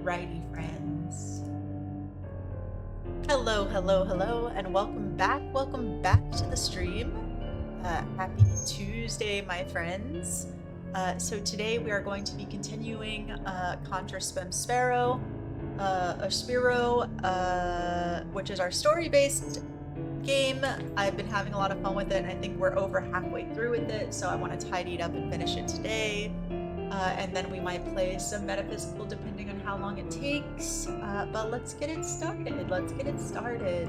Alrighty, friends. Hello, hello, hello, and welcome back. Welcome back to the stream. Happy Tuesday, my friends. So today we are going to be continuing Contra Spem Sparrow, which is our story-based game. I've been having a lot of fun with it, and I think we're over halfway through with it, so I want to tidy it up and finish it today. And then we might play some metaphysical depending on how long it takes. But let's get it started. Let's get it started.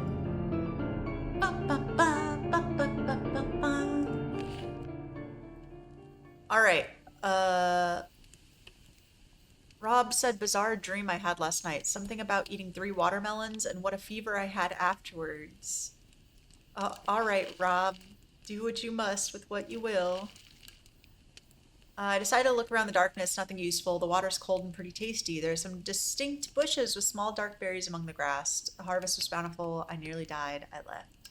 Alright. Rob said bizarre dream I had last night. Something about eating 3 watermelons and what a fever I had afterwards. Alright, Rob. Do what you must with what you will. I decided to look around the darkness, nothing useful. The water's cold and pretty tasty. There are some distinct bushes with small dark berries among the grass. The harvest was bountiful. I nearly died. I left.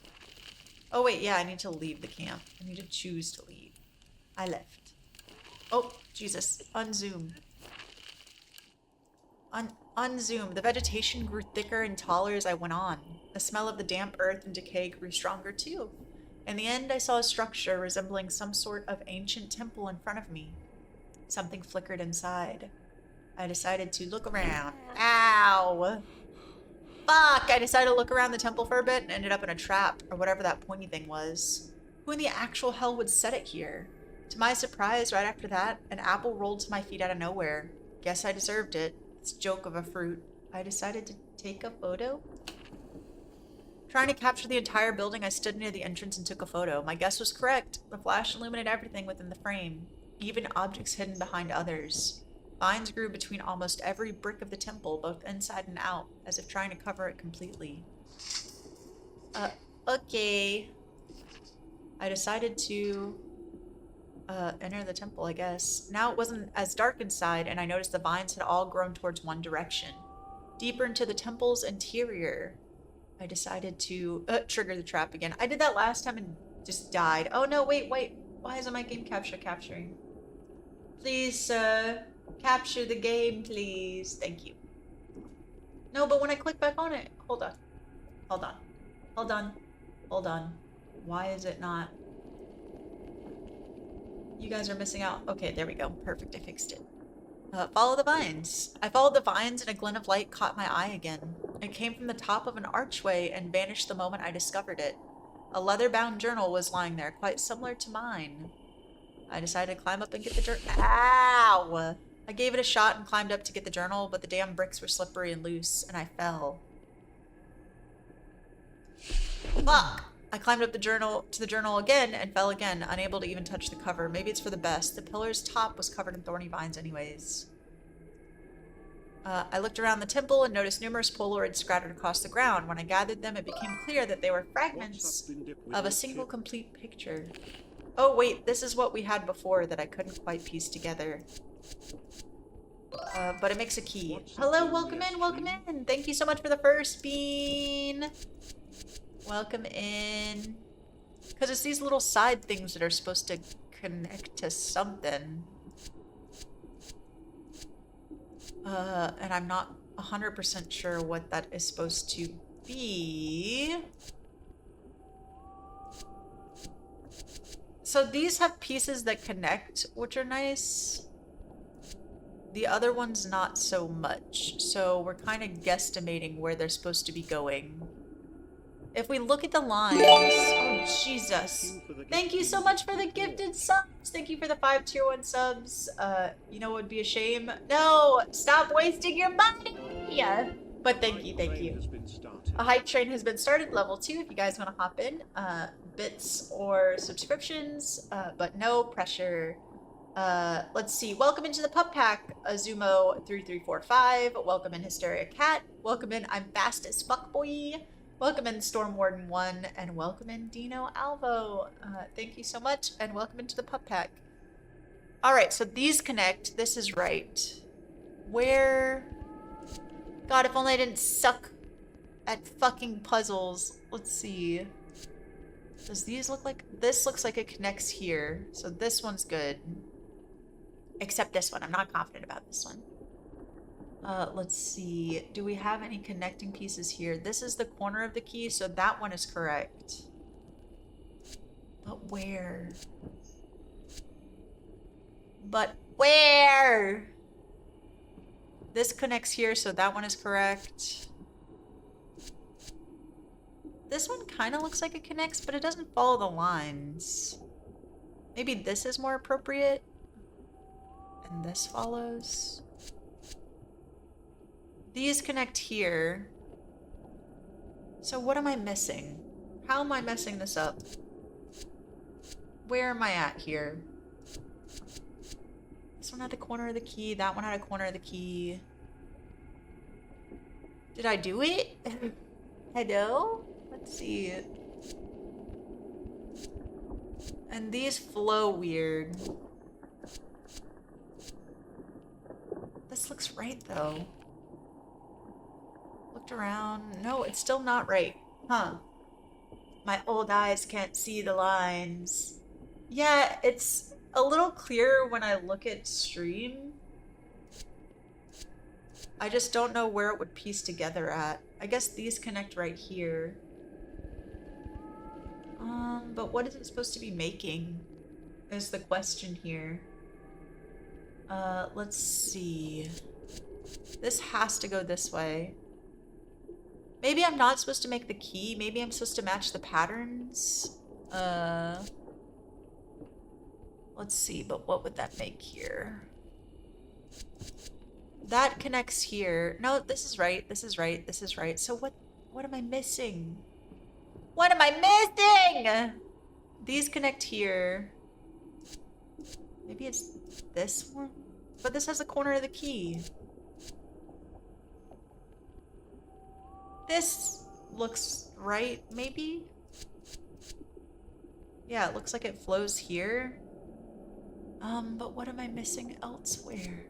Oh wait, yeah, I need to leave the camp. I need to choose to leave. I left. Oh, Jesus. Unzoom. Unzoom. The vegetation grew thicker and taller as I went on. The smell of the damp earth and decay grew stronger too. In the end, I saw a structure resembling some sort of ancient temple in front of me. Something flickered inside. I decided to look around. Ow! Fuck! I decided to look around the temple for a bit and ended up in a trap, or whatever that pointy thing was. Who in the actual hell would set it here? To my surprise, right after that, an apple rolled to my feet out of nowhere. Guess I deserved it. It's a joke of a fruit. I decided to take a photo. Trying to capture the entire building, I stood near the entrance and took a photo. My guess was correct. The flash illuminated everything within the frame, even objects hidden behind others. Vines grew between almost every brick of the temple, both inside and out, as if trying to cover it completely. Okay. I decided to enter the temple, I guess. Now it wasn't as dark inside, and I noticed the vines had all grown towards one direction, deeper into the temple's interior. I decided to trigger the trap again. I did that last time and just died. Oh no, wait. Why isn't my game capture capturing? Please, sir. Capture the game, please. Thank you. No, but when I click back on it... Hold on. Why is it not... You guys are missing out. Okay, there we go. Perfect, I fixed it. Follow the vines. I followed the vines and a glint of light caught my eye again. It came from the top of an archway and vanished the moment I discovered it. A leather-bound journal was lying there, quite similar to mine. I decided to climb up and get the journal. Ow! I gave it a shot and climbed up to get the journal, but the damn bricks were slippery and loose, and I fell. Fuck! I climbed up to the journal again and fell again, unable to even touch the cover. Maybe it's for the best. The pillar's top was covered in thorny vines anyways. I looked around the temple and noticed numerous Polaroids scattered across the ground. When I gathered them, it became clear that they were fragments of a single complete picture. Oh wait, this is what we had before that I couldn't quite piece together. But it makes a key. Hello, welcome in. Thank you so much for the first bean. Welcome in. Because it's these little side things that are supposed to connect to something. And I'm not 100% sure what that is supposed to be. So these have pieces that connect, which are nice. The other ones not so much. So we're kind of guesstimating where they're supposed to be going. If we look at the lines... Oh, Jesus. Thank you so much for the gifted subs. Thank you for the 5 tier 1 subs. You know what would be a shame? No! Stop wasting your money! Yeah. But thank you. A hype train has been started, level 2, if you guys want to hop in. Bits or subscriptions, but no pressure. Let's see. Welcome into the pup pack, Azumo3345. Welcome in Hysteria Cat. Welcome in I'm Fast as Fuck Boy. Welcome in Storm Warden 1, and welcome in Dino Alvo. Thank you so much, and welcome into the pup pack. Alright, so these connect. This is right. Where... God, if only I didn't suck at fucking puzzles. Let's see. Does these look like... This looks like it connects here. So this one's good. Except this one. I'm not confident about this one. Let's see. Do we have any connecting pieces here? This is the corner of the key, so that one is correct. But where? But where? This connects here, so that one is correct. This one kind of looks like it connects, but it doesn't follow the lines. Maybe this is more appropriate. And this follows. These connect here. So what am I missing? How am I messing this up? Where am I at here? This one had a corner of the key. That one had a corner of the key. Did I do it? Hello? Let's see. And these flow weird. This looks right, though. Looked around. No, it's still not right. Huh. My old eyes can't see the lines. Yeah, it's a little clearer when I look at stream. I just don't know where it would piece together at. I guess these connect right here. But what is it supposed to be making? Is the question here. Let's see. This has to go this way. Maybe I'm not supposed to make the key. Maybe I'm supposed to match the patterns. Let's see, but what would that make here? That connects here. No, this is right. This is right. This is right. So what am I missing? What am I missing? These connect here. Maybe it's this one? But this has the corner of the key. This looks right, maybe? Yeah, it looks like it flows here. But what am I missing elsewhere?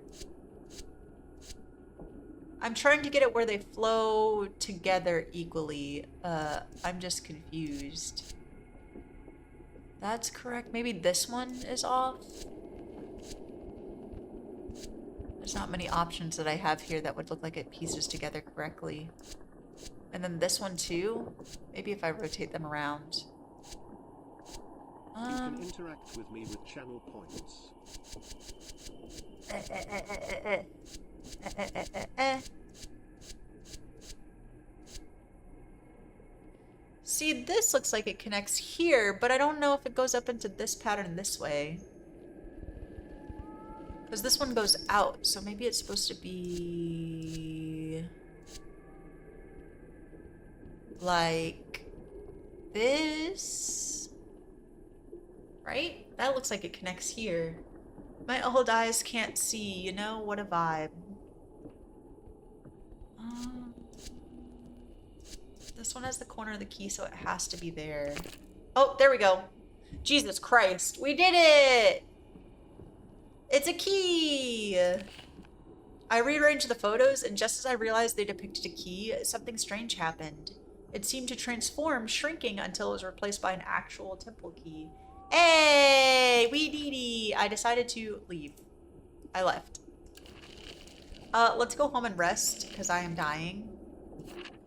I'm trying to get it where they flow together equally. I'm just confused. That's correct. Maybe this one is off? There's not many options that I have here that would look like it pieces together correctly. And then this one too? Maybe if I rotate them around. You can interact with me with channel points. See, this looks like it connects here, but I don't know if it goes up into this pattern this way. Because this one goes out, so maybe it's supposed to be like this, right? That looks like it connects here. My old eyes can't see, you know? What a vibe. This one has the corner of the key, so it has to be there. Oh, there we go. Jesus Christ, we did it! It's a key! I rearranged the photos, and just as I realized they depicted a key, something strange happened. It seemed to transform, shrinking until it was replaced by an actual temple key. Hey! Wee dee dee! I decided to leave. I left. Let's go home and rest, because I am dying.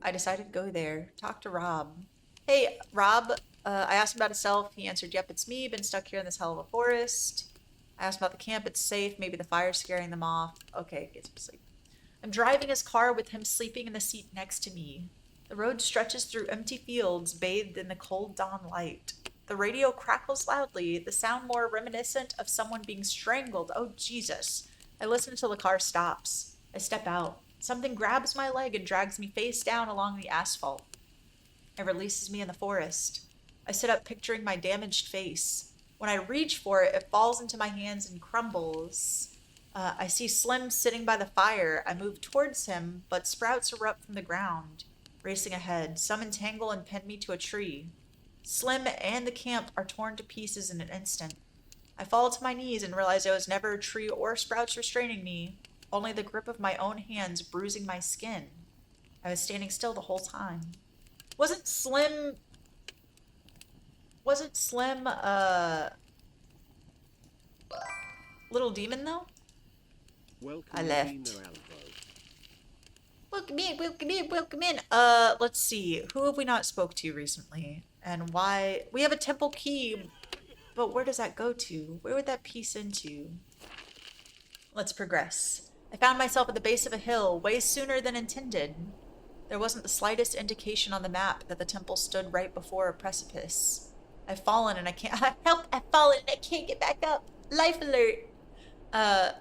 I decided to go there. Talk to Rob. Hey, Rob. I asked him about himself. He answered, yep, it's me. Been stuck here in this hell of a forest. I asked about the camp. It's safe. Maybe the fire's scaring them off. Okay, get some sleep. I'm driving his car with him sleeping in the seat next to me. The road stretches through empty fields bathed in the cold dawn light. The radio crackles loudly, the sound more reminiscent of someone being strangled. Oh, Jesus. I listen until the car stops. I step out. Something grabs my leg and drags me face down along the asphalt. It releases me in the forest. I sit up picturing my damaged face. When I reach for it, it falls into my hands and crumbles. I see Slim sitting by the fire. I move towards him, but sprouts erupt from the ground. Racing ahead, some entangle and pin me to a tree. Slim and the camp are torn to pieces in an instant. I fall to my knees and realize there was never a tree or sprouts restraining me, only the grip of my own hands bruising my skin. I was standing still the whole time. Wasn't Slim, little demon though? Welcome I left. Welcome in, welcome in, welcome in. Let's see. Who have we not spoke to recently? And why? We have a temple key, but where does that go to? Where would that piece into? Let's progress. I found myself at the base of a hill way sooner than intended. There wasn't the slightest indication on the map that the temple stood right before a precipice. I've fallen and I can't— help! I've fallen and I can't get back up! Life alert!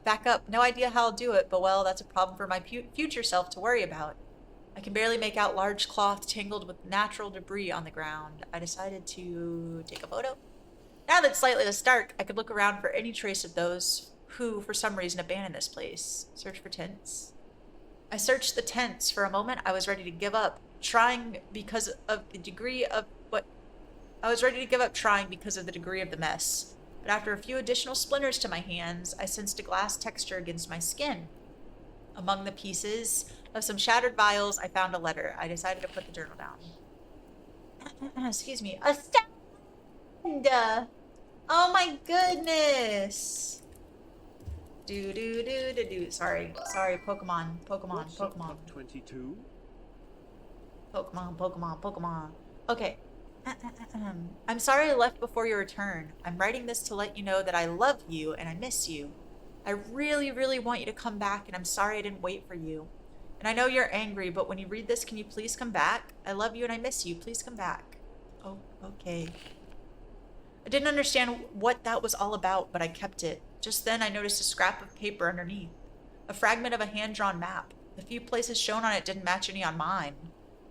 Back up. No idea how I'll do it, but well, that's a problem for my future self to worry about. I can barely make out large cloth tangled with natural debris on the ground. I decided to take a photo. Now that it's slightly less dark, I could look around for any trace of those who, for some reason, abandoned this place. Search for tents. I searched the tents. For a moment, I was ready to give up, trying because of the degree of what— I was ready to give up trying because of the degree of the mess. But after a few additional splinters to my hands, I sensed a glass texture against my skin. Among the pieces of some shattered vials, I found a letter. I decided to put the journal down. Excuse me. A sound! Oh my goodness! Do. Sorry, Pokemon. What's up, Pup 22? Pokemon. Okay. I'm sorry I left before your return. I'm writing this to let you know that I love you and I miss you. I really, really want you to come back, and I'm sorry I didn't wait for you. And I know you're angry, but when you read this, can you please come back? I love you and I miss you. Please come back. Oh, okay. I didn't understand what that was all about, but I kept it. Just then I noticed a scrap of paper underneath. A fragment of a hand-drawn map. The few places shown on it didn't match any on mine.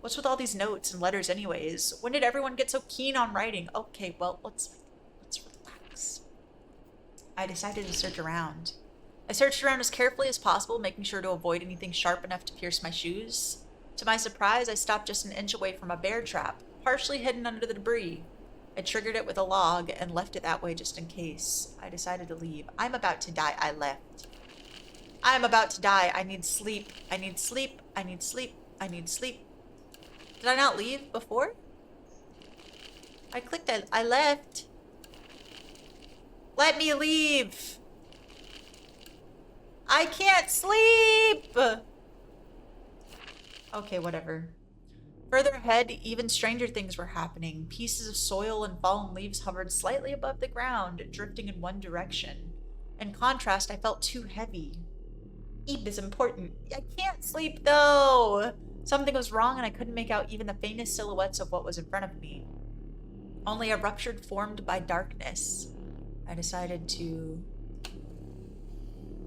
What's with all these notes and letters anyways? When did everyone get so keen on writing? Okay, well, let's relax. I decided to search around. I searched around as carefully as possible, making sure to avoid anything sharp enough to pierce my shoes. To my surprise, I stopped just an inch away from a bear trap, partially hidden under the debris. I triggered it with a log and left it that way just in case. I decided to leave. I'm about to die. I left. I'm about to die. I need sleep. I need sleep. I need sleep. I need sleep. Did I not leave before? I clicked it. I left. Let me leave. I can't sleep. Okay, whatever. Further ahead, even stranger things were happening. Pieces of soil and fallen leaves hovered slightly above the ground, drifting in one direction. In contrast, I felt too heavy. Sleep is important. I can't sleep, though! Something was wrong, and I couldn't make out even the faintest silhouettes of what was in front of me. Only a ruptured formed by darkness. I decided to—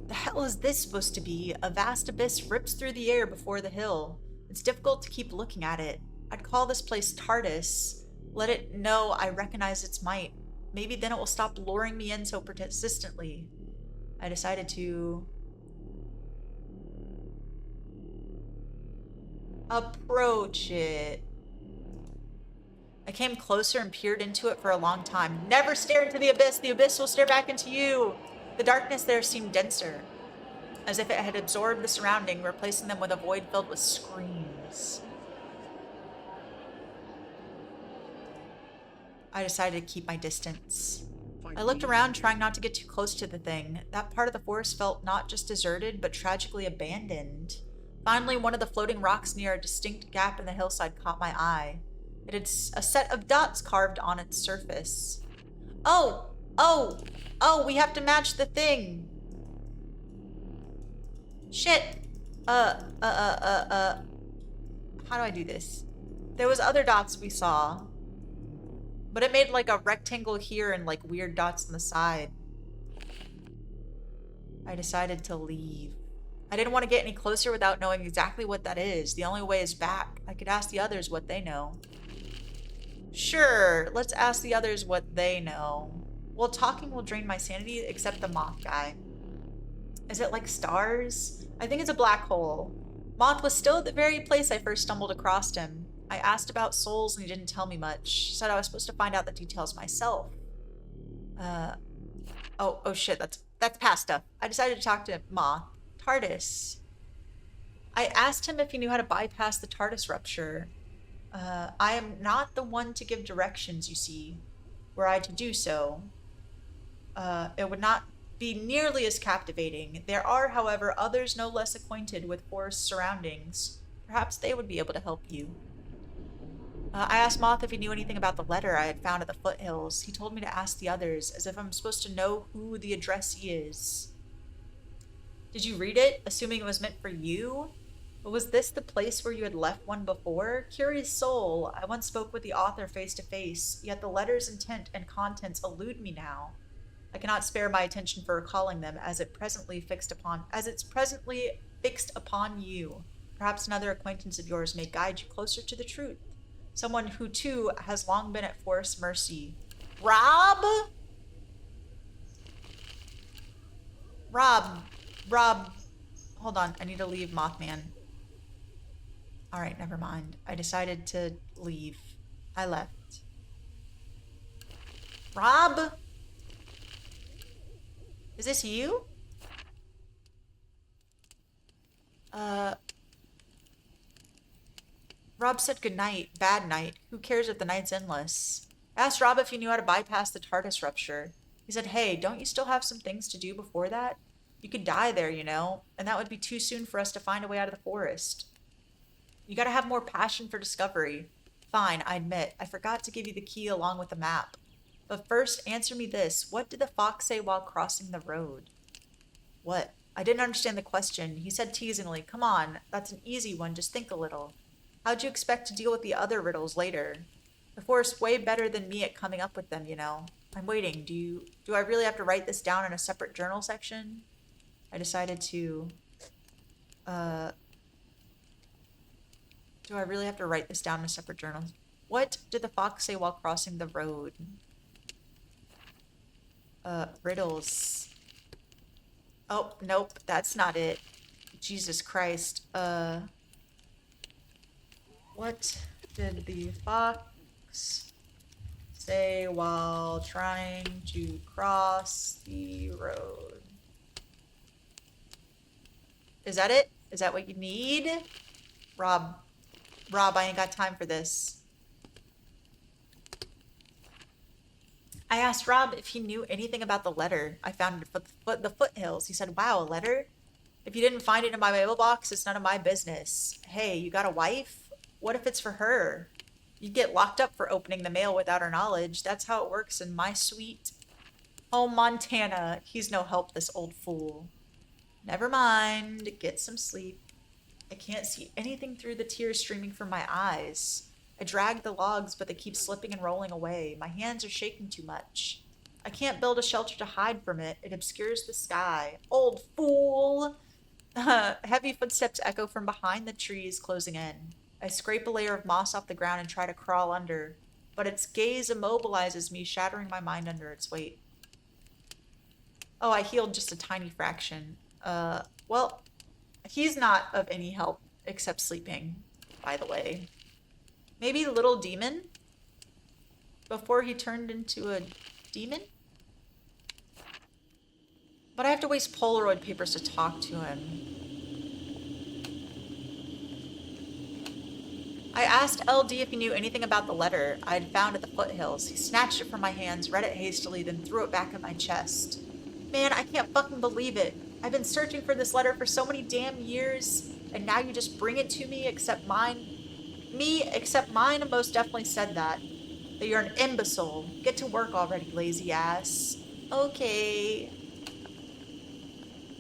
The hell is this supposed to be? A vast abyss rips through the air before the hill. It's difficult to keep looking at it. I'd call this place TARDIS. Let it know I recognize its might. Maybe then it will stop luring me in so persistently. I decided to approach it. I came closer and peered into it for a long time. Never stare into the abyss. The abyss will stare back into you. The darkness there seemed denser, as if it had absorbed the surrounding, replacing them with a void filled with screams. I decided to keep my distance. I looked around, trying not to get too close to the thing. That part of the forest felt not just deserted, but tragically abandoned. Finally, one of the floating rocks near a distinct gap in the hillside caught my eye. It had a set of dots carved on its surface. Oh! We have to match the thing! Shit! How do I do this? There was other dots we saw, but it made like a rectangle here and like weird dots on the side. I decided to leave. I didn't want to get any closer without knowing exactly what that is. The only way is back. I could ask the others what they know. Sure, let's ask the others what they know. Well, talking will drain my sanity, except the moth guy. Is it like stars? I think it's a black hole. Moth was still at the very place I first stumbled across him. I asked about souls and he didn't tell me much. Said I was supposed to find out the details myself. Oh shit, that's past stuff. I decided to talk to Moth. TARDIS. I asked him if he knew how to bypass the TARDIS rupture. I am not the one to give directions, you see. Were I to do so, it would not be nearly as captivating. There are, however, others no less acquainted with forest surroundings Perhaps they would be able to help you. I asked Moth if he knew anything about the letter I had found at the foothills. He told me to ask the others, as if I'm supposed to know who the addressee is. Did you read it, assuming it was meant for you? But was this the place where you had left one before? Curious soul, I once spoke with the author face to face, yet the letter's intent and contents elude me now. I cannot spare my attention for recalling them, as it's presently fixed upon you. Perhaps another acquaintance of yours may guide you closer to the truth. Someone who, too, has long been at Forest Mercy. Rob? Rob. Hold on, I need to leave, Mothman. Alright, never mind. I decided to leave. I left. Rob? Is this you? Rob said goodnight. Bad night. Who cares if the night's endless? I asked Rob if he knew how to bypass the TARDIS rupture. He said, hey, don't you still have some things to do before that? You could die there, you know, and that would be too soon for us to find a way out of the forest. You gotta have more passion for discovery. Fine, I admit. I forgot to give you the key along with the map. But first, answer me this. What did the fox say while crossing the road? What? I didn't understand the question. He said teasingly, come on, that's an easy one, just think a little. How'd you expect to deal with the other riddles later? The forest's way better than me at coming up with them, you know. I'm waiting. Do I really have to write this down in a separate journal section? I decided to, do I really have to write this down in a separate journal? What did the fox say while crossing the road? Riddles. Oh, nope, that's not it. Jesus Christ. What did the fox say while trying to cross the road? Is that it? Is that what you need? Rob, I ain't got time for this. I asked Rob if he knew anything about the letter I found at the foothills. He said, wow, a letter? If you didn't find it in my mailbox, it's none of my business. Hey, you got a wife? What if it's for her? You'd get locked up for opening the mail without her knowledge. That's how it works in my sweet home Montana. He's no help, this old fool. Never mind. Get some sleep. I can't see anything through the tears streaming from my eyes. I drag the logs, but they keep slipping and rolling away. My hands are shaking too much. I can't build a shelter to hide from it. It obscures the sky. Old fool! Heavy footsteps echo from behind the trees, closing in. I scrape a layer of moss off the ground and try to crawl under, but its gaze immobilizes me, shattering my mind under its weight. Oh, I healed just a tiny fraction. Well, he's not of any help except sleeping, by the way. Maybe Little Demon? Before he turned into a demon? But I have to waste Polaroid papers to talk to him. I asked LD if he knew anything about the letter I had found at the foothills. He snatched it from my hands, read it hastily, then threw it back at my chest. Man, I can't fucking believe it. I've been searching for this letter for so many damn years, and now you just bring it to me, except mine most definitely said that you're an imbecile. Get to work already, lazy ass. Okay.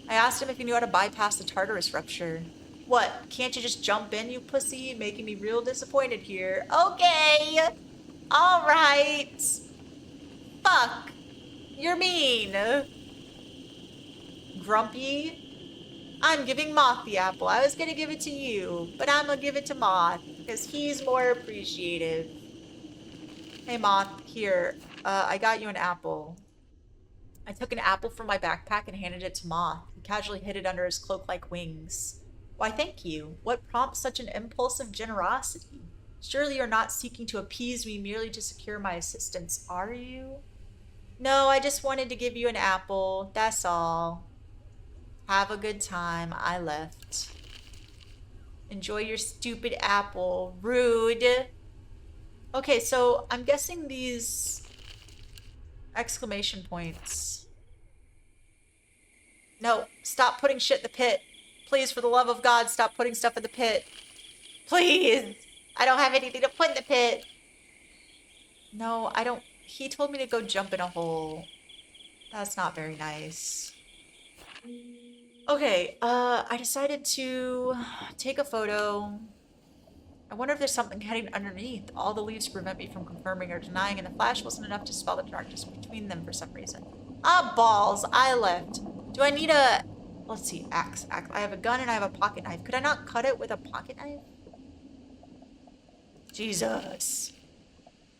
I asked him if he knew how to bypass the Tartarus rupture. What, can't you just jump in, you pussy? Making me real disappointed here. Okay. Alright. Fuck. You're mean. Grumpy. I'm giving Moth the apple. I was gonna give it to you, but I'm gonna give it to Moth, because he's more appreciative. Hey Moth, here. I got you an apple. I took an apple from my backpack and handed it to Moth. He casually hid it under his cloak-like wings. Why, thank you. What prompts such an impulse of generosity? Surely you're not seeking to appease me merely to secure my assistance, are you? No, I just wanted to give you an apple. That's all. Have a good time. I left. Enjoy your stupid apple. Rude. Okay, so I'm guessing these exclamation points. No, stop putting shit in the pit. Please, for the love of God, stop putting stuff in the pit. Please. I don't have anything to put in the pit. No, I don't. He told me to go jump in a hole. That's not very nice. Okay, I decided to take a photo. I wonder if there's something hiding underneath. All the leaves prevent me from confirming or denying, and the flash wasn't enough to spell the darkness between them for some reason. Ah, balls! I left. Do I need a... Let's see, axe. I have a gun and I have a pocket knife. Could I not cut it with a pocket knife? Jesus.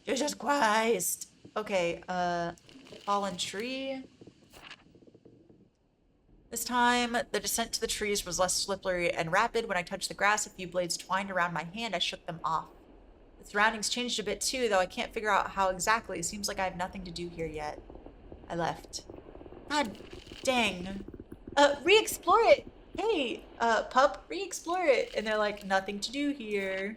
Jesus Christ. Okay, fallen tree. This time, the descent to the trees was less slippery and rapid. When I touched the grass, a few blades twined around my hand. I shook them off. The surroundings changed a bit too, though I can't figure out how exactly. It seems like I have nothing to do here yet. I left. God dang. Re-explore it! Hey, pup, re-explore it. And they're like, nothing to do here.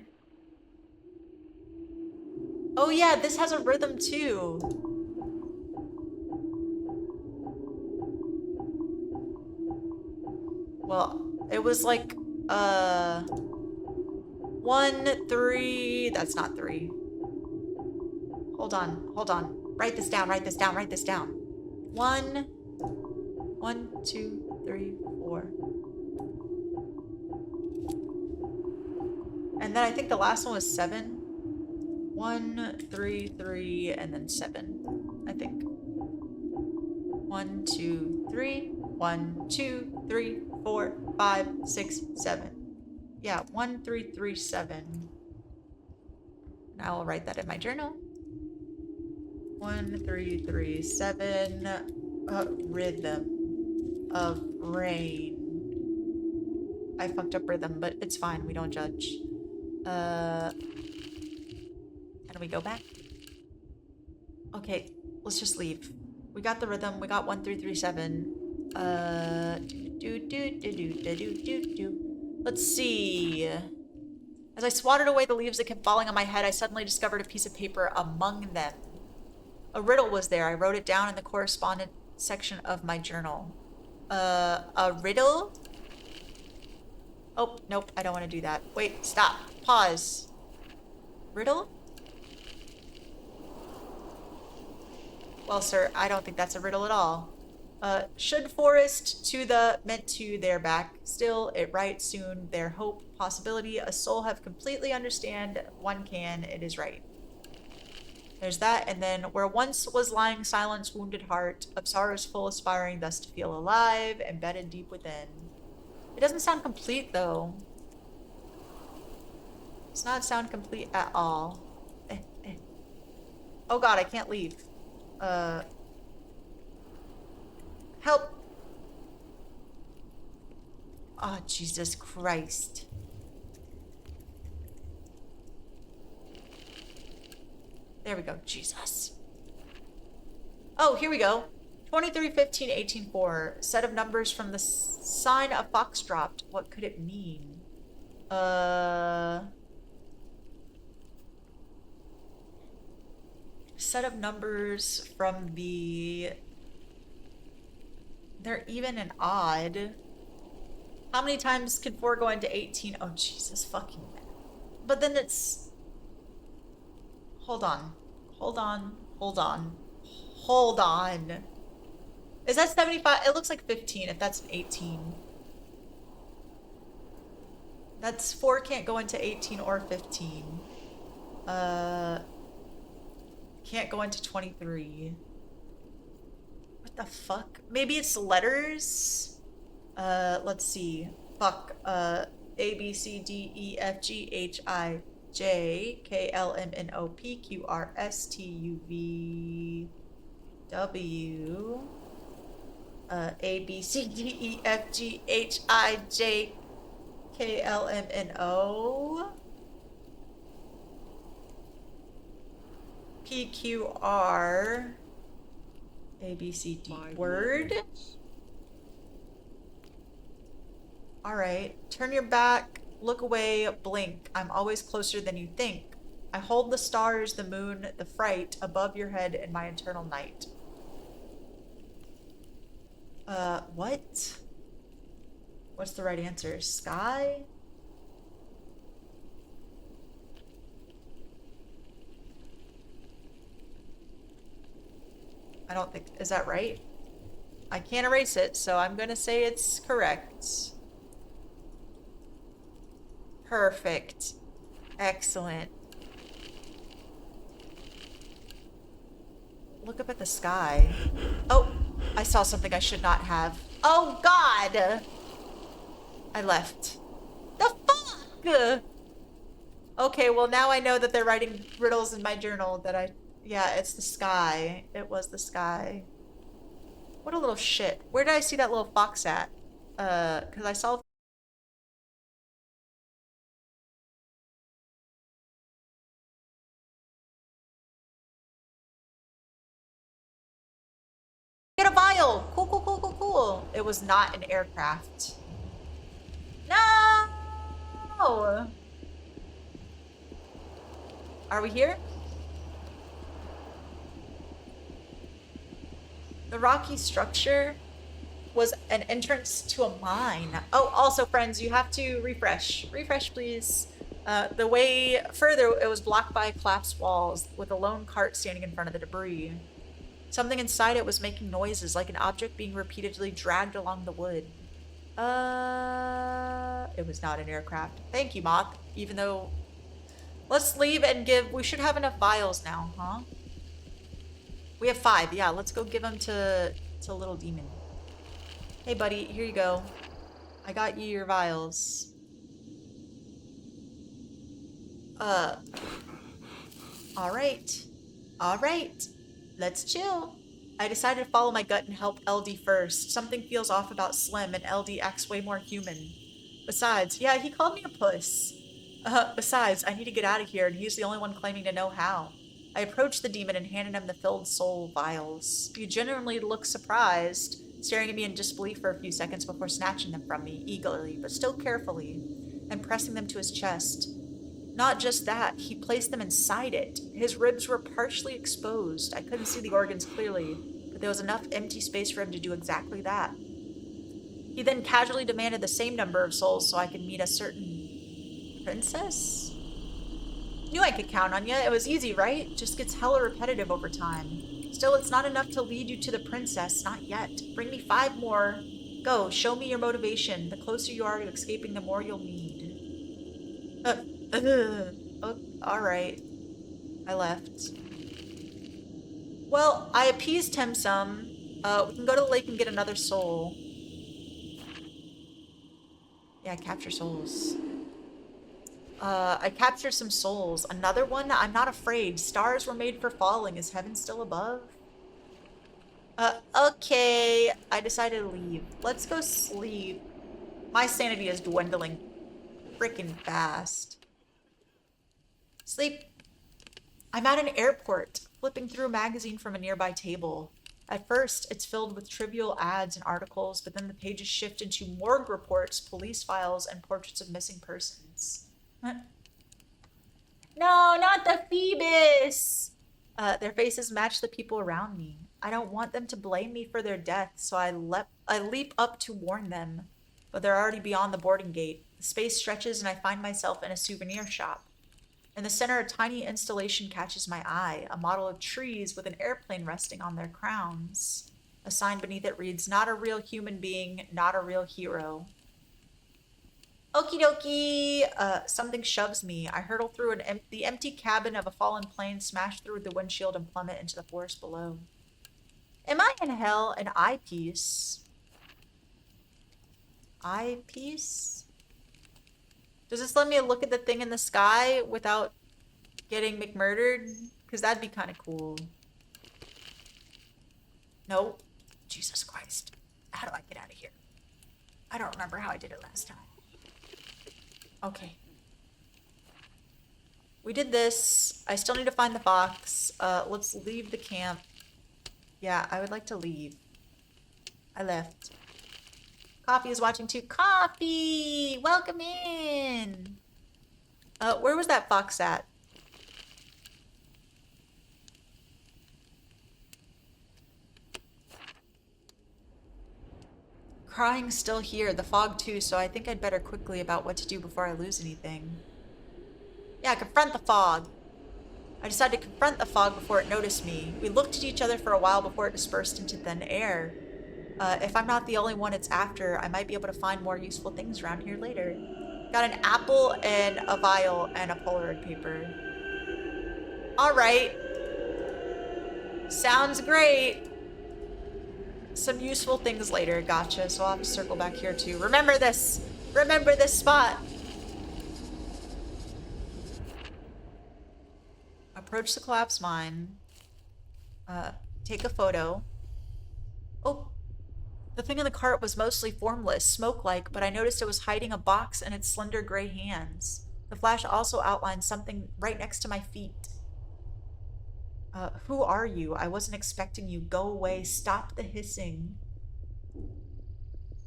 Oh yeah, this has a rhythm too. Well, it was like, 1, 3, that's not 3. Hold on. Write this down, write this down, write this down. 1, 2, 3, 4. And then I think the last one was 7. 1, 3, 3, and then 7, I think. 1, 2, 3. 1, 2, 3, 4, 5, 6, 7. Yeah, 1, 3, 3, 7. And I will write that in my journal. 1, 3, 3, 7. Rhythm of rain. I fucked up rhythm, but it's fine. We don't judge. How do we go back? Okay, let's just leave. We got the rhythm. We got 1, 3, 3, 7. Let's see. As I swatted away the leaves that kept falling on my head, I suddenly discovered a piece of paper among them. A riddle was there. I wrote it down in the correspondence section of my journal. A riddle? Oh, nope, I don't want to do that. Wait, stop. Pause. Riddle? Well, sir, I don't think that's a riddle at all. Should forest to the meant to their back. Still, it right soon their hope, possibility, a soul have completely understand. One can, it is right. There's that, and then where once was lying silence, wounded heart, of sorrows full, aspiring thus to feel alive, embedded deep within. It doesn't sound complete, though. It's not sound complete at all. Oh god, I can't leave. Help! Oh, Jesus Christ. There we go. Jesus. Oh, here we go. 23, 15, 18, 4. Set of numbers from the sign a fox dropped. What could it mean? Set of numbers from the... They're even and odd. How many times can 4 go into 18? Oh, Jesus fucking man. But then it's... Hold on. Is that 75? It looks like 15 if that's an 18. That's 4 can't go into 18 or 15. Can't go into 23. What the fuck? Maybe it's letters? Let's see. Fuck. A, B, C, D, E, F, G, H, I, J, K, L, M, N, O, P, Q, R, S, T, U, V, W. A, B, C, D, E, F, G, H, I, J, K, L, M, N, O. P, Q, R. A, B, C, D. Word. Alright. Turn your back. Look away. Blink. I'm always closer than you think. I hold the stars, the moon, the fright above your head in my eternal night. What? What's the right answer? Sky? I don't think... Is that right? I can't erase it, so I'm gonna say it's correct. Perfect. Excellent. Look up at the sky. Oh, I saw something I should not have. Oh, God! I left. The fuck? Okay, well, now I know that they're writing riddles in my journal that I... Yeah, it's the sky. It was the sky. What a little shit. Where did I see that little fox at? Because I saw... Get a vial! Cool, cool, cool, cool, cool. It was not an aircraft. No! Are we here? The rocky structure was an entrance to a mine. Oh, also, friends, you have to refresh. Refresh, please. The way further, it was blocked by collapsed walls with a lone cart standing in front of the debris. Something inside it was making noises, like an object being repeatedly dragged along the wood. It was not an aircraft. Thank you, Moth. Even though... Let's leave and give... We should have enough vials now, huh? We have 5. Yeah, let's go give them to Little Demon. Hey, buddy. Here you go. I got you your vials. Alright. Alright. Let's chill. I decided to follow my gut and help LD first. Something feels off about Slim, and LD acts way more human. Besides, yeah, he called me a puss. Besides, I need to get out of here, and he's the only one claiming to know how. I approached the demon and handed him the filled soul vials. He genuinely looked surprised, staring at me in disbelief for a few seconds before snatching them from me, eagerly, but still carefully, and pressing them to his chest. Not just that, he placed them inside it. His ribs were partially exposed. I couldn't see the organs clearly, but there was enough empty space for him to do exactly that. He then casually demanded the same number of souls so I could meet a certain princess? Knew I could count on you. It was easy, right? Just gets hella repetitive over time. Still, it's not enough to lead you to the princess. Not yet. Bring me 5 more. Go, show me your motivation. The closer you are to escaping, the more you'll need. Oh, alright. I left. Well, I appeased him some. We can go to the lake and get another soul. Yeah, capture souls. I captured some souls. Another one? I'm not afraid. Stars were made for falling. Is heaven still above? Okay. I decided to leave. Let's go sleep. My sanity is dwindling freaking fast. Sleep. I'm at an airport, flipping through a magazine from a nearby table. At first, it's filled with trivial ads and articles, but then the pages shift into morgue reports, police files, and portraits of missing persons. Huh? No, not the Phoebus! Their faces match the people around me. I don't want them to blame me for their death, so I leap up to warn them. But they're already beyond the boarding gate. The space stretches and I find myself in a souvenir shop. In the center, a tiny installation catches my eye, a model of trees with an airplane resting on their crowns. A sign beneath it reads, "Not a real human being, not a real hero." Okie dokie. Something shoves me. I hurtle through the empty cabin of a fallen plane, smash through the windshield, and plummet into the forest below. Am I in hell? An eyepiece? Eyepiece? Does this let me look at the thing in the sky without getting McMurdered? Because that'd be kind of cool. Nope. Jesus Christ. How do I get out of here? I don't remember how I did it last time. Okay. We did this. I still need to find the fox. Let's leave the camp. Yeah, I would like to leave. I left. Coffee is watching too. Coffee! Welcome in! Where was that fox at? Crying's still here. The fog too, so I think I'd better quickly about what to do before I lose anything. Yeah, confront the fog. I decided to confront the fog before it noticed me. We looked at each other for a while before it dispersed into thin air. If I'm not the only one it's after, I might be able to find more useful things around here later. Got an apple and a vial and a Polaroid paper. Alright. Sounds great. Some useful things later. Gotcha. So I'll have to circle back here too. Remember this. Remember this spot. Approach the collapsed mine. Take a photo. Oh. The thing in the cart was mostly formless, smoke-like, but I noticed it was hiding a box in its slender gray hands. The flash also outlined something right next to my feet. Who are you? I wasn't expecting you. Go away. Stop the hissing.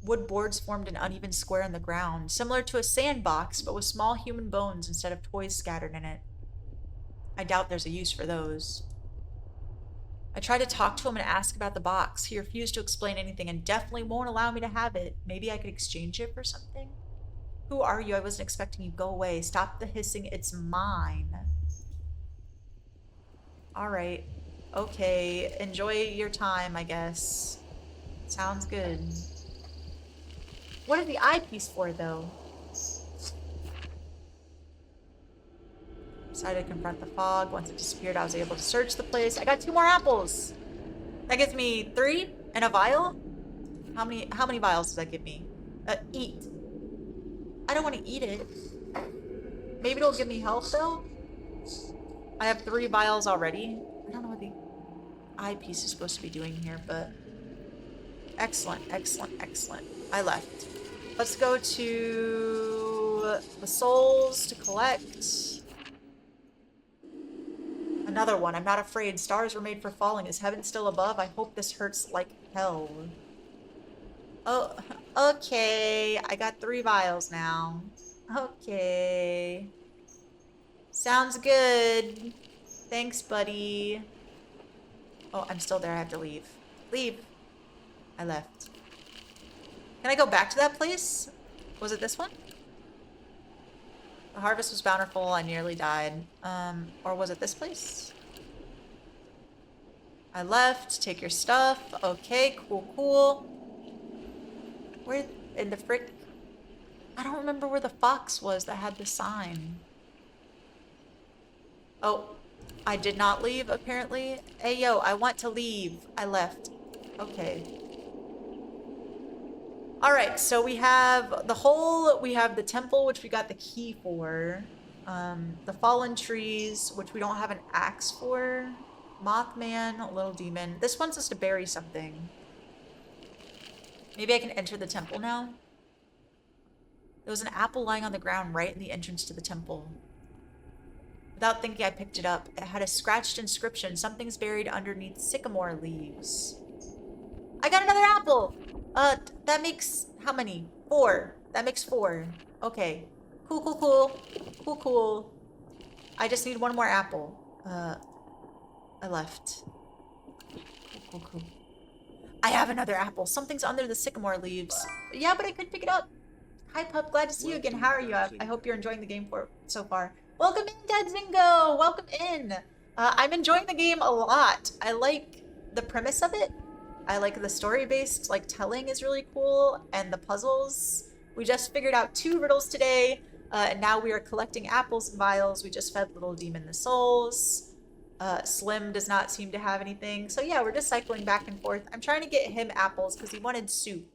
Wood boards formed an uneven square in the ground, similar to a sandbox, but with small human bones instead of toys scattered in it. I doubt there's a use for those. I tried to talk to him and ask about the box. He refused to explain anything and definitely won't allow me to have it. Maybe I could exchange it for something? Who are you? I wasn't expecting you. Go away. Stop the hissing. It's mine. Alright. Okay. Enjoy your time, I guess. Sounds good. What is the eyepiece for, though? Decided to confront the fog. Once it disappeared, I was able to search the place. I got 2 more apples. That gives me 3 and a vial. How many vials does that give me? Eat. I don't want to eat it. Maybe it'll give me health though. I have 3 vials already. I don't know what the eyepiece is supposed to be doing here, but excellent, excellent, excellent. I left. Let's go to the souls to collect. Another one. I'm not afraid. Stars were made for falling. Is heaven still above? I hope this hurts like hell. Oh, okay. I got 3 vials now. Okay. Sounds good. Thanks, buddy. Oh, I'm still there. I have to leave. Leave. I left. Can I go back to that place? Was it this one? The harvest was bountiful. I nearly died. Or was it this place? I left. Take your stuff. Okay, cool, cool. Where in the frick? I don't remember where the fox was that had the sign. Oh, I did not leave, apparently. Hey, yo, I want to leave. I left. Okay. Alright, so we have the hole, we have the temple, which we got the key for. The fallen trees, which we don't have an axe for. Mothman, little demon. This wants us to bury something. Maybe I can enter the temple now? There was an apple lying on the ground right in the entrance to the temple. Without thinking, I picked it up. It had a scratched inscription. Something's buried underneath sycamore leaves. I got another apple! That makes how many? 4. That makes 4. Okay. Cool, cool, cool. Cool, cool. I just need 1 more apple. I left. Cool, cool, cool. I have another apple. Something's under the sycamore leaves. Yeah, but I couldn't pick it up. Hi, pup. Glad to see you again. How are you? I hope you're enjoying the game so far. Welcome in, Dad Zingo. Welcome in. I'm enjoying the game a lot. I like the premise of it. I like the story-based, like, telling is really cool, and the puzzles. We just figured out 2 riddles today, and now we are collecting apples and vials. We just fed Little Demon the souls. Slim does not seem to have anything. So yeah, we're just cycling back and forth. I'm trying to get him apples because he wanted soup.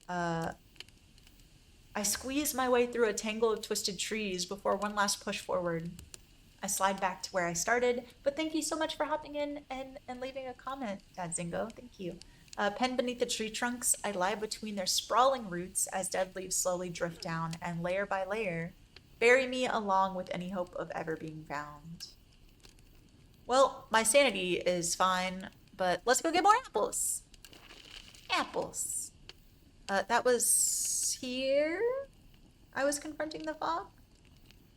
I squeeze my way through a tangle of twisted trees before one last push forward. I slide back to where I started, but thank you so much for hopping in and leaving a comment, Dad Zingo. Thank you. Penned beneath the tree trunks, I lie between their sprawling roots as dead leaves slowly drift down and layer by layer, bury me along with any hope of ever being found. Well, my sanity is fine, but let's go get more apples. Apples. That was here? I was confronting the fog?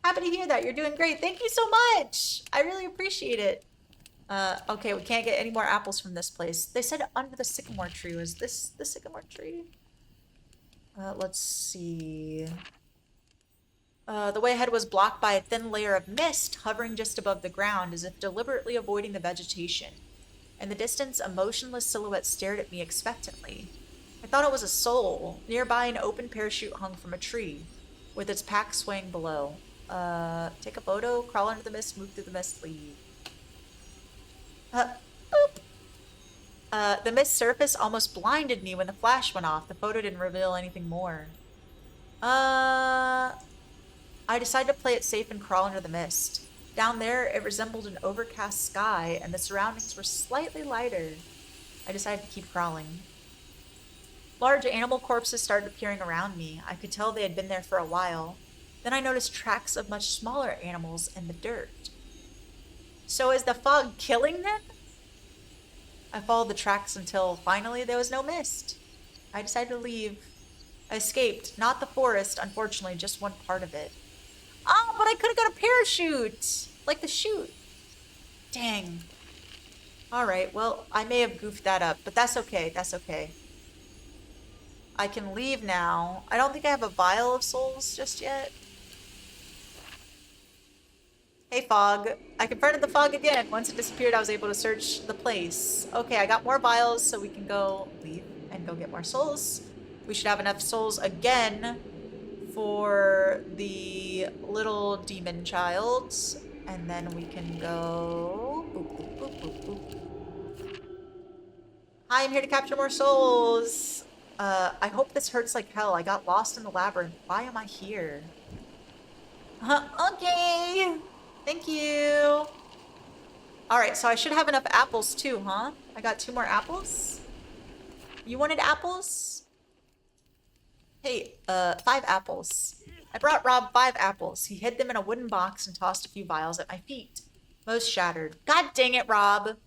Happy to hear that. You're doing great. Thank you so much. I really appreciate it. Okay, we can't get any more apples from this place. They said under the sycamore tree. Was this the sycamore tree? Let's see. The way ahead was blocked by a thin layer of mist hovering just above the ground, as if deliberately avoiding the vegetation. In the distance, a motionless silhouette stared at me expectantly. I thought it was a soul. Nearby, an open parachute hung from a tree, with its pack swaying below. Take a photo, crawl under the mist, move through the mist, leave. Boop. The mist surface almost blinded me when the flash went off. The photo didn't reveal anything more. I decided to play it safe and crawl under the mist. Down there, it resembled an overcast sky, and the surroundings were slightly lighter. I decided to keep crawling. Large animal corpses started appearing around me. I could tell they had been there for a while. Then I noticed tracks of much smaller animals in the dirt. So is the fog killing them? I followed the tracks until finally there was no mist. I decided to leave. I escaped, not the forest, unfortunately, just one part of it. Oh, but I could have got a parachute! Like the chute. Dang. Alright, well, I may have goofed that up, but that's okay, that's okay. I can leave now. I don't think I have a vial of souls just yet. Hey, fog. I confronted the fog again. Once it disappeared, I was able to search the place. Okay, I got more vials, so we can go leave and go get more souls. We should have enough souls again for the little demon child. And then we can go... Boop, boop, boop, boop, boop. Hi, I'm here to capture more souls. I hope this hurts like hell. I got lost in the labyrinth. Why am I here? Okay. Thank you. Alright, so I should have enough apples too, huh? I got 2 more apples? You wanted apples? Hey, 5 apples. I brought Rob 5 apples. He hid them in a wooden box and tossed a few vials at my feet. Most shattered. God dang it, Rob.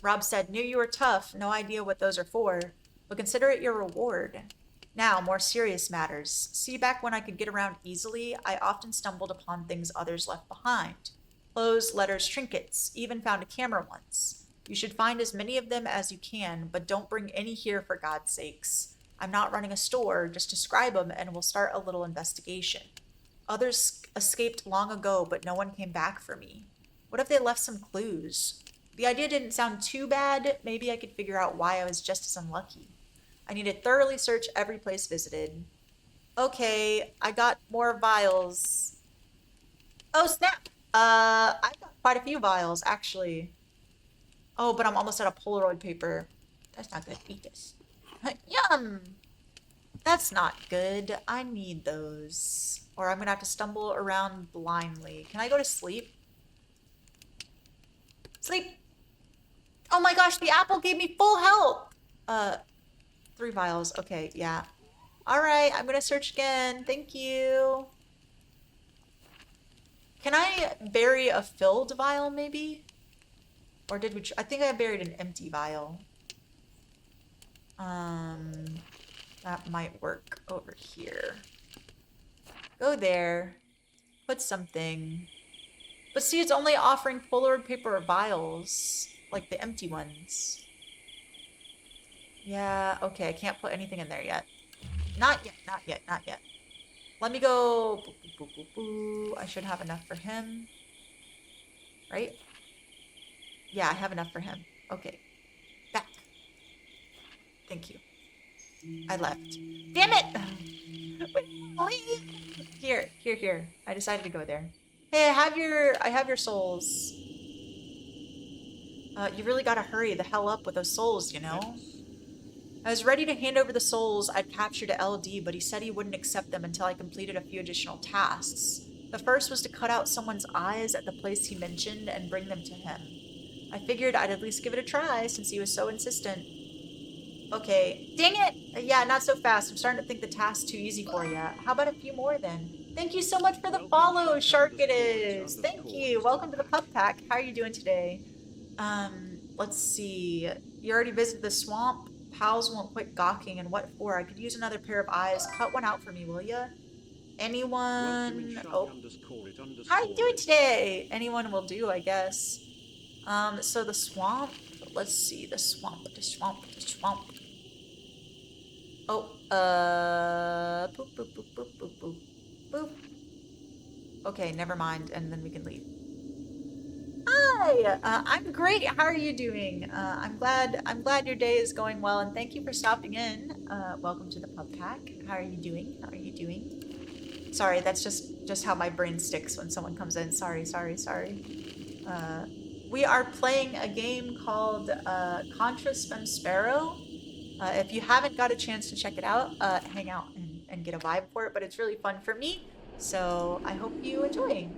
Rob said, knew you were tough. No idea what those are for. But consider it your reward. Now, more serious matters. See, back when I could get around easily, I often stumbled upon things others left behind. Clothes, letters, trinkets, even found a camera once. You should find as many of them as you can, but don't bring any here for God's sakes. I'm not running a store, just describe them and we'll start a little investigation. Others escaped long ago, but no one came back for me. What if they left some clues? The idea didn't sound too bad. Maybe I could figure out why I was just as unlucky. I need to thoroughly search every place visited. Okay, I got more vials. Oh, snap! I've got quite a few vials, actually. Oh, but I'm almost out of Polaroid paper. That's not good. Eat this. Yum! That's not good. I need those. Or I'm gonna have to stumble around blindly. Can I go to sleep? Sleep! Oh my gosh, the apple gave me full health! 3 vials. Okay, yeah. Alright, I'm gonna search again. Thank you. Can I bury a filled vial, maybe? Or did we... I think I buried an empty vial. That might work over here. Go there. Put something. But see, it's only offering Polaroid paper vials. Like the empty ones. Yeah, okay, I can't put anything in there yet. Not yet, not yet, not yet. Let me go... Boo, boo, boo, boo, boo. I should have enough for him. Right? Yeah, I have enough for him. Okay. Back. Thank you. I left. Damn it! Leave! Here, here, here. I decided to go there. Hey, I have your souls. You really gotta hurry the hell up with those souls, you know? I was ready to hand over the souls I'd captured to LD, but he said he wouldn't accept them until I completed a few additional tasks. The first was to cut out someone's eyes at the place he mentioned and bring them to him. I figured I'd at least give it a try since he was so insistent. Okay. Dang it! Yeah, not so fast. I'm starting to think the task's too easy for you. How about a few more then? Thank you so much for the follow, Shark It Is! Thank you! Welcome to the Pup Pack. How are you doing today? Let's see. You already visited the swamp? Pals won't quit gawking, and what for? I could use another pair of eyes. Cut one out for me, will ya? Anyone? Oh. How are you doing today? Anyone will do, I guess. So the swamp. Let's see. The swamp. The swamp. The swamp. Oh, boop, boop, boop, boop, boop, boop. Boop. Okay, never mind, and then we can leave. Hi, I'm great. How are you doing? I'm glad your day is going well, and thank you for stopping in. Welcome to the pub pack. How are you doing? How are you doing? Sorry, that's just how my brain sticks when someone comes in. Sorry. We are playing a game called Contra Spem Sparrow. If you haven't got a chance to check it out, hang out and get a vibe for it. But it's really fun for me, so I hope you enjoy.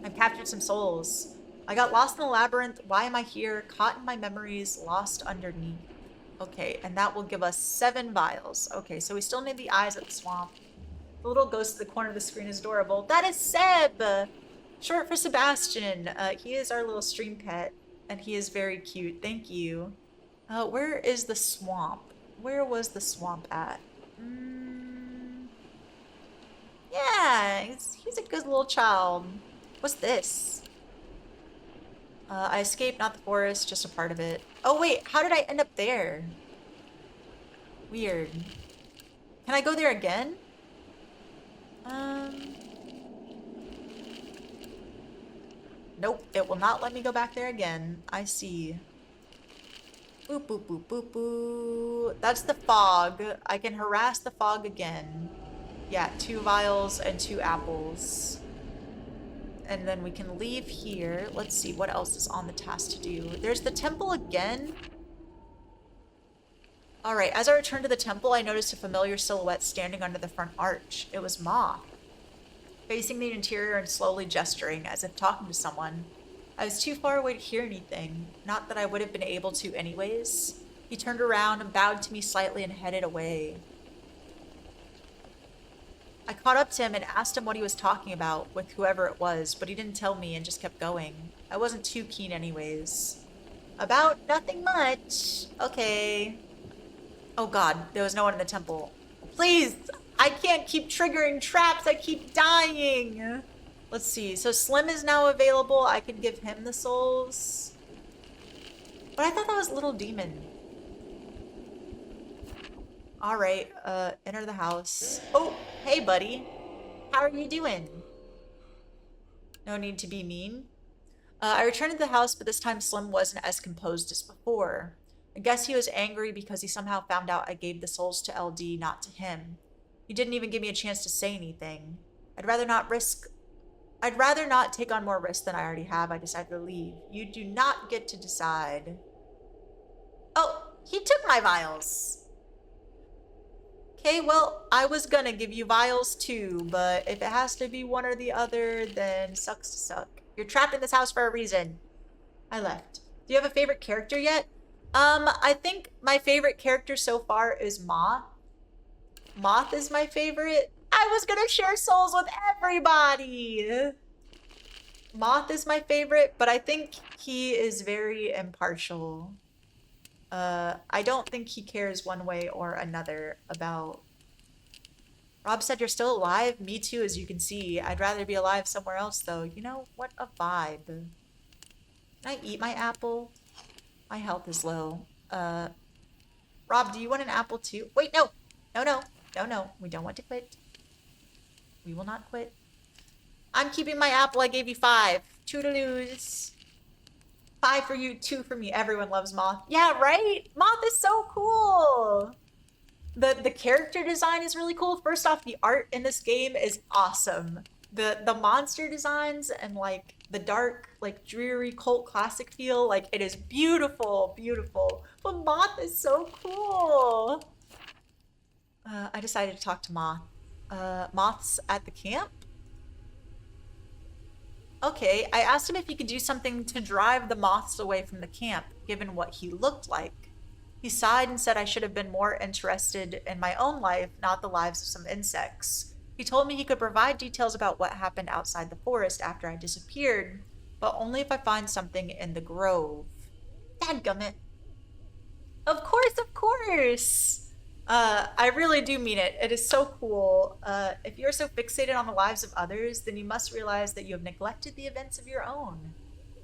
I've captured some souls. I got lost in the labyrinth. Why am I here? Caught in my memories, lost underneath. Okay, and that will give us 7 vials. Okay, so we still need the eyes at the swamp. The little ghost at the corner of the screen is adorable. That is Seb! Short for Sebastian. He is our little stream pet, and he is very cute. Thank you. Where is the swamp? Where was the swamp at? Yeah, he's a good little child. What's this? I escaped, not the forest, just a part of it. Oh wait, how did I end up there? Weird. Can I go there again? Nope, it will not let me go back there again. I see. Boop, boop, boop, boop, boop. That's the fog. I can harass the fog again. Yeah, 2 vials and 2 apples. And then we can leave here. Let's see what else is on the task to do. There's the temple again. Alright, as I returned to the temple, I noticed a familiar silhouette standing under the front arch. It was Moth, facing the interior and slowly gesturing, as if talking to someone. I was too far away to hear anything. Not that I would have been able to anyways. He turned around and bowed to me slightly and headed away. I caught up to him and asked him what he was talking about with whoever it was, but he didn't tell me and just kept going. I wasn't too keen anyways. About nothing much. Okay. Oh god, there was no one in the temple. Please! I can't keep triggering traps, I keep dying! Let's see, so Slim is now available. I can give him the souls. But I thought that was Little Demon. Alright, enter the house. Oh, hey buddy. How are you doing? No need to be mean. I returned to the house, but this time Slim wasn't as composed as before. I guess he was angry because he somehow found out I gave the souls to LD, not to him. He didn't even give me a chance to say anything. I'd rather not take on more risk than I already have. I decided to leave. You do not get to decide. Oh, he took my vials. Okay, well, I was gonna give you vials too, but if it has to be one or the other, then sucks to suck. You're trapped in this house for a reason. I left. Do you have a favorite character yet? I think my favorite character so far is Moth. Moth is my favorite. I was gonna share souls with everybody. Moth is my favorite, but I think he is very impartial. I don't think he cares one way or another about... Rob said you're still alive? Me too, as you can see. I'd rather be alive somewhere else, though. You know, what a vibe. Can I eat my apple? My health is low. Rob, do you want an apple too? Wait, no! No. We don't want to quit. We will not quit. I'm keeping my apple. I gave you 5. Toodaloos. 5 for you, 2 for me. Everyone loves Moth. Yeah, right? Moth is so cool. The character design is really cool. First off, the art in this game is awesome. The monster designs and like the dark, like dreary cult classic feel, like it is beautiful. But Moth is so cool. I decided to talk to Moth. Moth's at the camp? Okay, I asked him if he could do something to drive the moths away from the camp, given what he looked like. He sighed and said I should have been more interested in my own life, not the lives of some insects. He told me he could provide details about what happened outside the forest after I disappeared, but only if I find something in the grove. Dadgummit. Of course! I really do mean it. It is so cool. If you're so fixated on the lives of others, then you must realize that you have neglected the events of your own.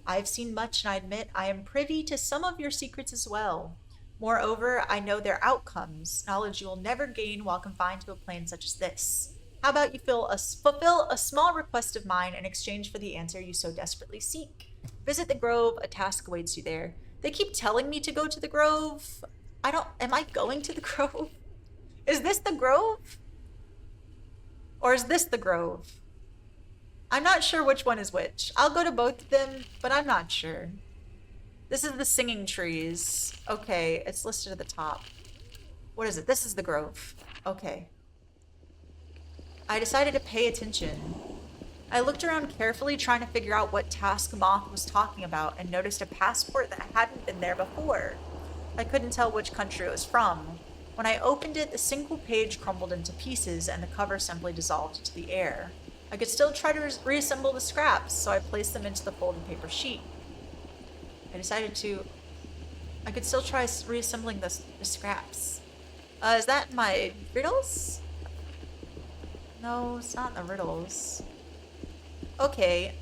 I've seen much, and I admit I am privy to some of your secrets as well. Moreover, I know their outcomes, knowledge you will never gain while confined to a plane such as this. How about you fulfill a small request of mine in exchange for the answer you so desperately seek? Visit the grove. A task awaits you there. They keep telling me to go to the grove. Am I going to the grove? Is this the grove? Or is this the grove? I'm not sure which one is which. I'll go to both of them, but I'm not sure. This is the singing trees. Okay, it's listed at the top. What is it? This is the grove. Okay. I decided to pay attention. I looked around carefully, trying to figure out what task Moth was talking about, and noticed a passport that hadn't been there before. I couldn't tell which country it was from. When I opened it, the single page crumbled into pieces, and the cover simply dissolved into the air. I could still try to reassemble the scraps, so I placed them into the folded paper sheet. I could still try reassembling the scraps. Is that my riddles? No, it's not the riddles. Okay,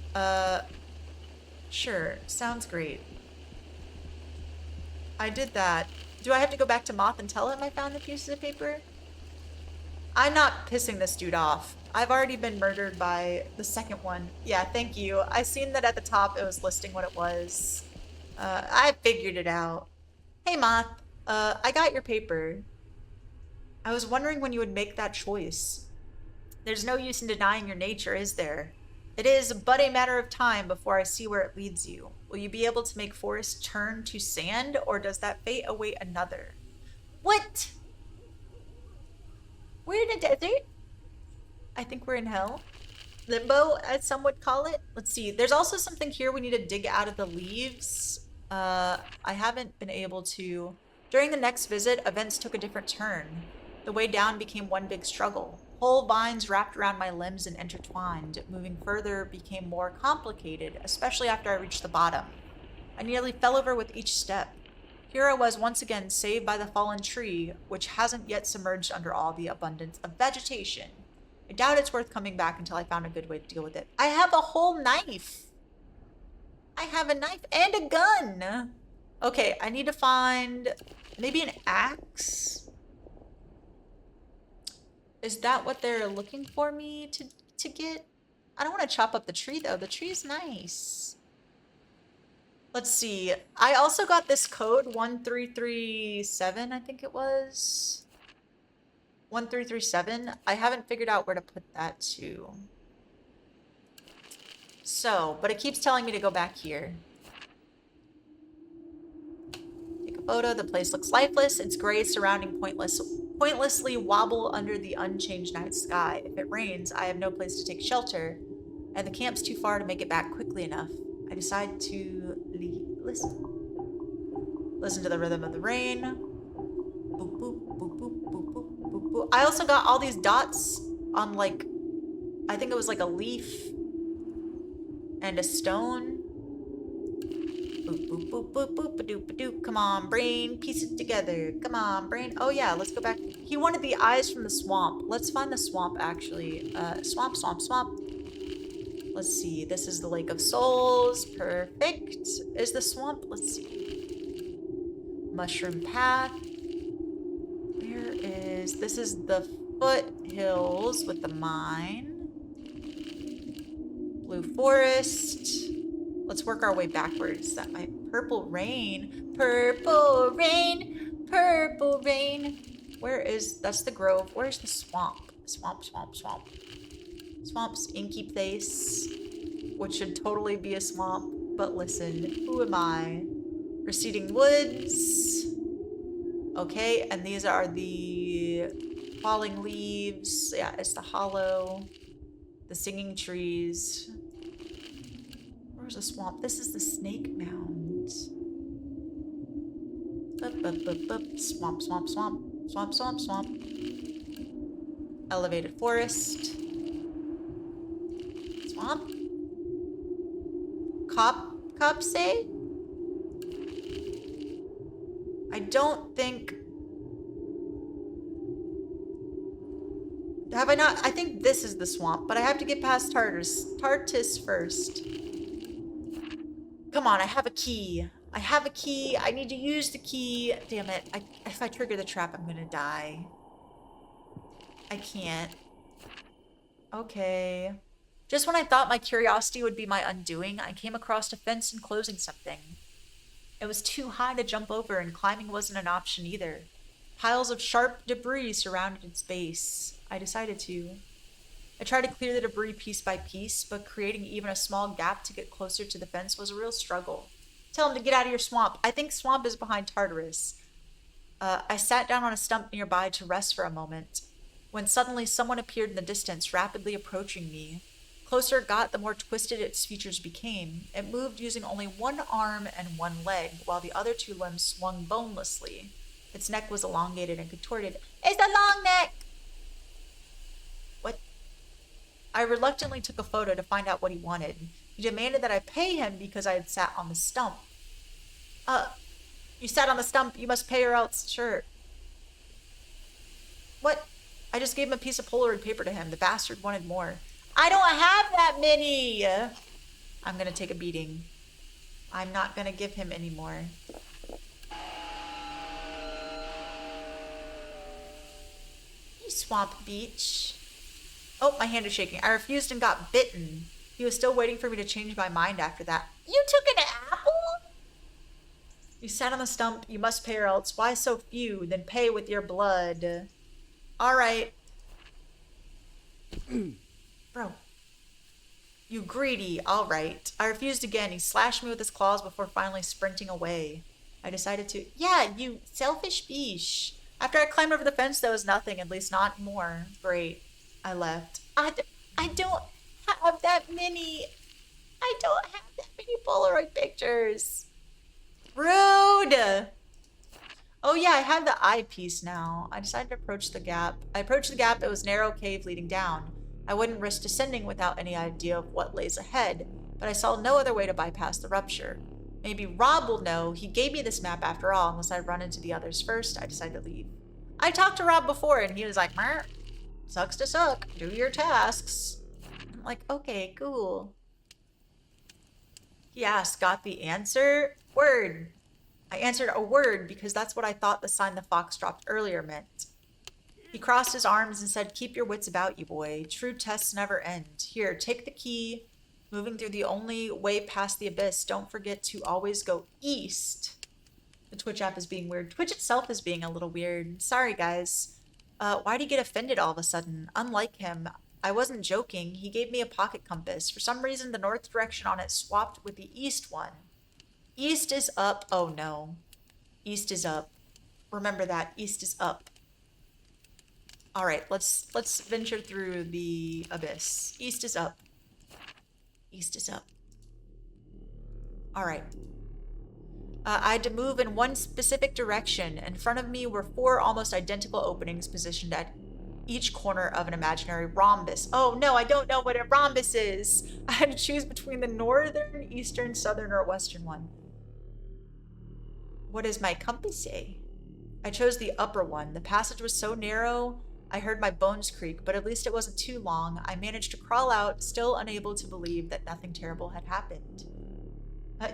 sure, sounds great. I did that. Do I have to go back to Moth and tell him I found the pieces of paper? I'm not pissing this dude off. I've already been murdered by the second one. Yeah, thank you. I seen that at the top it was listing what it was. I figured it out. Hey Moth, I got your paper. I was wondering when you would make that choice. There's no use in denying your nature, is there? It is but a matter of time before I see where it leads you. Will you be able to make forests turn to sand, or does that fate await another? What? We're in a desert? I think we're in hell. Limbo, as some would call it. Let's see. There's also something here we need to dig out of the leaves. I haven't been able to... During the next visit, events took a different turn. The way down became one big struggle. Whole vines wrapped around my limbs and intertwined. Moving further became more complicated, especially after I reached the bottom. I nearly fell over with each step. Here I was once again saved by the fallen tree, which hasn't yet submerged under all the abundance of vegetation. I doubt it's worth coming back until I found a good way to deal with it. I have a whole knife! I have a knife and a gun! Okay, I need to find maybe an axe? Is that what they're looking for me to get? I don't want to chop up the tree though. The tree is nice. Let's see. I also got this code 1337, I think it was. 1337. I haven't figured out where to put that to. So, but it keeps telling me to go back here. Take a photo. The place looks lifeless. Its gray surrounding pointlessly wobble under the unchanged night sky. If it rains, I have no place to take shelter, and the camp's too far to make it back quickly enough. I decide to listen to the rhythm of the rain. Boop, boop, boop, boop, boop, boop, boop, boop. I also got all these dots on, like, I think it was like a leaf and a stone. Boop, boop, boop, boop, boop, ba-doop, ba-doop. Come on, brain, piece it together. Come on, brain. Oh yeah, let's go back. He wanted the eyes from the swamp. Let's find the swamp, actually. Swamp, swamp, swamp. Let's see. This is the Lake of Souls. Perfect. Is the swamp? Let's see. Mushroom Path. Where is... This is the foothills with the mine. Blue Forest. Let's work our way backwards. Is that my purple rain? Purple rain. Purple rain. Where is... That's the grove. Where's the swamp? Swamp, swamp, swamp. Swamp's inky place, which should totally be a swamp, but listen, who am I? Receding woods. Okay, and these are the falling leaves. Yeah, it's the hollow. The singing trees. Where's the swamp? This is the snake mound. Swamp, swamp, swamp. Swamp, swamp, swamp. Elevated forest. Swamp? Cop say? I don't think... Have I not? I think this is the swamp, but I have to get past Tartus first. Come on, I have a key. I have a key. I need to use the key. Damn it. If I trigger the trap, I'm gonna die. I can't. Okay. Just when I thought my curiosity would be my undoing, I came across a fence enclosing something. It was too high to jump over, and climbing wasn't an option either. Piles of sharp debris surrounded its base. I decided to. I tried to clear the debris piece by piece, but creating even a small gap to get closer to the fence was a real struggle. Tell him to get out of your swamp. I think swamp is behind Tartarus. I sat down on a stump nearby to rest for a moment, when suddenly someone appeared in the distance, rapidly approaching me. Closer it got, the more twisted its features became. It moved using only one arm and one leg, while the other two limbs swung bonelessly. Its neck was elongated and contorted. It's a long neck! What? I reluctantly took a photo to find out what he wanted. He demanded that I pay him because I had sat on the stump. You sat on the stump, you must pay or else. Sure. What? I just gave him a piece of Polaroid paper to him. The bastard wanted more. I don't have that many! I'm gonna take a beating. I'm not gonna give him any more. You swamp beach. Oh, my hand is shaking. I refused and got bitten. He was still waiting for me to change my mind after that. You took an apple? You sat on the stump, you must pay or else. Why so few? Then pay with your blood. Alright. Bro. You greedy. Alright. I refused again. He slashed me with his claws before finally sprinting away. I decided to... Yeah, you selfish beesh. After I climbed over the fence, there was nothing, at least not more. Great. I left. I don't have that many... I don't have that many Polaroid pictures. Rude! Oh yeah, I have the eyepiece now. I decided to approach the gap. I approached the gap. It was a narrow cave leading down. I wouldn't risk descending without any idea of what lays ahead, but I saw no other way to bypass the rupture. Maybe Rob will know. He gave me this map after all, unless I run into the others first. I decided to leave. I talked to Rob before, and he was like, "Mer, sucks to suck. Do your tasks." I'm like, okay, cool. He asked, got the answer? Word. I answered a word because that's what I thought the sign the fox dropped earlier meant. He crossed his arms and said, keep your wits about you, boy. True tests never end. Here, take the key. Moving through the only way past the abyss. Don't forget to always go east. The Twitch app is being weird. Twitch itself is being a little weird. Sorry, guys. Why'd he get offended all of a sudden? Unlike him, I wasn't joking. He gave me a pocket compass. For some reason, the north direction on it swapped with the east one. East is up. Oh no. East is up. Remember that. East is up. Alright, let's venture through the abyss. East is up. East is up. Alright. I had to move in one specific direction. In front of me were 4 almost identical openings positioned at each corner of an imaginary rhombus. Oh no, I don't know what a rhombus is. I had to choose between the northern, eastern, southern, or western one. What does my compass say? I chose the upper one. The passage was so narrow, I heard my bones creak, but at least it wasn't too long. I managed to crawl out, still unable to believe that nothing terrible had happened.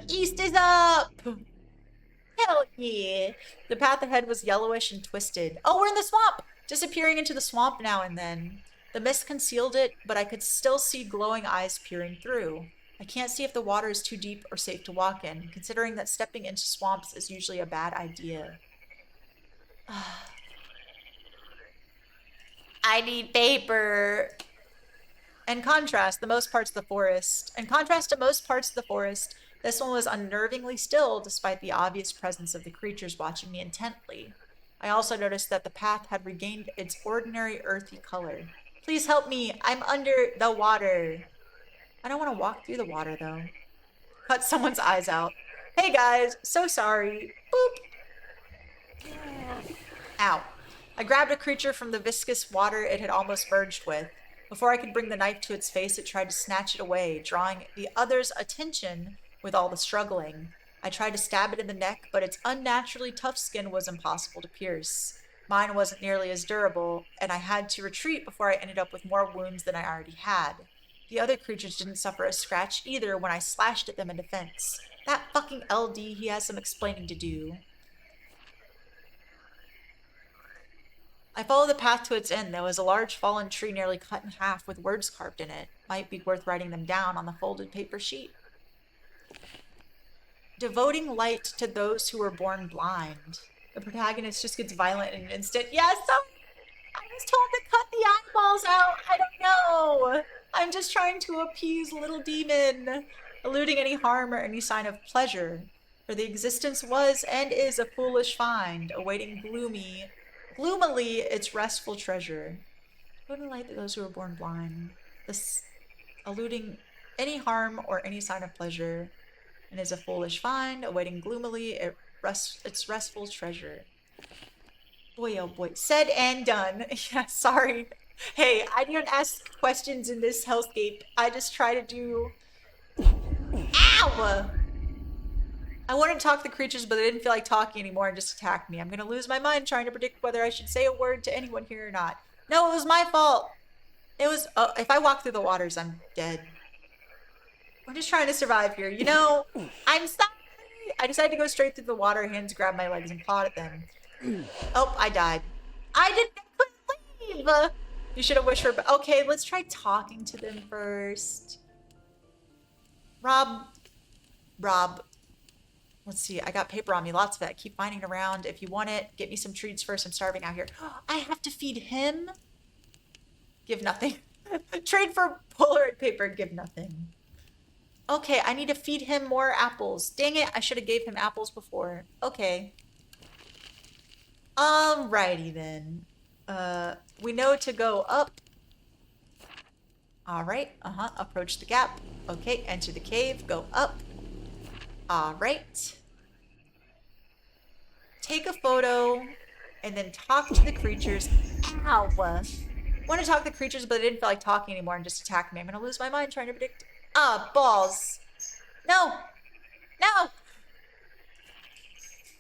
East is up! Hell yeah! The path ahead was yellowish and twisted. Oh, we're in the swamp! Disappearing into the swamp now and then. The mist concealed it, but I could still see glowing eyes peering through. I can't see if the water is too deep or safe to walk in, considering that stepping into swamps is usually a bad idea. I need paper. In contrast to most parts of the forest, this one was unnervingly still despite the obvious presence of the creatures watching me intently. I also noticed that the path had regained its ordinary earthy color. Please help me, I'm under the water. I don't want to walk through the water though. Cut someone's eyes out. Hey guys, so sorry. Boop. Ow. I grabbed a creature from the viscous water it had almost merged with. Before I could bring the knife to its face, it tried to snatch it away, drawing the other's attention with all the struggling. I tried to stab it in the neck, but its unnaturally tough skin was impossible to pierce. Mine wasn't nearly as durable, and I had to retreat before I ended up with more wounds than I already had. The other creatures didn't suffer a scratch either when I slashed at them in defense. That fucking LD, he has some explaining to do. I followed the path to its end. There was a large fallen tree nearly cut in half with words carved in it. Might be worth writing them down on the folded paper sheet. Devoting light to those who were born blind. The protagonist just gets violent in an instant. Yes, I was told to cut the eyeballs out. I don't know. I'm just trying to appease little demon, eluding any harm or any sign of pleasure. For the existence was and is a foolish find, awaiting gloomily its restful treasure. Devoting light to those who were born blind. This eluding any harm or any sign of pleasure, and is a foolish find, awaiting gloomily its restful treasure. Boy, oh boy. Said and done. Yeah, sorry. Hey, I didn't ask questions in this hellscape. I just try to do... Ow! I wanted to talk to the creatures, but they didn't feel like talking anymore and just attacked me. I'm gonna lose my mind trying to predict whether I should say a word to anyone here or not. No, it was my fault. It was... Oh, if I walk through the waters, I'm dead. We're just trying to survive here. You know, I'm sorry. I decided to go straight through the water, hands grabbed my legs and clawed at them. Oh, I died. I couldn't leave. You should have wished for... Okay, let's try talking to them first. Rob. Let's see. I got paper on me. Lots of it. Keep finding it around. If you want it, get me some treats first. I'm starving out here. I have to feed him? Give nothing. Trade for Polaroid paper. Give nothing. Okay, I need to feed him more apples. Dang it. I should have gave him apples before. Okay. Alrighty then. We know to go up. Alright, approach the gap. Okay, enter the cave, go up. Alright. Take a photo, and then talk to the creatures. Ow! Want to talk to the creatures, but I didn't feel like talking anymore and just attacked me. I'm gonna lose my mind trying to predict. Balls. No! No!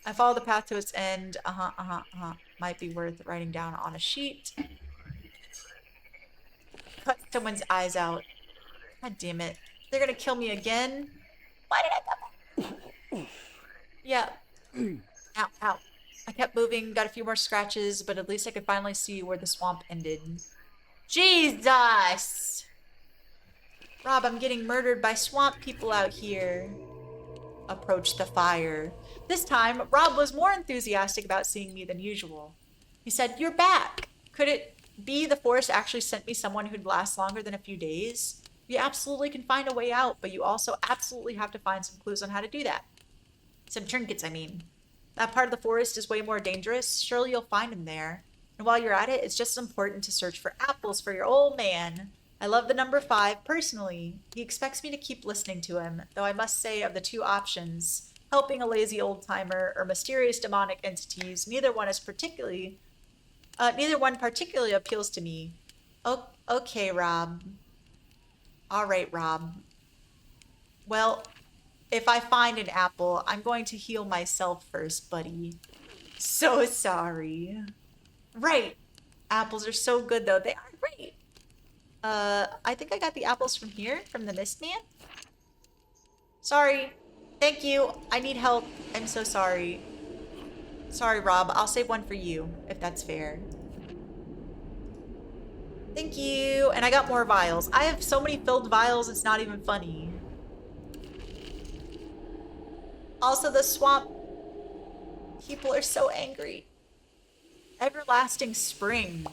I follow the path to its end. Might be worth writing down on a sheet. Cut someone's eyes out. God damn it. They're gonna kill me again? Why did I come back? Yeah. Ow, ow. I kept moving, got a few more scratches, but at least I could finally see where the swamp ended. Jesus! Rob, I'm getting murdered by swamp people out here. Approach the fire. This time, Rob was more enthusiastic about seeing me than usual. He said, "You're back. Could it be the forest actually sent me someone who'd last longer than a few days? You absolutely can find a way out, but you also absolutely have to find some clues on how to do that. Some trinkets, I mean. That part of the forest is way more dangerous. Surely you'll find them there. And while you're at it, it's just as important to search for apples for your old man. I love the number 5 personally. He expects me to keep listening to him, though I must say of the two options, helping a lazy old-timer or mysterious demonic entities, neither one particularly appeals to me. Oh, okay, Rob. All right, Rob. Well, if I find an apple, I'm going to heal myself first, buddy. So sorry. Right. Apples are so good, though. They are great. I think I got the apples from here, from the Mist Man. Sorry. Thank you. I need help. I'm so sorry. Sorry, Rob. I'll save one for you, if that's fair. Thank you. And I got more vials. I have so many filled vials, it's not even funny. Also, the swamp people are so angry. Everlasting spring.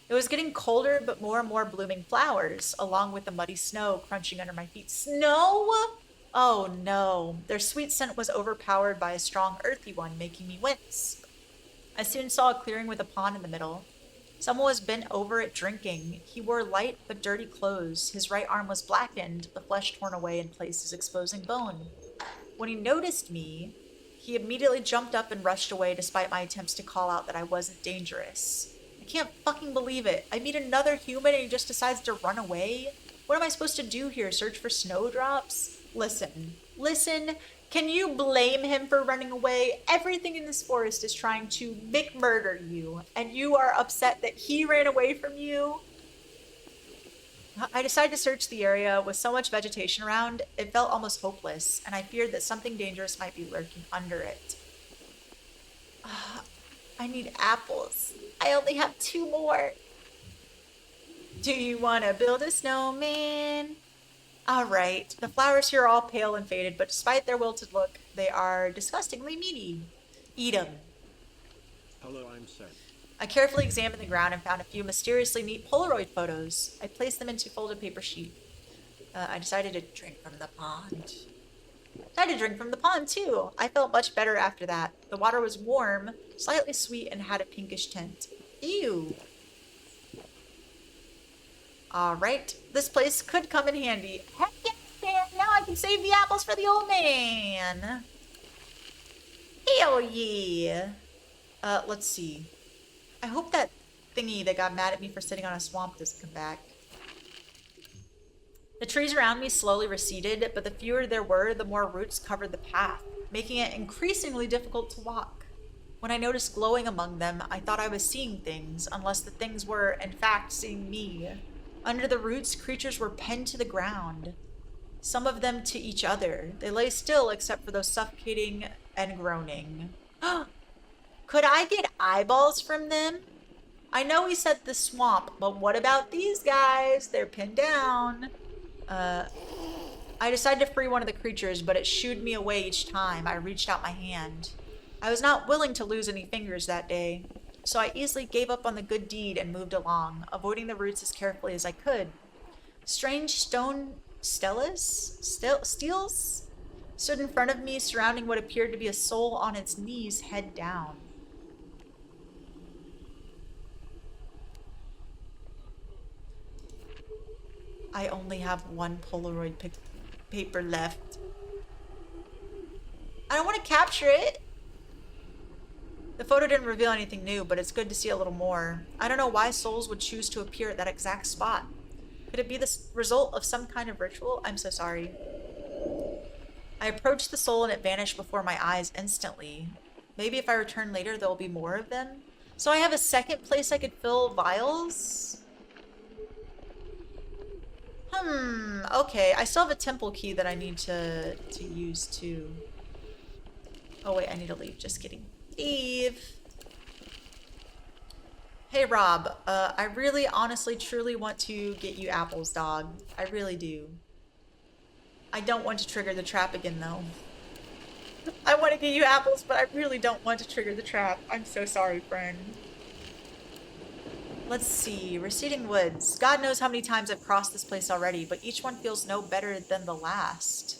It was getting colder, but more and more blooming flowers, along with the muddy snow crunching under my feet. Snow? Oh no. Their sweet scent was overpowered by a strong earthy one, making me wince. I soon saw a clearing with a pond in the middle. Someone was bent over it drinking. He wore light but dirty clothes. His right arm was blackened, the flesh torn away in places exposing bone. When he noticed me, he immediately jumped up and rushed away despite my attempts to call out that I wasn't dangerous. I can't fucking believe it. I meet another human and he just decides to run away? What am I supposed to do here? Search for snowdrops? Listen. Can you blame him for running away? Everything in this forest is trying to murder you, and you are upset that he ran away from you? I decided to search the area. With so much vegetation around, it felt almost hopeless, and I feared that something dangerous might be lurking under it. I need apples. I only have 2 more. Do you want to build a snowman? All right. The flowers here are all pale and faded, but despite their wilted look, they are disgustingly meaty. Eat 'em. Hello, I'm Sen. I carefully examined the ground and found a few mysteriously neat Polaroid photos. I placed them into folded paper sheet. I decided to drink from the pond. I had to drink from the pond too. I felt much better after that. The water was warm, slightly sweet, and had a pinkish tint. Ew. Alright, this place could come in handy. Heck yes, man! Now I can save the apples for the old man! Hell yeah! Let's see. I hope that thingy that got mad at me for sitting on a swamp doesn't come back. The trees around me slowly receded, but the fewer there were, the more roots covered the path, making it increasingly difficult to walk. When I noticed glowing among them, I thought I was seeing things, unless the things were, in fact, seeing me. Under the roots, creatures were pinned to the ground. Some of them to each other. They lay still except for those suffocating and groaning. Could I get eyeballs from them? I know we said the swamp, but what about these guys? They're pinned down. I decided to free one of the creatures, but it shooed me away each time I reached out my hand. I was not willing to lose any fingers that day, so I easily gave up on the good deed and moved along, avoiding the roots as carefully as I could. Strange stone steels stood in front of me, surrounding what appeared to be a soul on its knees, head down. I only have 1 Polaroid paper left. I don't want to capture it. The photo didn't reveal anything new, but it's good to see a little more. I don't know why souls would choose to appear at that exact spot. Could it be the result of some kind of ritual? I'm so sorry. I approached the soul and it vanished before my eyes instantly. Maybe if I return later, there'll be more of them. So I have a second place I could fill vials? Okay. I still have a temple key that I need to use too. Oh wait, I need to leave. Just kidding. Leave. Hey Rob, I really, honestly, truly want to get you apples, dog. I really do. I don't want to trigger the trap again though. I want to get you apples, but I really don't want to trigger the trap. I'm so sorry, friend. Let's see. Receding woods. God knows how many times I've crossed this place already, but each one feels no better than the last.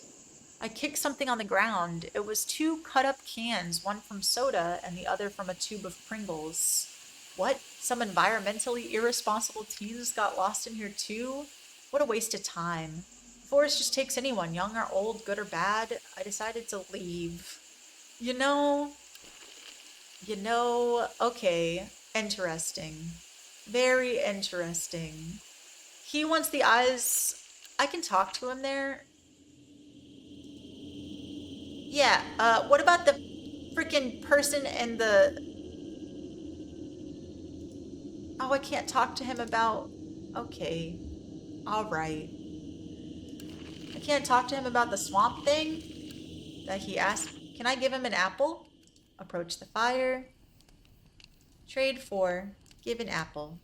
I kicked something on the ground. It was 2 cut-up cans, one from soda and the other from a tube of Pringles. What? Some environmentally irresponsible teens got lost in here too? What a waste of time. Forest just takes anyone, young or old, good or bad. I decided to leave. You know, okay, interesting. Very interesting. He wants the eyes. I can talk to him there. Yeah, what about the freaking person in the... Oh, I can't talk to him about... Okay. Alright. I can't talk to him about the swamp thing that he asked. Can I give him an apple? Approach the fire. Trade for... Give an apple.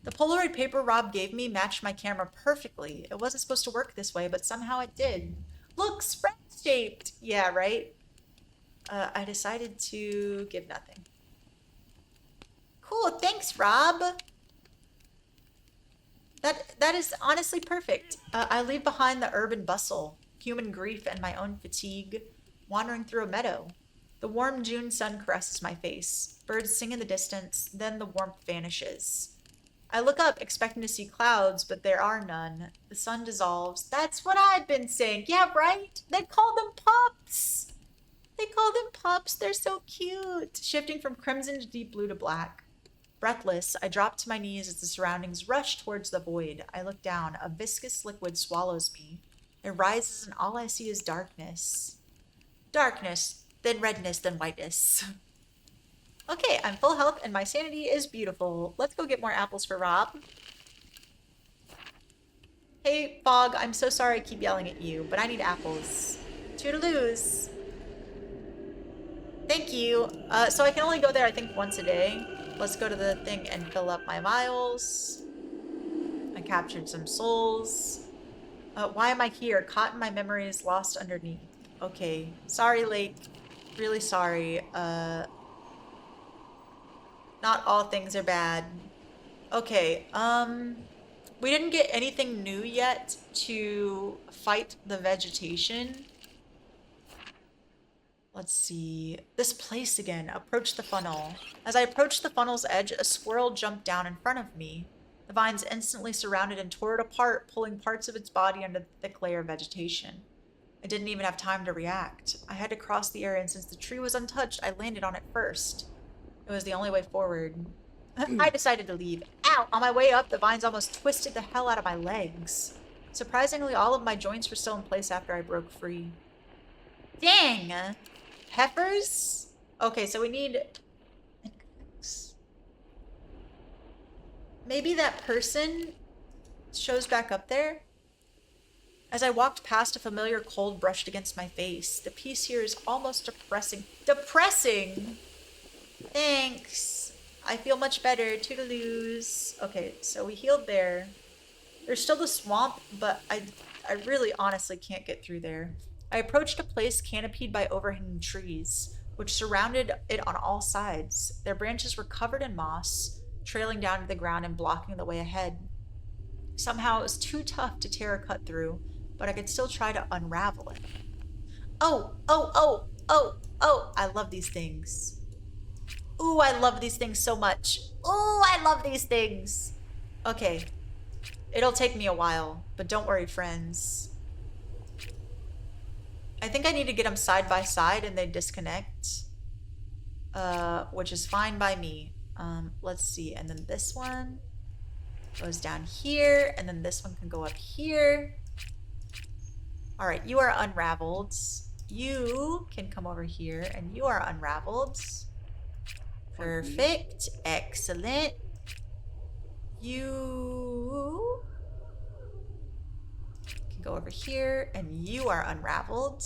The Polaroid paper Rob gave me matched my camera perfectly. It wasn't supposed to work this way, but somehow it did. Look, spread-shaped! Yeah, right? I decided to give nothing. Cool, thanks, Rob! That is honestly perfect. I leave behind the urban bustle, human grief, and my own fatigue, wandering through a meadow. The warm June sun caresses my face. Birds sing in the distance, then the warmth vanishes. I look up, expecting to see clouds, but there are none. The sun dissolves. That's what I've been saying. Yeah, right? They call them pups! They call them pups. They're so cute. Shifting from crimson to deep blue to black. Breathless, I drop to my knees as the surroundings rush towards the void. I look down. A viscous liquid swallows me. It rises and all I see is darkness. Darkness. Then redness, then whiteness. Okay, I'm full health and my sanity is beautiful. Let's go get more apples for Rob. Hey, Fog, I'm so sorry I keep yelling at you, but I need apples. Toodaloos. Thank you. So I can only go there, I think, once a day. Let's go to the thing and fill up my vials. I captured some souls. Why am I here? Caught in my memories, lost underneath. Okay. Sorry, Lake. Really sorry. Not all things are bad. Okay, we didn't get anything new yet to fight the vegetation. Let's see. This place again. Approach the funnel. As I approached the funnel's edge, a squirrel jumped down in front of me. The vines instantly surrounded and tore it apart, pulling parts of its body under the thick layer of vegetation. I didn't even have time to react. I had to cross the area, and since the tree was untouched, I landed on it first. It was the only way forward. I decided to leave. Ow! On my way up, the vines almost twisted the hell out of my legs. Surprisingly, all of my joints were still in place after I broke free. Dang! Heifers? Okay, so we need... Maybe that person shows back up there? As I walked past, a familiar cold brushed against my face. The peace here is almost depressing. Depressing? Thanks. I feel much better. Toodaloos. Okay, so we healed there. There's still the swamp, but I really honestly can't get through there. I approached a place canopied by overhanging trees, which surrounded it on all sides. Their branches were covered in moss, trailing down to the ground and blocking the way ahead. Somehow it was too tough to tear a cut through, but I could still try to unravel it. Oh, oh, oh, oh, oh, I love these things. Ooh, I love these things so much. Ooh, I love these things. Okay. It'll take me a while, but don't worry, friends. I think I need to get them side by side and they disconnect. Which is fine by me. Let's see. And then this one goes down here, and then this one can go up here. All right, you are unraveled. You can come over here, and you are unraveled. Perfect. Excellent. You can go over here, and you are unraveled.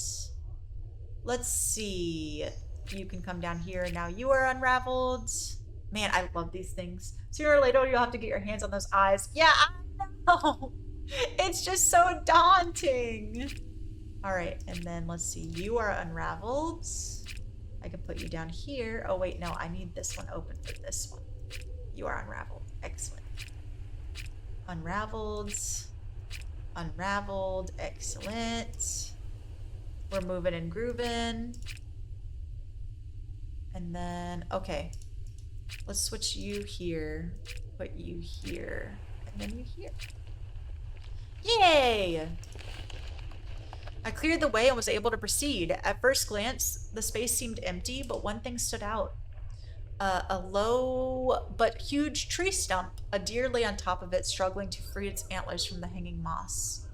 Let's see. You can come down here, and now you are unraveled. Man, I love these things. Sooner or later, you'll have to get your hands on those eyes. Yeah, I know. It's just so daunting. All right, and then let's see. You are unraveled. I can put you down here. Oh, wait, no. I need this one open for this one. You are unraveled. Excellent. Unraveled. Unraveled. Excellent. We're moving and grooving. And then, okay. Let's switch you here. Put you here. And then you here. Yay! I cleared the way and was able to proceed. At first glance, the space seemed empty, but one thing stood out. A low but huge tree stump. A deer lay on top of it, struggling to free its antlers from the hanging moss.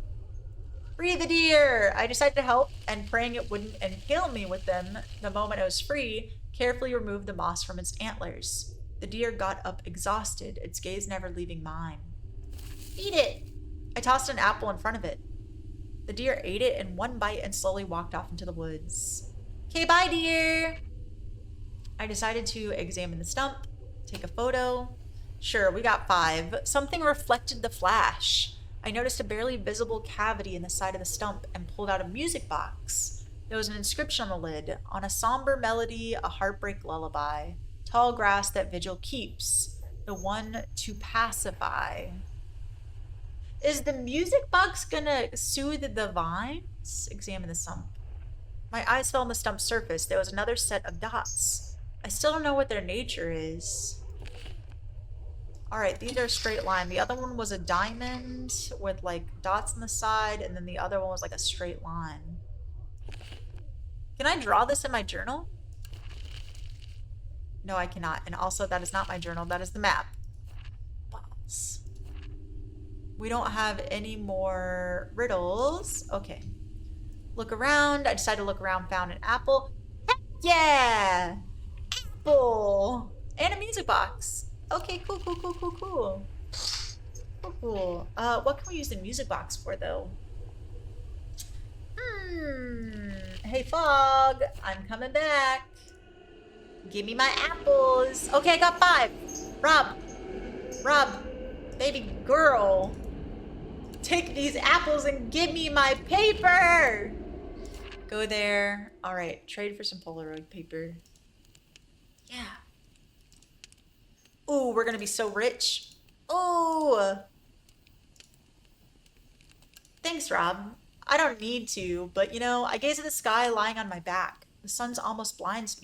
Free the deer! I decided to help, and praying it wouldn't impale me with them the moment it was free, carefully removed the moss from its antlers. The deer got up exhausted, its gaze never leaving mine. Eat it! I tossed an apple in front of it. The deer ate it in one bite and slowly walked off into the woods. Okay, bye, deer! I decided to examine the stump, take a photo. Sure, we got 5. Something reflected the flash. I noticed a barely visible cavity in the side of the stump and pulled out a music box. There was an inscription on the lid. On a somber melody, a heartbreak lullaby. Tall grass that vigil keeps. The one to pacify. Is the music box gonna soothe the vines? Examine the stump. My eyes fell on the stump's surface. There was another set of dots. I still don't know what their nature is. Alright, these are a straight line. The other one was a diamond with like dots on the side, and then the other one was like a straight line. Can I draw this in my journal? No, I cannot. And also, that is not my journal. That is the map. Balls. We don't have any more riddles. Okay. Look around. I decided to look around, found an apple. Heck yeah! Apple! And a music box. Okay, cool, cool, cool, cool, cool. Cool, cool. What can we use the music box for, though? Hey, Fog. I'm coming back. Give me my apples. Okay, I got 5. Rob. Rob. Baby girl. Take these apples and give me my paper. Go there. All right, trade for some Polaroid paper. Yeah. Ooh, we're gonna be so rich. Ooh. Thanks, Rob. I don't need to, but you know, I gaze at the sky lying on my back. The sun almost blinds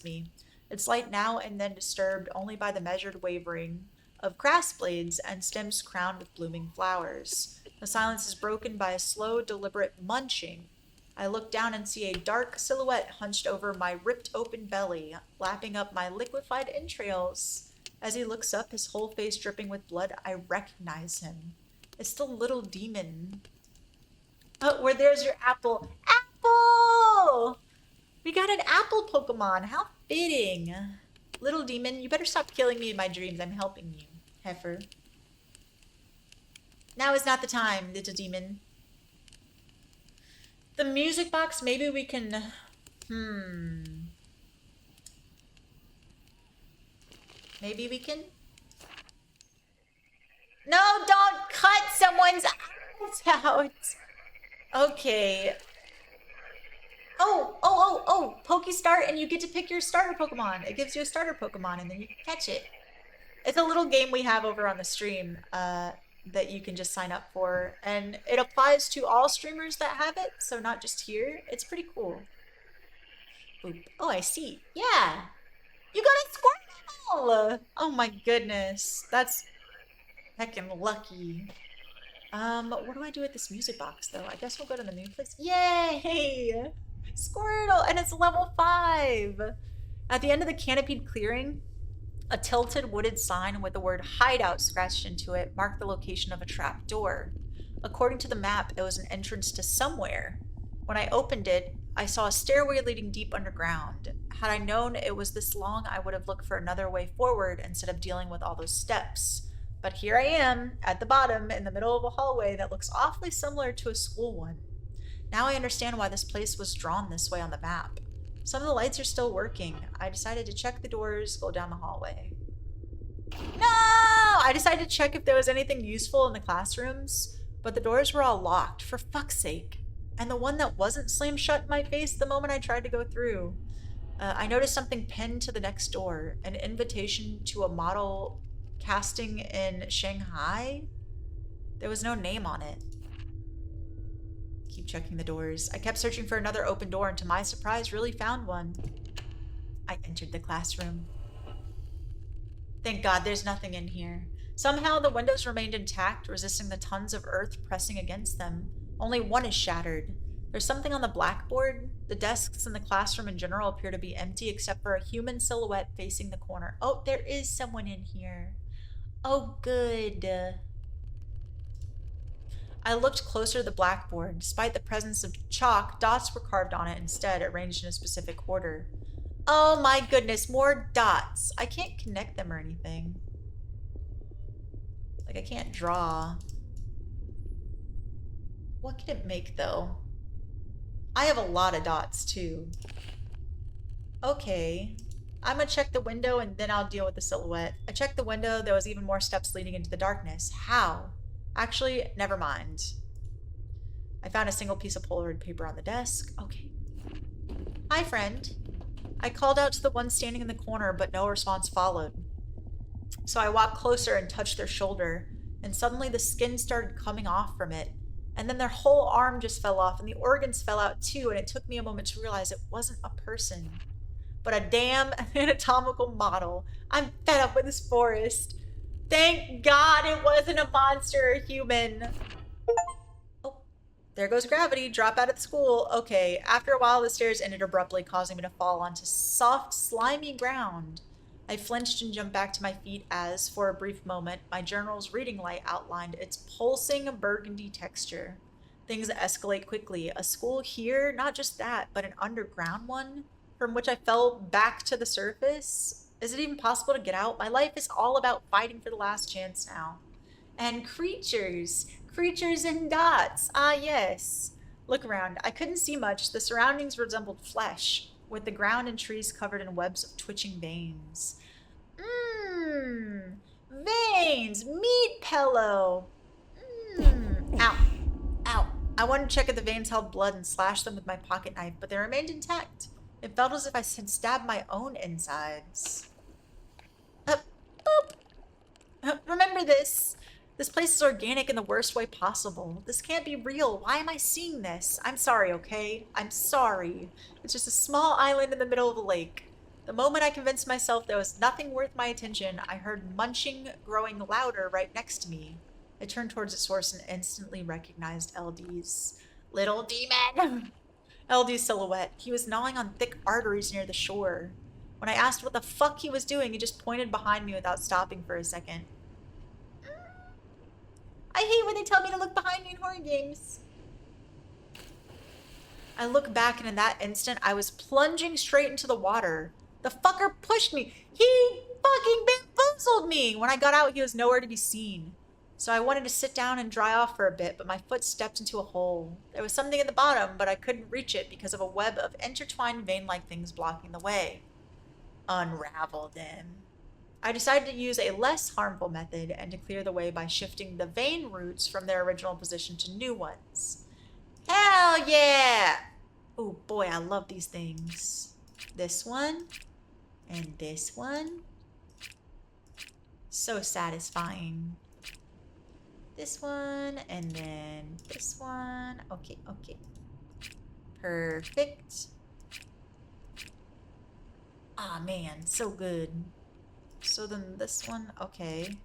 me. Its light now and then disturbed only by the measured wavering of grass blades and stems crowned with blooming flowers. The silence is broken by a slow, deliberate munching. I look down and see a dark silhouette hunched over my ripped open belly, lapping up my liquefied entrails. As he looks up, his whole face dripping with blood, I recognize him. It's the little demon. Oh, where there's your apple. Apple! We got an apple Pokemon. How fitting. Little demon, you better stop killing me in my dreams. I'm helping you, heifer. Now is not the time, little demon. The music box, maybe we can... Maybe we can... No, don't cut someone's eyes out. Okay. Oh, Pokestart, and you get to pick your starter Pokemon. It gives you a starter Pokemon, and then you can catch it. It's a little game we have over on the stream that you can just sign up for, and it applies to all streamers that have it, so not just here. It's pretty cool. Boop. Oh, I see. Yeah. You got a Squirtle! Oh my goodness. That's heckin' lucky. What do I do with this music box, though? I guess we'll go to the new place. Yay! Squirtle! And it's level 5! At the end of the canopied clearing, a tilted wooded sign with the word hideout scratched into it marked the location of a trap door. According to the map, it was an entrance to somewhere. When I opened it, I saw a stairway leading deep underground. Had I known it was this long, I would have looked for another way forward instead of dealing with all those steps. But here I am, at the bottom, in the middle of a hallway that looks awfully similar to a school one. Now I understand why this place was drawn this way on the map. Some of the lights are still working. I decided to check the doors, go down the hallway. No! I decided to check if there was anything useful in the classrooms, but the doors were all locked, for fuck's sake. And the one that wasn't slammed shut in my face the moment I tried to go through. I noticed something pinned to the next door, an invitation to a model casting in Shanghai? There was no name on it. Keep checking the doors. I kept searching for another open door and to my surprise really found one. I entered the classroom. Thank God there's nothing in here. Somehow the windows remained intact, resisting the tons of earth pressing against them. Only one is shattered. There's something on the blackboard. The desks in the classroom in general appear to be empty except for a human silhouette facing the corner. Oh, there is someone in here. Oh, good. I looked closer to the blackboard. Despite the presence of chalk, dots were carved on it instead, arranged in a specific order. Oh my goodness, more dots. I can't connect them or anything. Like, I can't draw. What can it make, though? I have a lot of dots, too. Okay. I'm gonna check the window and then I'll deal with the silhouette. I checked the window. There was even more steps leading into the darkness. How? Actually, never mind. I found a single piece of Polaroid paper on the desk. Okay. Hi, friend. I called out to the one standing in the corner, but no response followed. So I walked closer and touched their shoulder, and suddenly the skin started coming off from it. And then their whole arm just fell off, and the organs fell out too, and it took me a moment to realize it wasn't a person, but a damn anatomical model. I'm fed up with this forest. Thank God it wasn't a monster or a human. Oh, there goes gravity. Drop out of the school. Okay, after a while the stairs ended abruptly, causing me to fall onto soft, slimy ground. I flinched and jumped back to my feet as, for a brief moment, my journal's reading light outlined its pulsing burgundy texture. Things escalate quickly. A school here? Not just that, but an underground one? From which I fell back to the surface? Is it even possible to get out? My life is all about fighting for the last chance now. And creatures. Creatures and dots. Ah, yes. Look around. I couldn't see much. The surroundings resembled flesh. with the ground and trees covered in webs of twitching veins. Mmm. Veins! Meat pillow! Mmm. Ow. Ow. I wanted to check if the veins held blood and slash them with my pocket knife, but they remained intact. It felt as if I had stabbed my own insides. Boop. Remember this. This place is organic in the worst way possible. This can't be real. Why am I seeing this? I'm sorry, okay? I'm sorry. It's just a small island in the middle of a lake. The moment I convinced myself there was nothing worth my attention, I heard munching growing louder right next to me. I turned towards the source and instantly recognized LD's little demon. LD's silhouette. He was gnawing on thick arteries near the shore. When I asked what the fuck he was doing, he just pointed behind me without stopping for a second. I hate when they tell me to look behind me in horror games. I look back, and in that instant, I was plunging straight into the water. The fucker pushed me. He fucking bamboozled me. When I got out, he was nowhere to be seen. So I wanted to sit down and dry off for a bit, but my foot stepped into a hole. There was something at the bottom, but I couldn't reach it because of a web of intertwined vein-like things blocking the way. Unravel them. I decided to use a less harmful method and to clear the way by shifting the vein roots from their original position to new ones. Hell yeah! Oh boy, I love these things. This one and this one. So satisfying. This one and then this one. Okay, okay. Perfect. Ah, man, so good. So then this one, okay.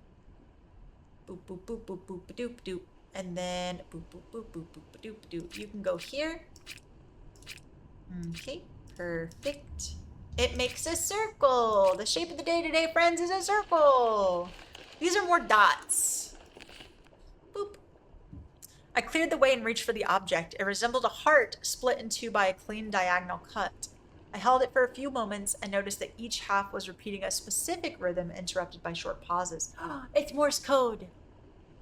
Boop, boop, boop, boop, boop, doop, doop. And then boop, boop, boop, boop, boop, doop, doop. You can go here. Okay, perfect. It makes a circle. The shape of the day today, friends, is a circle. These are more dots. Boop. I cleared the way and reached for the object. It resembled a heart split in two by a clean diagonal cut. I held it for a few moments and noticed that each half was repeating a specific rhythm interrupted by short pauses. It's Morse code.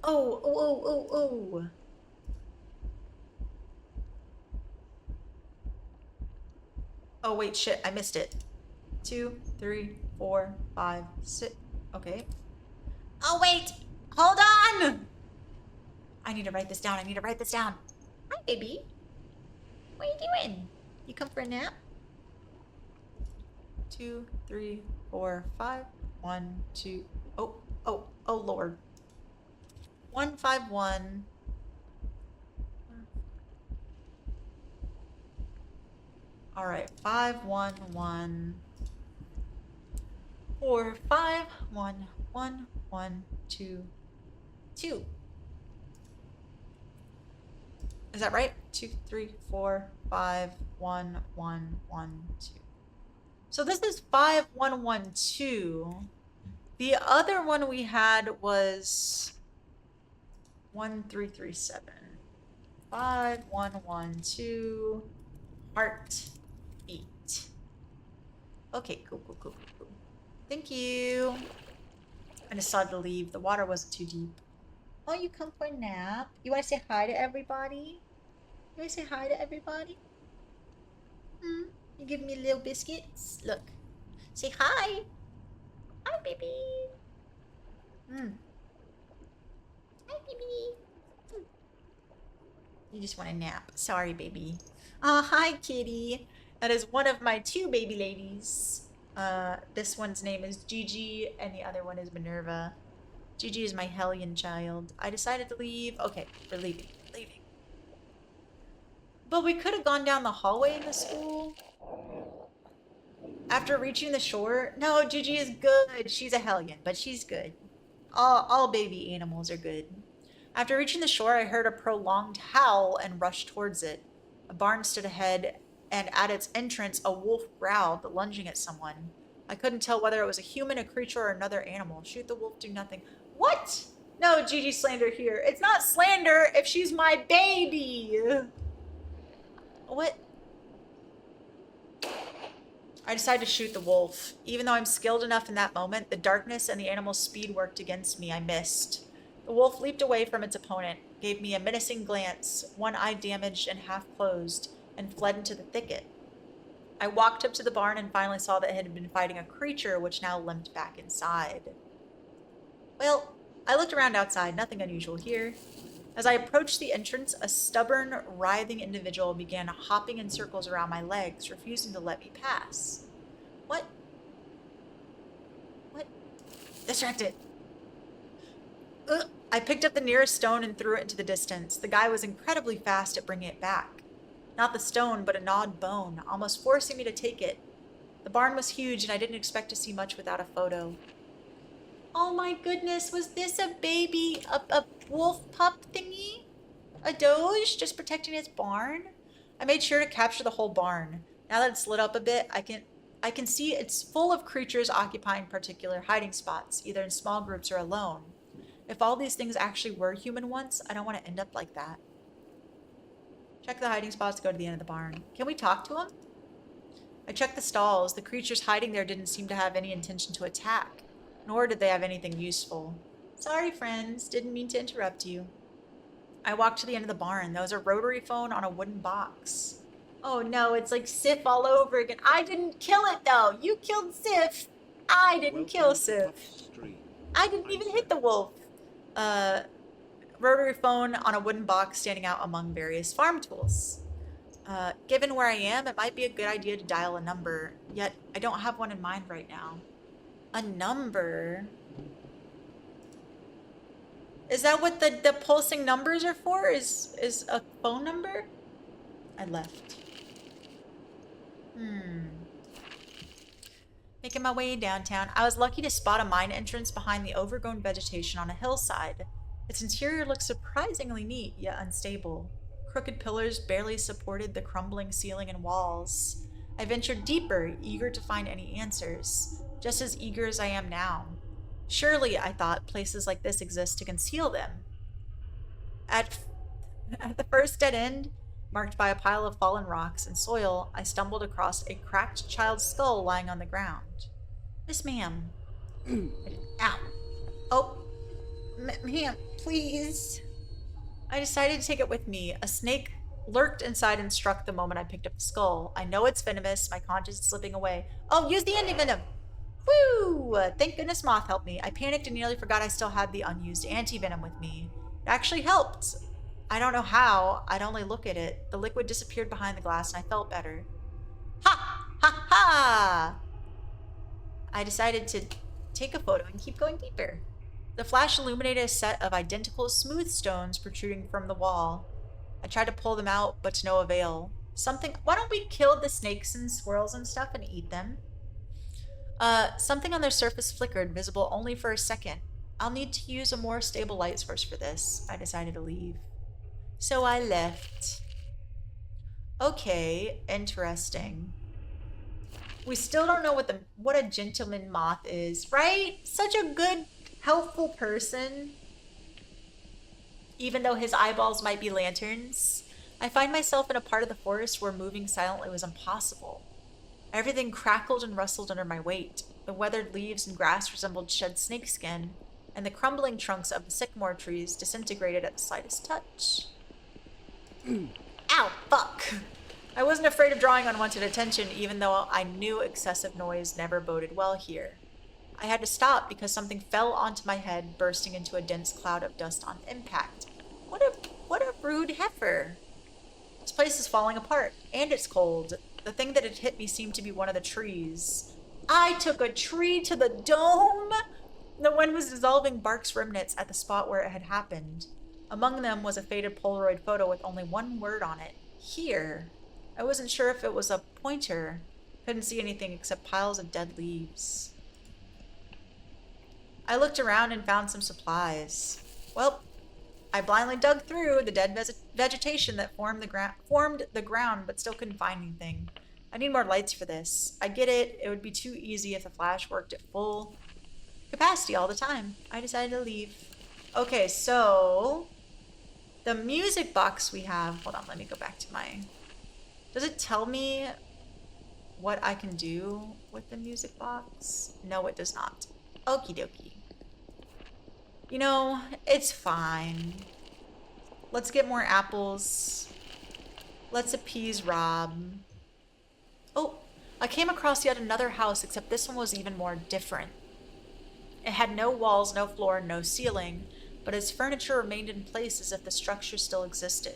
Oh, oh, oh, oh, oh. Oh, wait, shit, I missed it. 2, 3, 4, 5, 6. Okay. Oh, wait, hold on. I need to write this down. I need to write this down. Hi, baby. What are you doing? You come for a nap? 2, 3, 4, 5. 1, 2. Oh, oh, oh, Lord. 151. All right, 511. 4, 5, 1, 1, 1, 2, 2. Is that right? 2, 3, 4, 5, 1, 1, 1, 2. So this is 5112. The other one we had was 1337. 5112. Heart beat. Okay, cool, cool, cool, cool, cool. Thank you. I decided to leave. The water wasn't too deep. Oh, you come for a nap? You want to say hi to everybody? You want to say hi to everybody? You give me little biscuits? Look. Say hi. Hi, baby. Hi, baby. You just want a nap. Sorry, baby. Hi, kitty. That is one of my 2 baby ladies. This one's name is Gigi, and the other one is Minerva. Gigi is my hellion child. I decided to leave. Okay, we're leaving. We're leaving. But we could have gone down the hallway in the school. After reaching the shore. No, Gigi is good. She's a hellion, but she's good. All baby animals are good. After reaching the shore, I heard a prolonged howl and rushed towards it. A barn stood ahead, and at its entrance, a wolf growled, lunging at someone. I couldn't tell whether it was a human, a creature, or another animal. Shoot the wolf, do nothing. What? No, Gigi slander here. It's not slander if she's my baby. What? I decided to shoot the wolf. Even though I'm skilled enough in that moment, the darkness and the animal's speed worked against me. I missed. The wolf leaped away from its opponent, gave me a menacing glance, one eye damaged and half closed, and fled into the thicket. I walked up to the barn and finally saw that it had been fighting a creature which now limped back inside. Well, I looked around outside, nothing unusual here. As I approached the entrance, a stubborn, writhing individual began hopping in circles around my legs, refusing to let me pass. What? What? Distracted. Ugh. I picked up the nearest stone and threw it into the distance. The guy was incredibly fast at bringing it back. Not the stone, but a gnawed bone, almost forcing me to take it. The barn was huge, and I didn't expect to see much without a photo. Oh my goodness, was this a baby, a wolf pup thingy? A doge just protecting its barn? I made sure to capture the whole barn. Now that it's lit up a bit, I can see it's full of creatures occupying particular hiding spots, either in small groups or alone. If all these things actually were human once, I don't want to end up like that. Check the hiding spots, go to the end of the barn. Can we talk to them? I checked the stalls. The creatures hiding there didn't seem to have any intention to attack, nor did they have anything useful. Sorry, friends. Didn't mean to interrupt you. I walked to the end of the barn. There was a rotary phone on a wooden box. Oh no, it's like Sif all over again. I didn't kill it though. You killed Sif. I didn't kill Sif. I didn't even hit the wolf. Rotary phone on a wooden box standing out among various farm tools. Given where I am, it might be a good idea to dial a number, yet I don't have one in mind right now. A number? Is that what the pulsing numbers are for? Is a phone number? I left. Making my way downtown, I was lucky to spot a mine entrance behind the overgrown vegetation on a hillside. Its interior looked surprisingly neat, yet unstable. Crooked pillars barely supported the crumbling ceiling and walls. I ventured deeper, eager to find any answers, just as eager as I am now. Surely, I thought, places like this exist to conceal them. At the first dead end, marked by a pile of fallen rocks and soil, I stumbled across a cracked child's skull lying on the ground. Miss Ma'am. Ow. Oh. Ma'am, please. I decided to take it with me. A snake lurked inside and struck the moment I picked up the skull. I know it's venomous. My conscience is slipping away. Oh, use the anti-venom. Woo! Thank goodness Moth helped me. I panicked and nearly forgot I still had the unused anti-venom with me. It actually helped. I don't know how. I'd only look at it. The liquid disappeared behind the glass and I felt better. Ha! Ha ha! I decided to take a photo and keep going deeper. The flash illuminated a set of identical smooth stones protruding from the wall. I tried to pull them out, but to no avail. Why don't we kill the snakes and squirrels and stuff and eat them? Something on their surface flickered, visible only for a second. I'll need to use a more stable light source for this. I decided to leave. So I left. Okay, interesting. We still don't know what a gentleman moth is, right? Such a good, helpful person. Even though his eyeballs might be lanterns. I find myself in a part of the forest where moving silently was impossible. Everything crackled and rustled under my weight. The weathered leaves and grass resembled shed snakeskin, and the crumbling trunks of the sycamore trees disintegrated at the slightest touch. Ow, fuck! I wasn't afraid of drawing unwanted attention, even though I knew excessive noise never boded well here. I had to stop because something fell onto my head, bursting into a dense cloud of dust on impact. What a rude heifer. This place is falling apart, and it's cold. The thing that had hit me seemed to be one of the trees. I took a tree to the dome! The wind was dissolving bark's remnants at the spot where it had happened. Among them was a faded Polaroid photo with only one word on it. Here. I wasn't sure if it was a pointer. Couldn't see anything except piles of dead leaves. I looked around and found some supplies. Well, I blindly dug through the dead vegetation that formed the ground, but still couldn't find anything. I need more lights for this. I get it. It would be too easy if the flash worked at full capacity all the time. I decided to leave. Okay, so the music box we have. Hold on, let me go back to my... Does it tell me what I can do with the music box? No, it does not. Okie dokie. You know, it's fine. Let's get more apples. Let's appease Rob. Oh, I came across yet another house, except this one was even more different. It had no walls, no floor, no ceiling, but its furniture remained in place as if the structure still existed.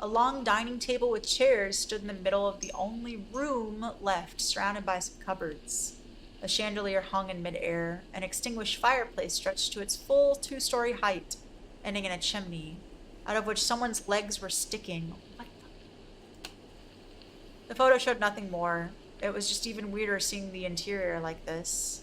A long dining table with chairs stood in the middle of the only room left, surrounded by some cupboards. A chandelier hung in midair. An extinguished fireplace stretched to its full 2-story height, ending in a chimney, out of which someone's legs were sticking. What the photo showed nothing more. It was just even weirder seeing the interior like this.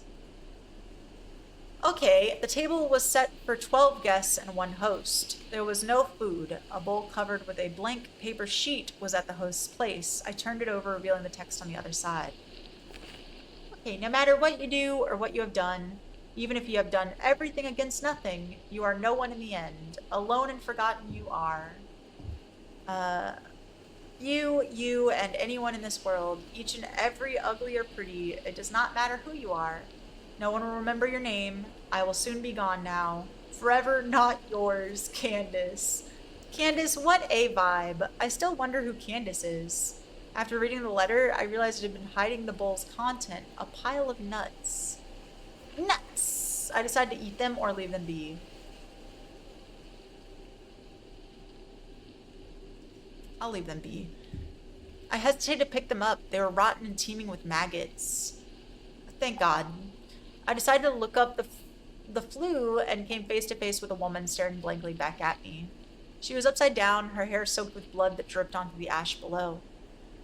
Okay, the table was set for 12 guests and one host. There was no food. A bowl covered with a blank paper sheet was at the host's place. I turned it over, revealing the text on the other side. Okay, no matter what you do or what you have done, even if you have done everything against nothing, you are no one in the end. Alone and forgotten you are. You, and anyone in this world, each and every ugly or pretty, it does not matter who you are. No one will remember your name. I will soon be gone now. Forever not yours, Candace. Candace, what a vibe. I still wonder who Candace is. After reading the letter, I realized it had been hiding the bowl's content, a pile of nuts. Nuts! I decided to eat them or leave them be. I'll leave them be. I hesitated to pick them up. They were rotten and teeming with maggots. Thank God. I decided to look up the flu and came face to face with a woman staring blankly back at me. She was upside down, her hair soaked with blood that dripped onto the ash below.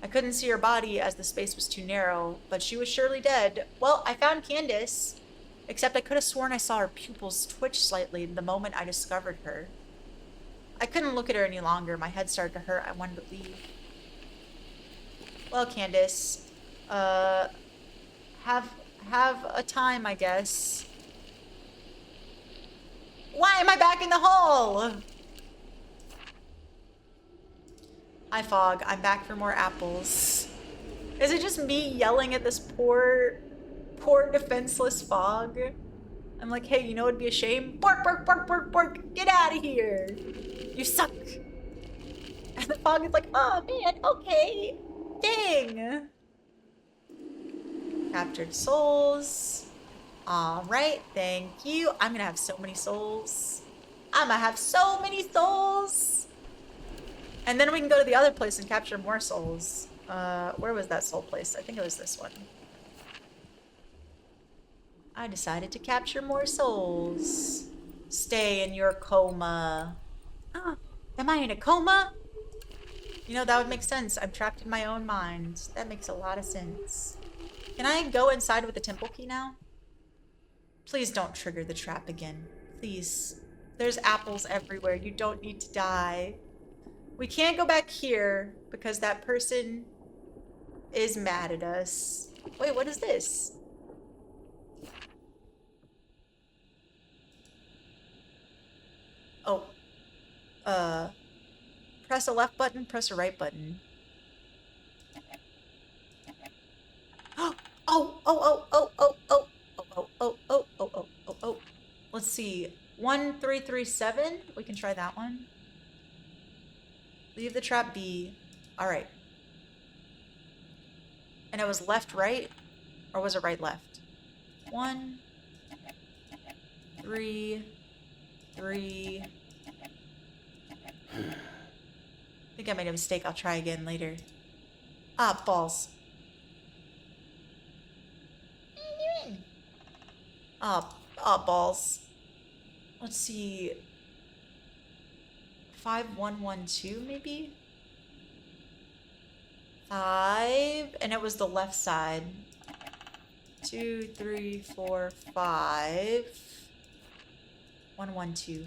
I couldn't see her body as the space was too narrow, but she was surely dead. Well, I found Candace. Except I could have sworn I saw her pupils twitch slightly the moment I discovered her. I couldn't look at her any longer. My head started to hurt. I wanted to leave. Well, Candace, have a time, I guess. Why am I back in the hole? Hi, Fog. I'm back for more apples. Is it just me yelling at this poor defenseless Fog? I'm like, hey, you know what'd be a shame? Bork, bork, bork, bork, bork. Get out of here. You suck. And the Fog is like, oh, man, okay. Dang. Captured souls. Alright, thank you. I'm gonna have so many souls. I'm gonna have so many souls. And then we can go to the other place and capture more souls. Where was that soul place? I think it was this one. I decided to capture more souls. Stay in your coma. Am I in a coma? You know, that would make sense. I'm trapped in my own mind. That makes a lot of sense. Can I go inside with the temple key now? Please don't trigger the trap again. Please. There's apples everywhere. You don't need to die. We can't go back here because that person is mad at us. Wait, what is this? Oh. Press a left button, press a right button. Oh. Let's see. 1337. We can try that one. Leave the trap be. All right. And it was left, right? Or was it right, left? 1, 3, 3. I think I made a mistake. I'll try again later. Ah, balls. Balls. Let's see. 5112 maybe? 5, and it was the left side. 2, 3, 4, 5. 112.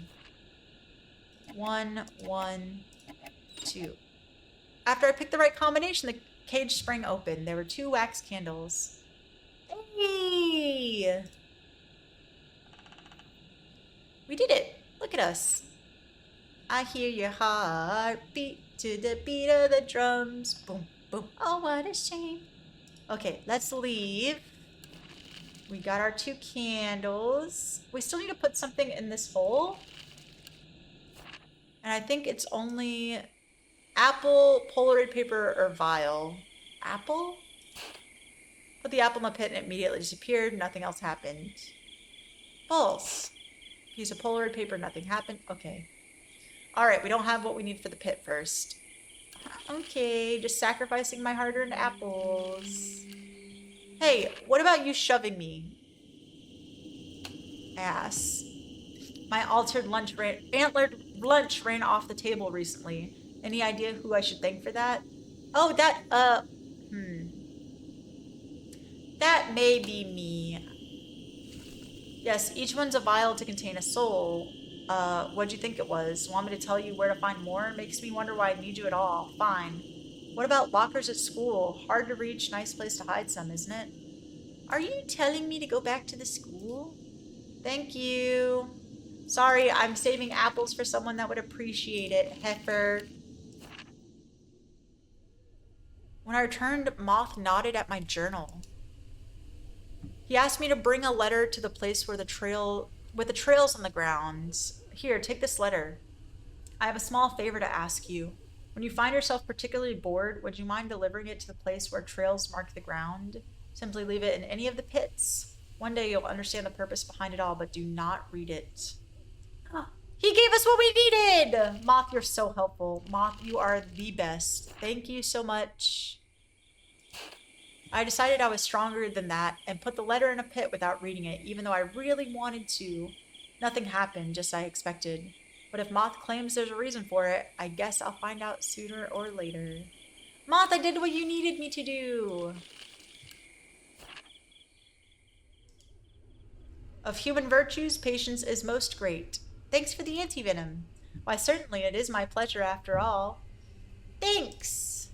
112. After I picked the right combination, the cage sprang open. There were 2 wax candles. Hey! We did it. Look at us. I hear your heart beat to the beat of the drums. Boom, boom. Oh, what a shame. Okay, let's leave. We got our 2 candles. We still need to put something in this hole. And I think it's only apple, Polaroid paper, or vial. Apple? Put the apple in the pit and it immediately disappeared. Nothing else happened. False. Piece of Polaroid paper. Nothing happened. Okay. Alright, we don't have what we need for the pit first. Okay, just sacrificing my hard-earned apples. Hey, what about you shoving me? Ass. My antlered lunch ran off the table recently. Any idea who I should thank for that? Oh, that may be me. Yes, each one's a vial to contain a soul. What'd you think it was? Want me to tell you where to find more? Makes me wonder why I need you at all. Fine. What about lockers at school? Hard to reach, nice place to hide some, isn't it? Are you telling me to go back to the school? Thank you. Sorry, I'm saving apples for someone that would appreciate it, heifer. When I returned, Moth nodded at my journal. He asked me to bring a letter to the place where with the trails on the ground. Here, take this letter. I have a small favor to ask you. When you find yourself particularly bored, would you mind delivering it to the place where trails mark the ground? Simply leave it in any of the pits. One day you'll understand the purpose behind it all, but do not read it. He gave us what we needed! Moth, you're so helpful. Moth, you are the best. Thank you so much. I decided I was stronger than that and put the letter in a pit without reading it, even though I really wanted to. Nothing happened, just as I expected. But if Moth claims there's a reason for it, I guess I'll find out sooner or later. Moth, I did what you needed me to do. Of human virtues, patience is most great. Thanks for the antivenom. Why, certainly, it is my pleasure after all. Thanks!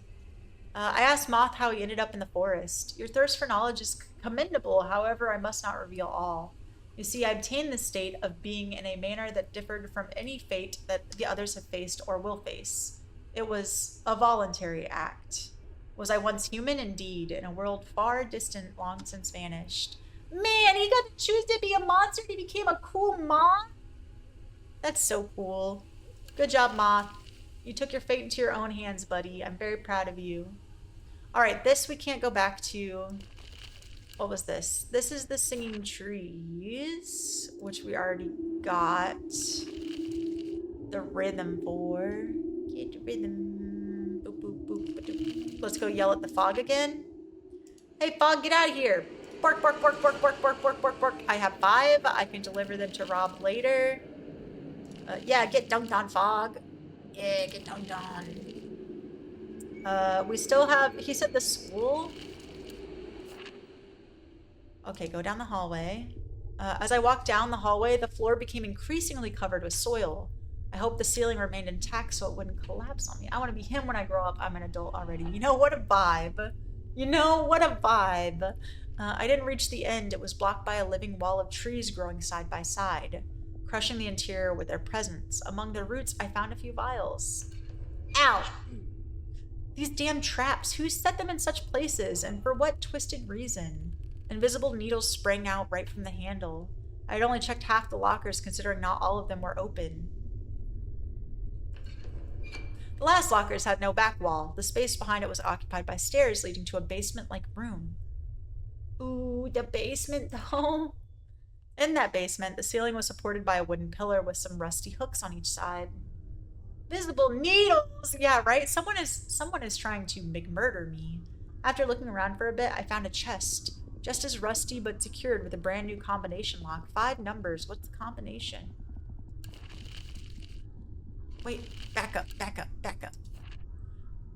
I asked Moth how he ended up in the forest. Your thirst for knowledge is commendable, however, I must not reveal all. You see, I obtained this state of being in a manner that differed from any fate that the others have faced or will face. It was a voluntary act. Was I once human? Indeed, in a world far distant, long since vanished. Man, he got to choose to be a monster and he became a cool moth? That's so cool. Good job, Moth. You took your fate into your own hands, buddy. I'm very proud of you. Alright, this we can't go back to. What was this? This is the singing trees, which we already got the rhythm for. Get the rhythm. Boop, boop, boop, boop, boop. Let's go yell at the fog again. Hey, fog, get out of here. Bark, bark, bark, bark, bark, bark, bark, bark, bark. I have 5. I can deliver them to Rob later. Yeah, get dunked on, Fog. Yeah, get dunked on. We still have... He said the school? Okay, go down the hallway. As I walked down the hallway, the floor became increasingly covered with soil. I hope the ceiling remained intact so it wouldn't collapse on me. I want to be him when I grow up. I'm an adult already. You know, what a vibe. You know, what a vibe. I didn't reach the end. It was blocked by a living wall of trees growing side by side, crushing the interior with their presence. Among their roots, I found a few vials. Ow! These damn traps. Who set them in such places, and for what twisted reason? Invisible needles sprang out right from the handle. I had only checked half the lockers, considering not all of them were open. The last lockers had no back wall. The space behind it was occupied by stairs leading to a basement-like room. Ooh, the basement, though. In that basement, the ceiling was supported by a wooden pillar with some rusty hooks on each side. Visible needles! Yeah, right? Someone is trying to murder me. After looking around for a bit, I found a chest. Just as rusty but secured with a brand new combination lock. 5 numbers. What's the combination? Wait, back up, back up, back up.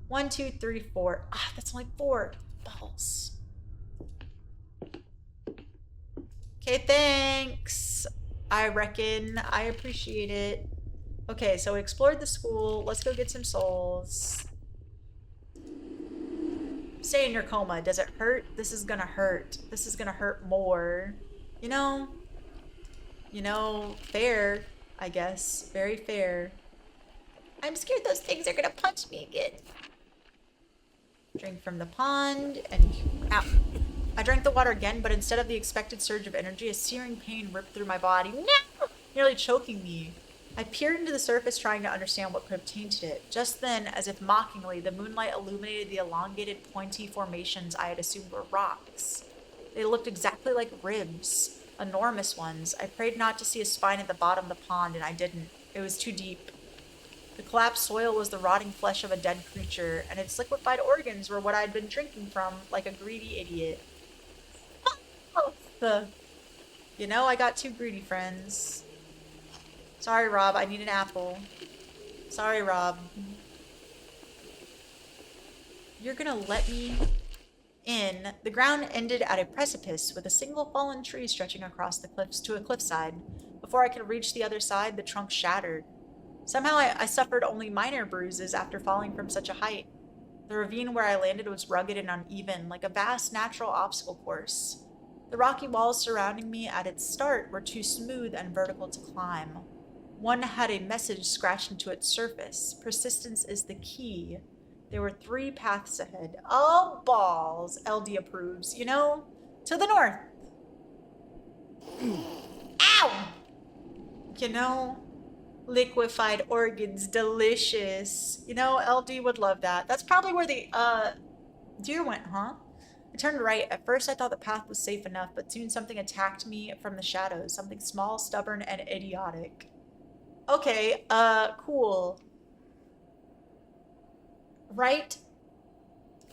1, 2, 3, 4. Ah, that's only 4. Balls. Okay, thanks. I reckon. I appreciate it. Okay, so we explored the school. Let's go get some souls. Stay in your coma. Does it hurt? This is gonna hurt. This is gonna hurt more. You know, fair, I guess. Very fair. I'm scared those things are gonna punch me again. Drink from the pond and... Ow. I drank the water again, but instead of the expected surge of energy, a searing pain ripped through my body. No! Nearly choking me. I peered into the surface, trying to understand what could have tainted it. Just then, as if mockingly, the moonlight illuminated the elongated, pointy formations I had assumed were rocks. They looked exactly like ribs, enormous ones. I prayed not to see a spine at the bottom of the pond, and I didn't. It was too deep. The collapsed soil was the rotting flesh of a dead creature, and its liquefied organs were what I'd been drinking from, like a greedy idiot. Oh, you know, I got two greedy friends. Sorry, Rob, I need an apple. Sorry, Rob. You're gonna let me in. The ground ended at a precipice with a single fallen tree stretching across the cliffs to a cliffside. Before I could reach the other side, the trunk shattered. Somehow I suffered only minor bruises after falling from such a height. The ravine where I landed was rugged and uneven, like a vast natural obstacle course. The rocky walls surrounding me at its start were too smooth and vertical to climb. One had a message scratched into its surface. Persistence is the key. There were 3 paths ahead. Oh, balls, LD approves. You know, to the north. Ow! You know, liquefied organs, delicious. You know, LD would love that. That's probably where the deer went, huh? I turned right. At first I thought the path was safe enough, but soon something attacked me from the shadows. Something small, stubborn, and idiotic. Okay, cool. Right,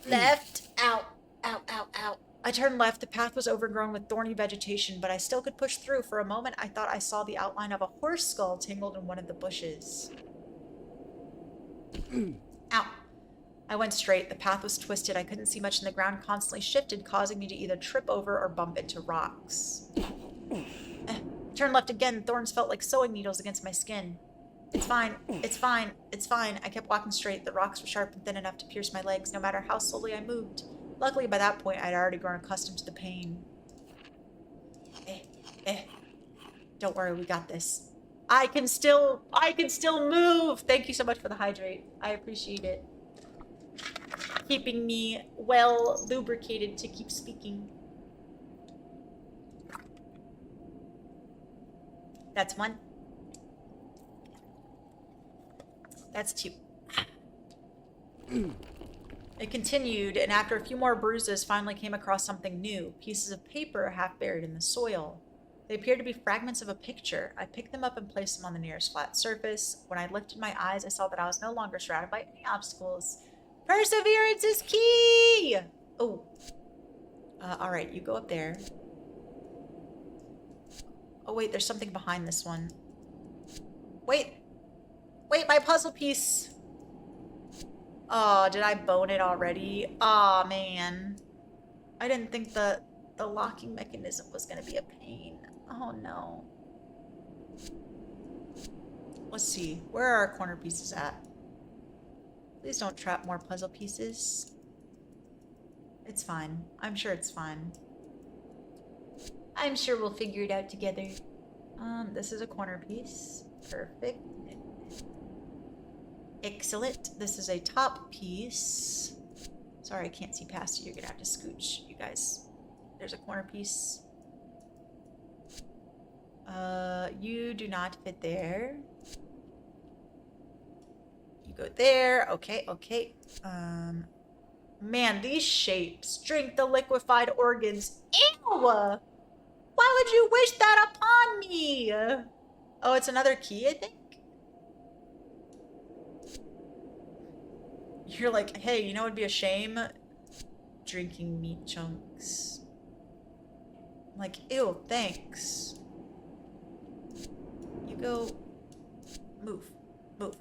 left, out, out, out, out. I turned left. The path was overgrown with thorny vegetation, but I still could push through. For a moment, I thought I saw the outline of a horse skull tangled in one of the bushes. Ow. I went straight. The path was twisted. I couldn't see much, and the ground constantly shifted, causing me to either trip over or bump into rocks. Turned left again. Thorns felt like sewing needles against my skin. It's fine. It's fine. It's fine. I kept walking straight. The rocks were sharp and thin enough to pierce my legs, no matter how slowly I moved. Luckily, by that point, I'd already grown accustomed to the pain. Don't worry, we got this. I can still move! Thank you so much for the hydrate. I appreciate it. Keeping me well lubricated to keep speaking. That's 1. That's 2. It continued, and after a few more bruises, finally came across something new. Pieces of paper half buried in the soil. They appeared to be fragments of a picture. I picked them up and placed them on the nearest flat surface. When I lifted my eyes, I saw that I was no longer surrounded by any obstacles. Perseverance is key! Oh. Alright, you go up there. Oh, wait, there's something behind this one. Wait, my puzzle piece. Oh, did I bone it already? Aw, oh, man. I didn't think the locking mechanism was gonna be a pain. Oh, no. Let's see. Where are our corner pieces at? Please don't trap more puzzle pieces. It's fine. I'm sure it's fine. I'm sure we'll figure it out together. This is a corner piece. Perfect. Excellent. This is a top piece. Sorry, I can't see past you. You're gonna have to scooch, you guys. There's a corner piece. You do not fit there. You go there. Okay, okay. Man, these shapes. Drink the liquefied organs. Ew! Why would you wish that upon me? Oh, it's another key, I think? You're like, hey, you know what would be a shame? Drinking meat chunks. I'm like, ew, thanks. You go... Move. Move.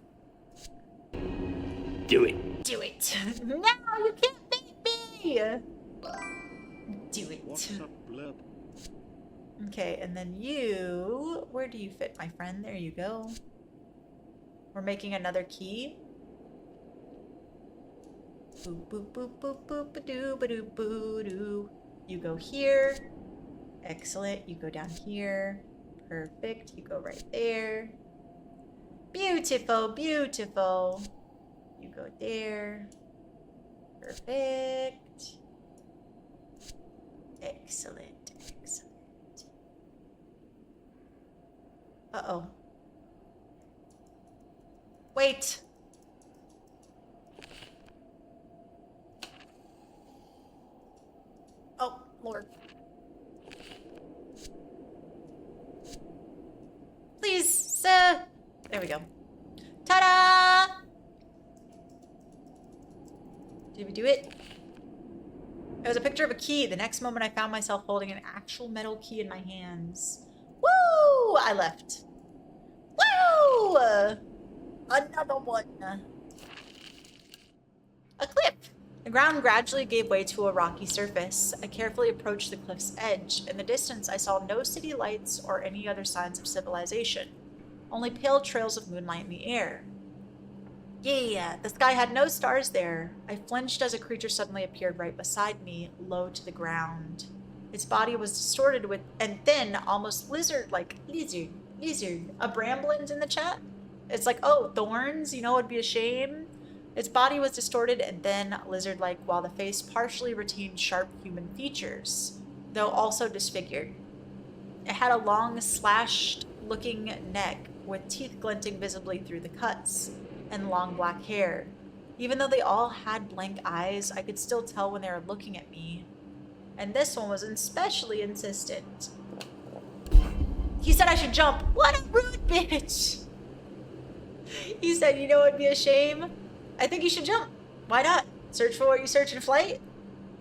Do it. Do it. No, you can't beat me! Do it. What's up, blurb? Okay, and then you... Where do you fit, my friend? There you go. We're making another key. Boop, boop, boop, boop, boop, ba-doo, ba-doo, boo-doo. You go here. Excellent. You go down here. Perfect. You go right there. Beautiful, beautiful. You go there. Perfect. Excellent, excellent. Uh-oh. Wait. Oh, Lord. Please, sir. There we go. Ta-da! Did we do it? It was a picture of a key. The next moment I found myself holding an actual metal key in my hands. Woo! I left. Woo! Another one. A cliff. The ground gradually gave way to a rocky surface. I carefully approached the cliff's edge. In the distance, I saw no city lights or any other signs of civilization. Only pale trails of moonlight in the air. Yeah, the sky had no stars there. I flinched as a creature suddenly appeared right beside me, low to the ground. Its body was distorted with and thin, almost lizard-like. Lizard. A bramblins in the chat? It's like, oh, thorns, you know, it'd be a shame. Its body was distorted and thin, lizard-like, while the face partially retained sharp human features, though also disfigured. It had a long, slashed-looking neck, with teeth glinting visibly through the cuts, and long black hair. Even though they all had blank eyes, I could still tell when they were looking at me. And this one was especially insistent. He said I should jump. What a rude bitch! He said, you know what would be a shame? I think you should jump. Why not? Search for what you search in flight?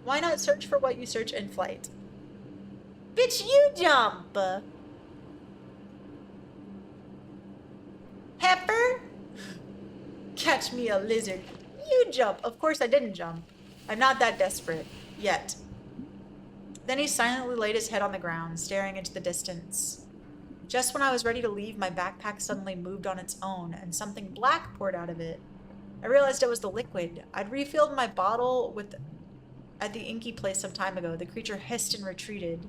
Why not search for what you search in flight? Bitch, you jump! Heifer? Catch me a lizard. You jump. Of course I didn't jump. I'm not that desperate. Yet. Then he silently laid his head on the ground, staring into the distance. Just when I was ready to leave, my backpack suddenly moved on its own, and something black poured out of it. I realized it was the liquid. I'd refilled my bottle at the inky place some time ago. The creature hissed and retreated,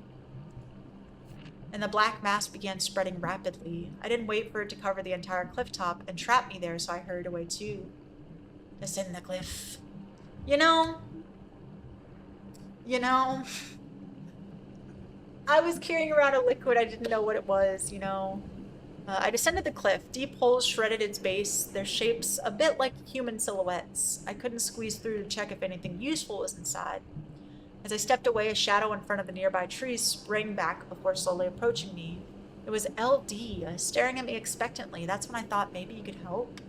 and the black mass began spreading rapidly. I didn't wait for it to cover the entire cliff top and trap me there, so I hurried away too. Descend the cliff. You know, I was carrying around a liquid. I didn't know what it was, you know. I descended the cliff. Deep holes shredded its base, their shapes a bit like human silhouettes. I couldn't squeeze through to check if anything useful was inside. As I stepped away, a shadow in front of the nearby trees sprang back before slowly approaching me. It was LD, staring at me expectantly. That's when I thought maybe you could help.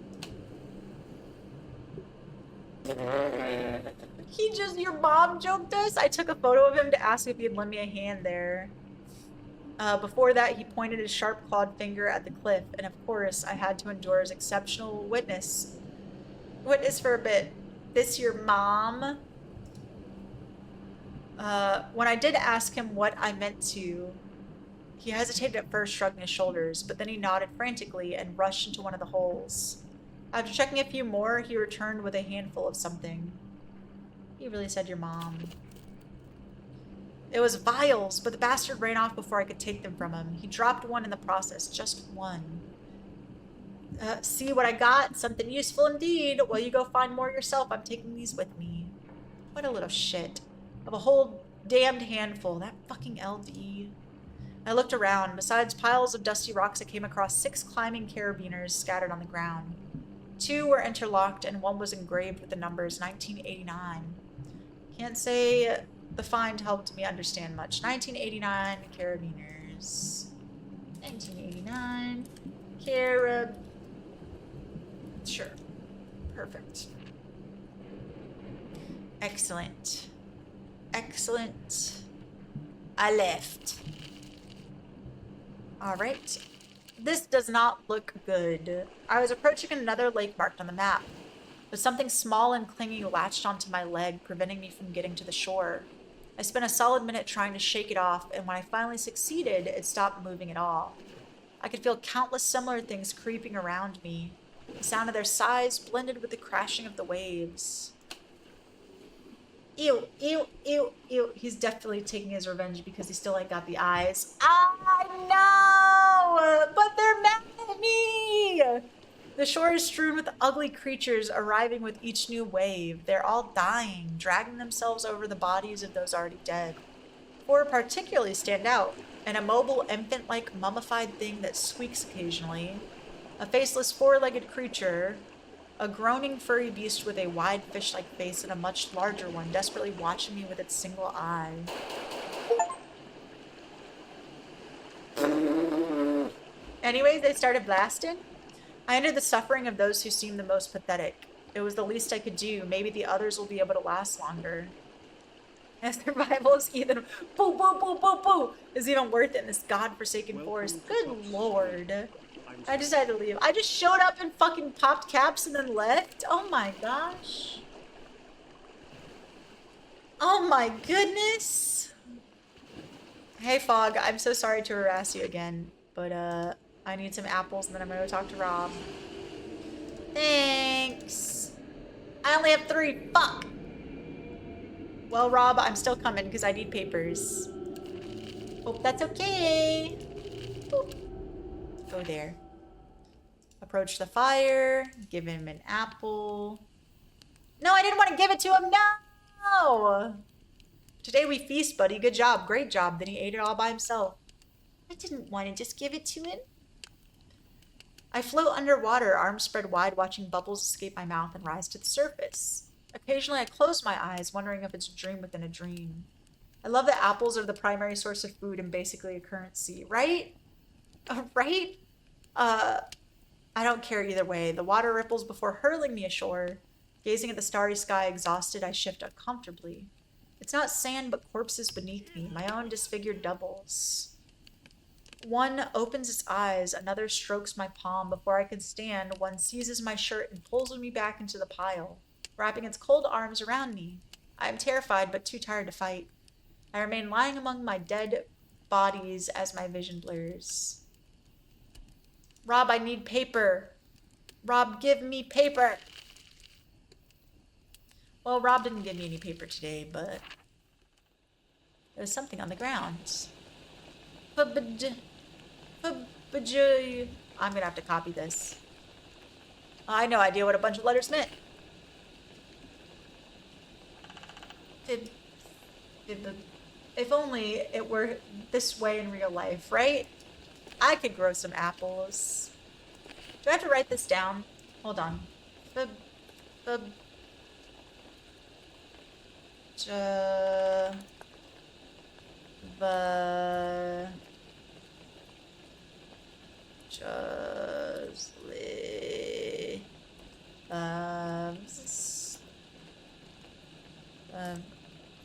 Your mom joked us? I took a photo of him to ask if he'd lend me a hand there. Before that, he pointed his sharp-clawed finger at the cliff, and of course, I had to endure his exceptional witness for a bit. This your mom? When I did ask him what I meant to, he hesitated at first, shrugging his shoulders, but then he nodded frantically and rushed into one of the holes. After checking a few more, he returned with a handful of something. He really said your mom. It was vials, but the bastard ran off before I could take them from him. He dropped one in the process, just one. See what I got? Something useful indeed. Well, you go find more yourself. I'm taking these with me. What a little shit. Of a whole damned handful. That fucking LD. I looked around. Besides piles of dusty rocks, I came across 6 climbing carabiners scattered on the ground. 2 were interlocked, and 1 was engraved with the numbers 1989. Can't say the find helped me understand much. 1989 carabiners. 1989 carab... Sure. Perfect. Excellent. Excellent. I left. Alright. This does not look good. I was approaching another lake marked on the map, but something small and clingy latched onto my leg, preventing me from getting to the shore. I spent a solid minute trying to shake it off, and when I finally succeeded, it stopped moving at all. I could feel countless similar things creeping around me. The sound of their sighs blended with the crashing of the waves. Ew, ew, ew, ew. He's definitely taking his revenge because he still ain't got the eyes. I know! But they're mad at me! The shore is strewn with ugly creatures arriving with each new wave. They're all dying, dragging themselves over the bodies of those already dead. 4 particularly stand out. An immobile infant-like mummified thing that squeaks occasionally. A faceless four-legged creature. A groaning furry beast with a wide fish-like face and a much larger one, desperately watching me with its single eye. Anyways, they started blasting. I entered the suffering of those who seemed the most pathetic. It was the least I could do. Maybe the others will be able to last longer. As survival is even is even worth it in this godforsaken forest. Good lord. I just had to leave. I just showed up and fucking popped caps and then left. Oh my gosh. Oh my goodness. Hey Fog, I'm so sorry to harass you again, but I need some apples and then I'm gonna go talk to Rob. Thanks. I only have 3. Fuck. Well, Rob, I'm still coming because I need papers. Hope that's okay. Boop. Go there. Approach the fire. Give him an apple. No, I didn't want to give it to him. No! Today we feast, buddy. Good job. Great job. Then he ate it all by himself. I didn't want to just give it to him. I float underwater, arms spread wide, watching bubbles escape my mouth and rise to the surface. Occasionally I close my eyes, wondering if it's a dream within a dream. I love that apples are the primary source of food and basically a currency, right? Right? I don't care either way. The water ripples before hurling me ashore. Gazing at the starry sky, exhausted, I shift uncomfortably. It's not sand, but corpses beneath me, my own disfigured doubles. One opens its eyes, another strokes my palm. Before I can stand, one seizes my shirt and pulls me back into the pile, wrapping its cold arms around me. I am terrified, but too tired to fight. I remain lying among my dead bodies as my vision blurs. Rob, I need paper. Rob, give me paper. Well, Rob didn't give me any paper today, but there's something on the ground. I'm gonna have to copy this. I had no idea what a bunch of letters meant. If only it were this way in real life, right? I could grow some apples. Do I have to write this down? Hold on.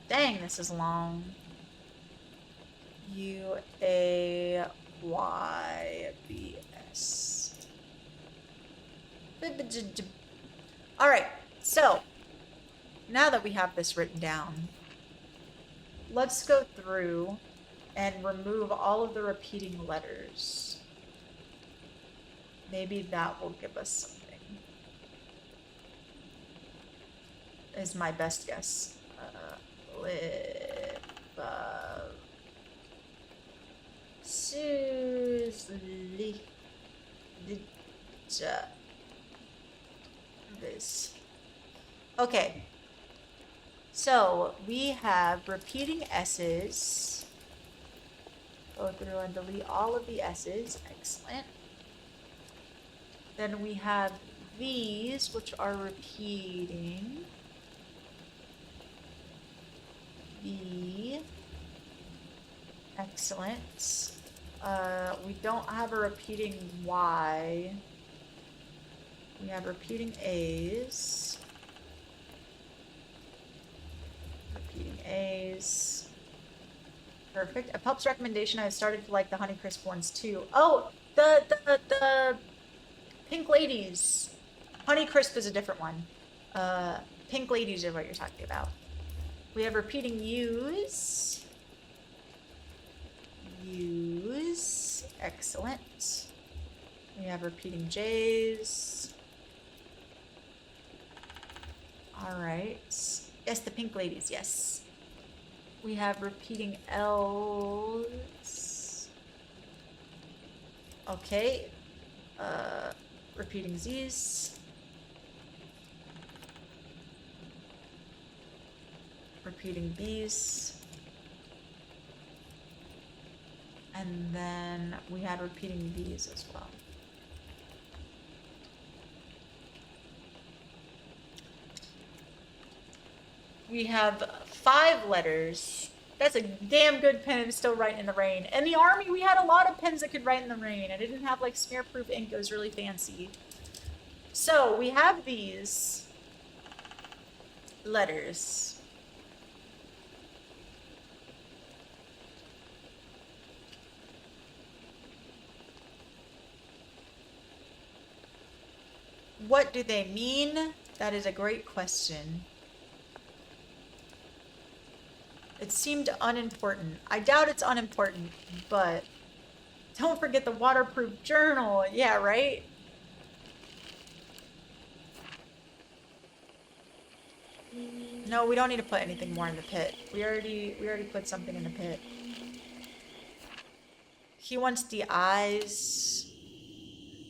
Dang, this is long. UAYBS. Alright, so now that we have this written down, let's go through and remove all of the repeating letters. Maybe that will give us something. Is my best guess. This. Okay. So we have repeating S's. Go through and delete all of the S's. Excellent. Then we have these, which are repeating. B. Excellent. We don't have a repeating Y. We have repeating A's. Repeating A's. Perfect. A pup's recommendation, I started to like the Honeycrisp ones too. Oh, the Pink Ladies. Honeycrisp is a different one. Pink Ladies are what you're talking about. We have repeating U's. U's. Excellent. We have repeating J's. Alright. Yes, the Pink Ladies, yes. We have repeating L's. Okay. Repeating Z's. Repeating B's. And then we had repeating B's as well. We have 5 letters. That's a damn good pen to still write in the rain. In the army, we had a lot of pens that could write in the rain. I didn't have like smear-proof ink. It was really fancy. So we have these letters. What do they mean? That is a great question. It seemed unimportant. I doubt it's unimportant, but don't forget the waterproof journal. Yeah, right? No, we don't need to put anything more in the pit. We already put something in the pit. He wants the eyes.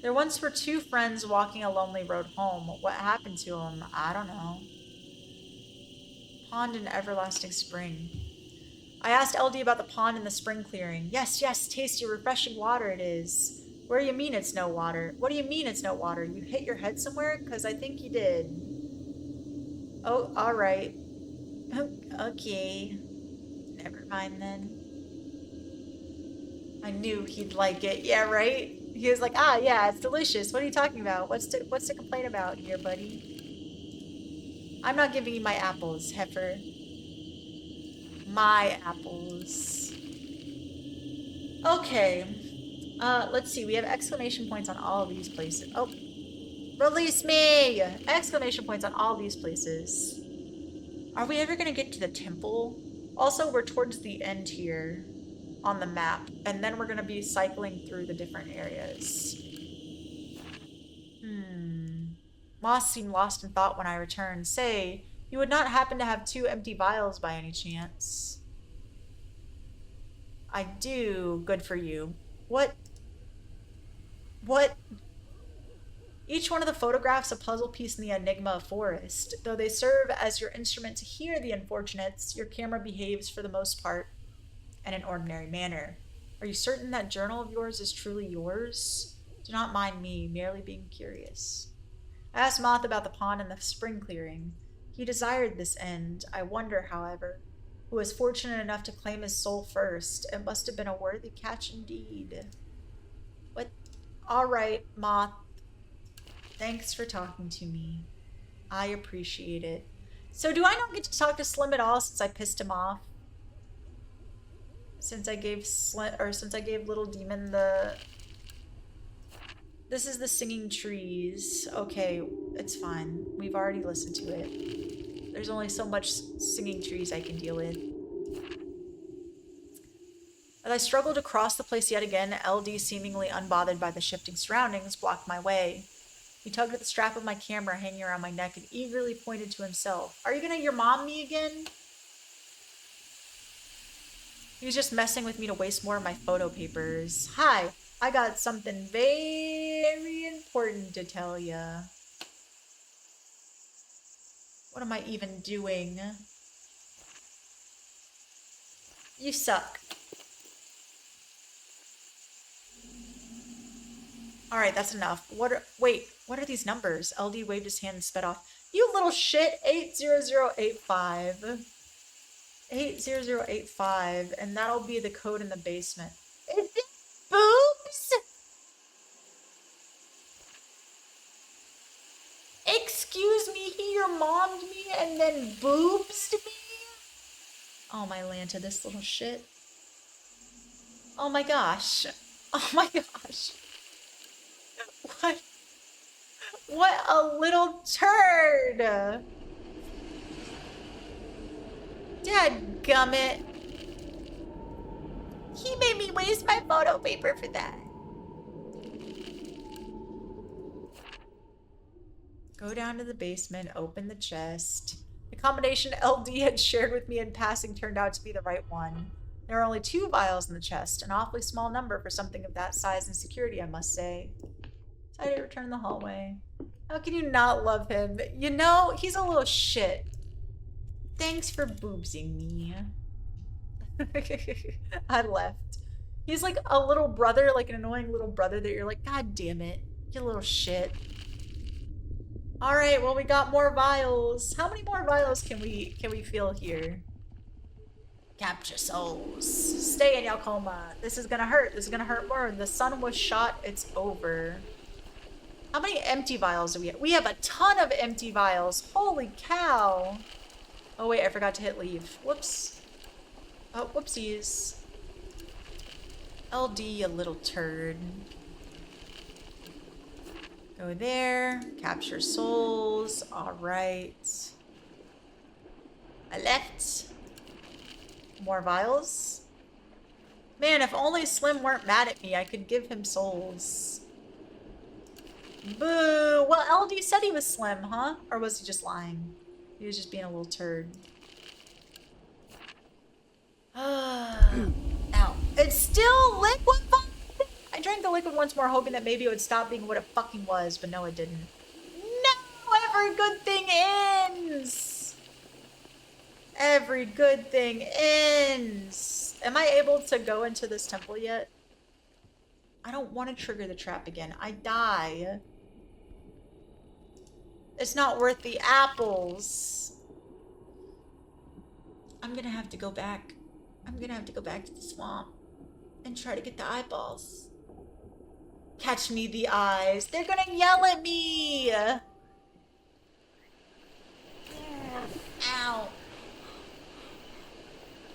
There once were 2 friends walking a lonely road home. What happened to them? I don't know. Pond and everlasting spring. I asked LD about the pond and the spring clearing. Yes, yes, tasty, refreshing water it is. Where do you mean it's no water? What do you mean it's no water? You hit your head somewhere? Because I think you did. Oh, alright. Okay. Never mind then. I knew he'd like it. Yeah, right? He was like, ah, yeah, it's delicious. What are you talking about? What's to complain about here, buddy? I'm not giving you my apples, heifer. My apples. Okay. Let's see. We have exclamation points on all of these places. Oh. Release me! Exclamation points on all these places. Are we ever gonna get to the temple? Also, we're towards the end here on the map, and then we're gonna be cycling through the different areas. Moss seemed lost in thought when I returned. Say, you would not happen to have 2 empty vials by any chance? I do. Good for you. What? What? Each one of the photographs a puzzle piece in the enigma of forest. Though they serve as your instrument to hear the unfortunates, your camera behaves for the most part in an ordinary manner. Are you certain that journal of yours is truly yours? Do not mind me, merely being curious. I asked Moth about the pond and the spring clearing. He desired this end. I wonder, however, who was fortunate enough to claim his soul first. It must have been a worthy catch indeed. What? All right, Moth. Thanks for talking to me. I appreciate it. So do I not get to talk to Slim at all since I pissed him off? Since I gave Little Demon the... This is the singing trees. Okay, it's fine. We've already listened to it. There's only so much singing trees I can deal with. As I struggled to cross the place yet again, LD, seemingly unbothered by the shifting surroundings, blocked my way. He tugged at the strap of my camera hanging around my neck and eagerly pointed to himself. Are you gonna your mom me again? He was just messing with me to waste more of my photo papers. Hi, I got something very important to tell ya. What am I even doing? You suck. Alright, that's enough. Wait, what are these numbers? LD waved his hand and sped off. You little shit! 80085. 80085, and that'll be the code in the basement. Is it boobs? Excuse me, he your mommed me and then boobsed me? Oh my Lanta, this little shit. Oh my gosh. Oh my gosh. What a little turd! Dadgummit. He made me waste my photo paper for that. Go down to the basement, open the chest. The combination LD had shared with me in passing turned out to be the right one. There are only 2 vials in the chest, an awfully small number for something of that size and security, I must say. Decided to return the hallway. How can you not love him? You know, he's a little shit. Thanks for boobsing me. I left. He's like a little brother, like an annoying little brother that you're like, God damn it, you little shit. Alright, well we got more vials. How many more vials can we feel here? Capture souls. Stay in your coma. This is gonna hurt. This is gonna hurt more. The sun was shot. It's over. How many empty vials do we have? We have a ton of empty vials. Holy cow. Oh wait, I forgot to hit leave. Whoops. Oh, whoopsies. LD, you little turd. Go there. Capture souls. Alright. I left. More vials? Man, if only Slim weren't mad at me, I could give him souls. Boo! Well, LD said he was Slim, huh? Or was he just lying? He was just being a little turd. Ow. It's still liquefied! I drank the liquid once more, hoping that maybe it would stop being what it fucking was, but no, it didn't. No! Every good thing ends! Every good thing ends! Am I able to go into this temple yet? I don't want to trigger the trap again. I die. It's not worth the apples. I'm gonna have to go back. I'm gonna have to go back to the swamp and try to get the eyeballs. Catch me the eyes. They're gonna yell at me. Ow.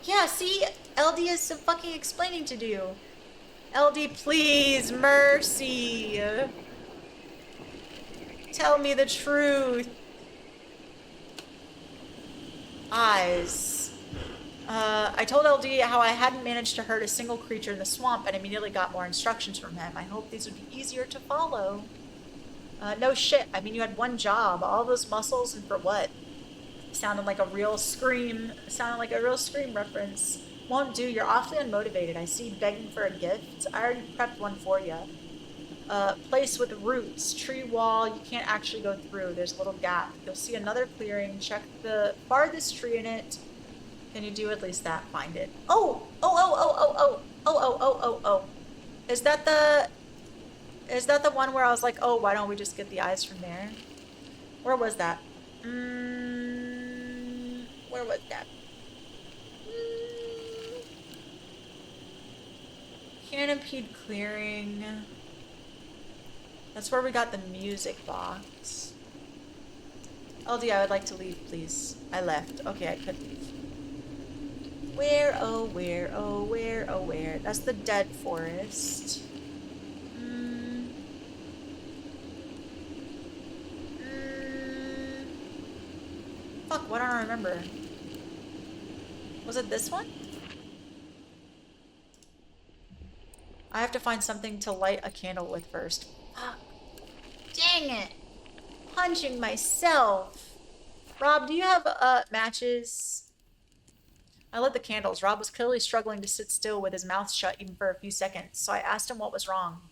Yeah, see? LD has some fucking explaining to do. LD, please, mercy. Tell me the truth. Eyes. I told LD how I hadn't managed to hurt a single creature in the swamp and immediately got more instructions from him. I hoped these would be easier to follow. No shit. I mean, you had one job. All those muscles and for what? Sounded like a real Scream. Sounded like a real Scream reference. Won't do. You're awfully unmotivated. I see you begging for a gift. I already prepped one for you. Place with roots. Tree wall. You can't actually go through. There's a little gap. You'll see another clearing. Check the farthest tree in it. Can you do at least that? Find it. Oh! Oh. Is that the one where I was like, oh, why don't we just get the eyes from there? Where was that? Where was that? Canopied clearing. That's where we got the music box. LD, I would like to leave, please. I left. Okay, I could leave. Where, oh, where, oh, where, oh, where? That's the dead forest. Fuck, what don't I remember? Was it this one? I have to find something to light a candle with first. Fuck. Dang it. Punching myself. Rob, do you have matches? I lit the candles. Rob was clearly struggling to sit still with his mouth shut even for a few seconds, so I asked him what was wrong.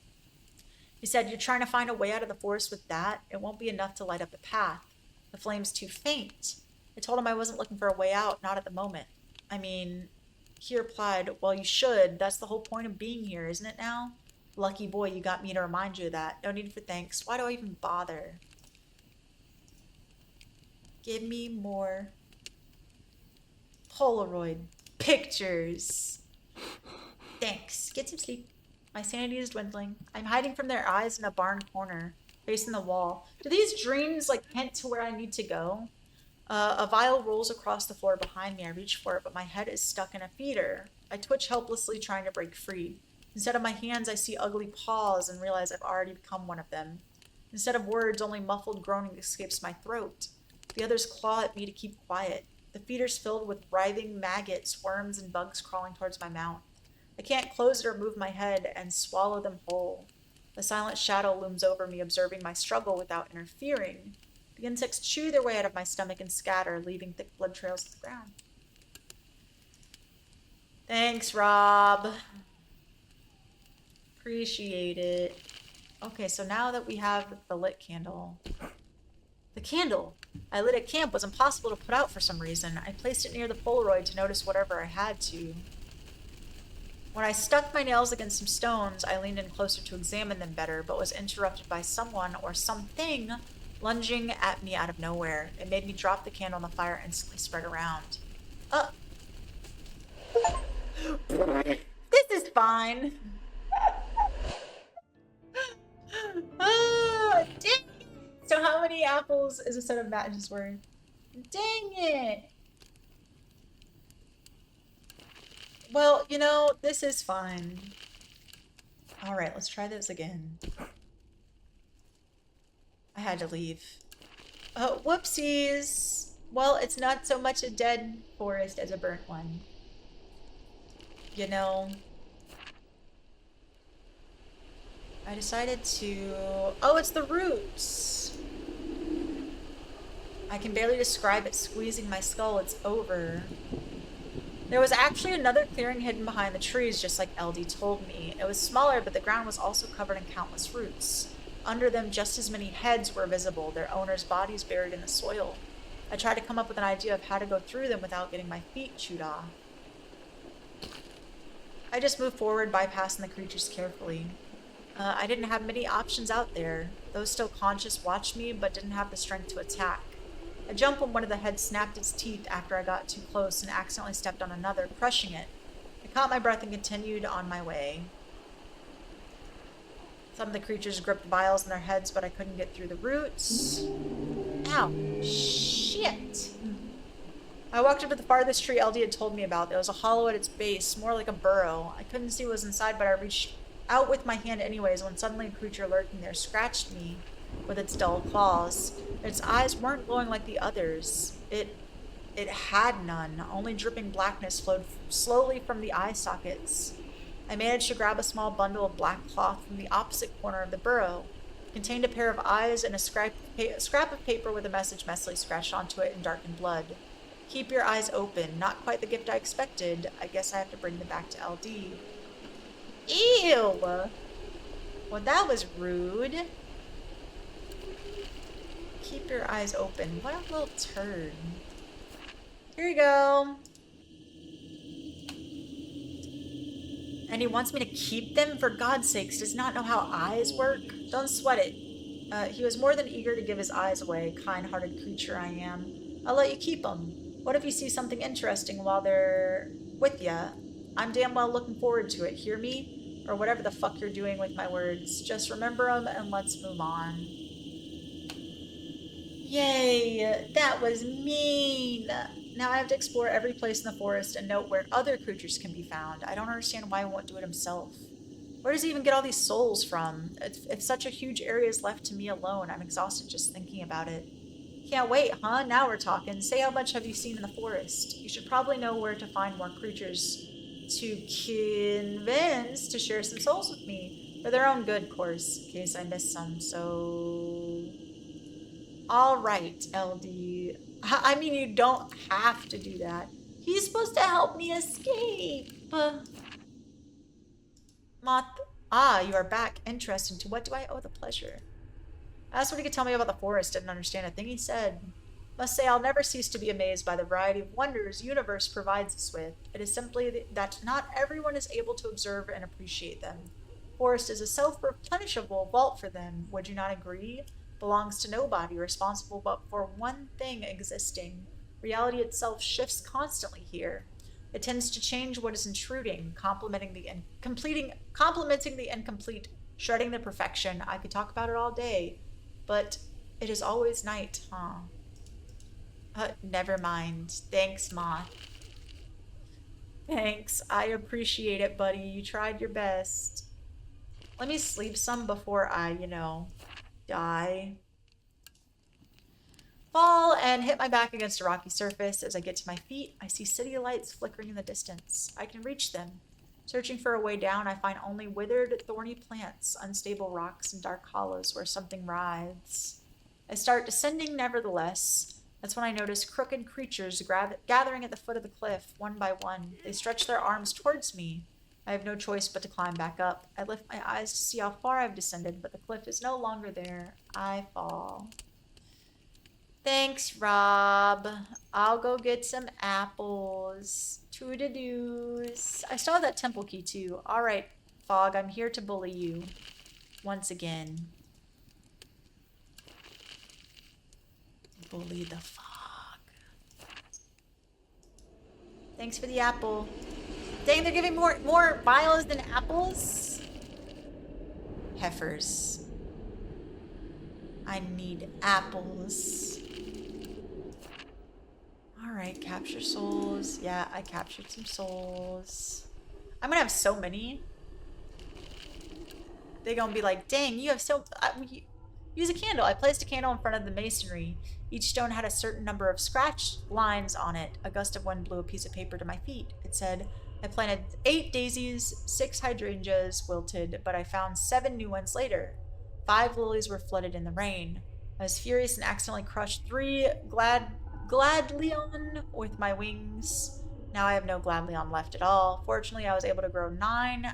He said, "You're trying to find a way out of the forest with that? It won't be enough to light up the path. The flame's too faint." I told him I wasn't looking for a way out, not at the moment. I mean, he replied, "Well, you should. That's the whole point of being here, isn't it now? Lucky boy, you got me to remind you of that. No need for thanks. Why do I even bother?" Give me more Polaroid pictures. Thanks. Get some sleep. My sanity is dwindling. I'm hiding from their eyes in a barn corner, facing the wall. Do these dreams, like, hint to where I need to go? A vial rolls across the floor behind me. I reach for it, but my head is stuck in a feeder. I twitch helplessly, trying to break free. Instead of my hands, I see ugly paws and realize I've already become one of them. Instead of words, only muffled groaning escapes my throat. The others claw at me to keep quiet. The feeder's filled with writhing maggots, worms, and bugs crawling towards my mouth. I can't close it or move my head and swallow them whole. The silent shadow looms over me, observing my struggle without interfering. The insects chew their way out of my stomach and scatter, leaving thick blood trails to the ground. Thanks, Rob. Appreciate it. Okay, so now that we have the lit candle. The candle I lit at camp was impossible to put out for some reason. I placed it near the Polaroid to notice whatever I had to. When I stuck my nails against some stones, I leaned in closer to examine them better, but was interrupted by someone or something lunging at me out of nowhere. It made me drop the candle, and the fire instantly spread around. Uh. This is fine. Ah, dang it. So how many apples is a set of matches worth? Dang it. Well, you know, this is fun. All right, let's try this again. I had to leave. Oh, whoopsies. Well, it's not so much a dead forest as a burnt one. You know, I decided to... Oh, it's the roots. I can barely describe it. Squeezing my skull. It's over. There was actually another clearing hidden behind the trees, just like LD told me. It was smaller, but the ground was also covered in countless roots. Under them, just as many heads were visible, their owners' bodies buried in the soil. I tried to come up with an idea of how to go through them without getting my feet chewed off. I just moved forward, bypassing the creatures carefully. I didn't have many options out there. Those still conscious watched me, but didn't have the strength to attack. I jumped when one of the heads snapped its teeth after I got too close and accidentally stepped on another, crushing it. I caught my breath and continued on my way. Some of the creatures gripped vials in their heads, but I couldn't get through the roots. Ow. Shit. I walked up to the farthest tree LD had told me about. There was a hollow at its base, more like a burrow. I couldn't see what was inside, but I reached out with my hand anyways when suddenly a creature lurking there scratched me with its dull claws. Its eyes weren't glowing like the others. It had none. Only dripping blackness flowed slowly from the eye sockets. I managed to grab a small bundle of black cloth from the opposite corner of the burrow. It contained a pair of eyes and a scrap of paper with a message messily scratched onto it in darkened blood. Keep your eyes open. Not quite the gift I expected. I guess I have to bring them back to LD. Ew! Well, that was rude. Keep your eyes open. What a little turd. Here you go. And he wants me to keep them? For God's sakes, does not know how eyes work? Don't sweat it. He was more than eager to give his eyes away. Kind-hearted creature I am. I'll let you keep them. What if you see something interesting while they're with ya? I'm damn well looking forward to it. Hear me? Or whatever the fuck you're doing with my words. Just remember them and let's move on. Yay! That was mean! Now I have to explore every place in the forest and note where other creatures can be found. I don't understand why he won't do it himself. Where does he even get all these souls from? If such a huge area is left to me alone, I'm exhausted just thinking about it. Can't wait, huh? Now we're talking. Say how much have you seen in the forest? You should probably know where to find more creatures to convince to share some souls with me. For their own good, of course, in case I miss some, so... Alright, LD. I mean, you don't have to do that. He's supposed to help me escape. Moth. Ah, you are back. Interesting. To what do I owe the pleasure? I asked what he could tell me about the forest. Didn't understand a thing he said. Must say I'll never cease to be amazed by the variety of wonders the universe provides us with. It is simply that not everyone is able to observe and appreciate them. Forest is a self-replenishable vault for them. Would you not agree? Belongs to nobody, responsible but for one thing existing. Reality itself shifts constantly here. It tends to change what is intruding, complementing the incomplete, shredding the perfection. I could talk about it all day, but it is always night, huh? Never mind. Thanks, Moth. Thanks. I appreciate it, buddy. You tried your best. Let me sleep some before I, die. Fall and hit my back against a rocky surface. As I get to my feet, I see city lights flickering in the distance. I can reach them. Searching for a way down, I find only withered, thorny plants, unstable rocks, and dark hollows where something writhes. I start descending nevertheless. That's when I notice crooked creatures gathering at the foot of the cliff, one by one. They stretch their arms towards me. I have no choice but to climb back up. I lift my eyes to see how far I've descended, but the cliff is no longer there. I fall. Thanks, Rob. I'll go get some apples. Toodaloos. I still have that temple key, too. Alright, Fog, I'm here to bully you. Once again. Bully the fog. Thanks for the apple. Dang, they're giving more vials than apples? Heifers. I need apples. Alright, capture souls. Yeah, I captured some souls. I'm gonna have so many. They're gonna be like, dang, you have so... use a candle. I placed a candle in front of the masonry. Each stone had a certain number of scratch lines on it. A gust of wind blew a piece of paper to my feet. It said, I planted 8 daisies, 6 hydrangeas wilted, but I found 7 new ones later. 5 lilies were flooded in the rain. I was furious and accidentally crushed 3 gladleon with my wings. Now I have no gladleon left at all. Fortunately, I was able to grow 9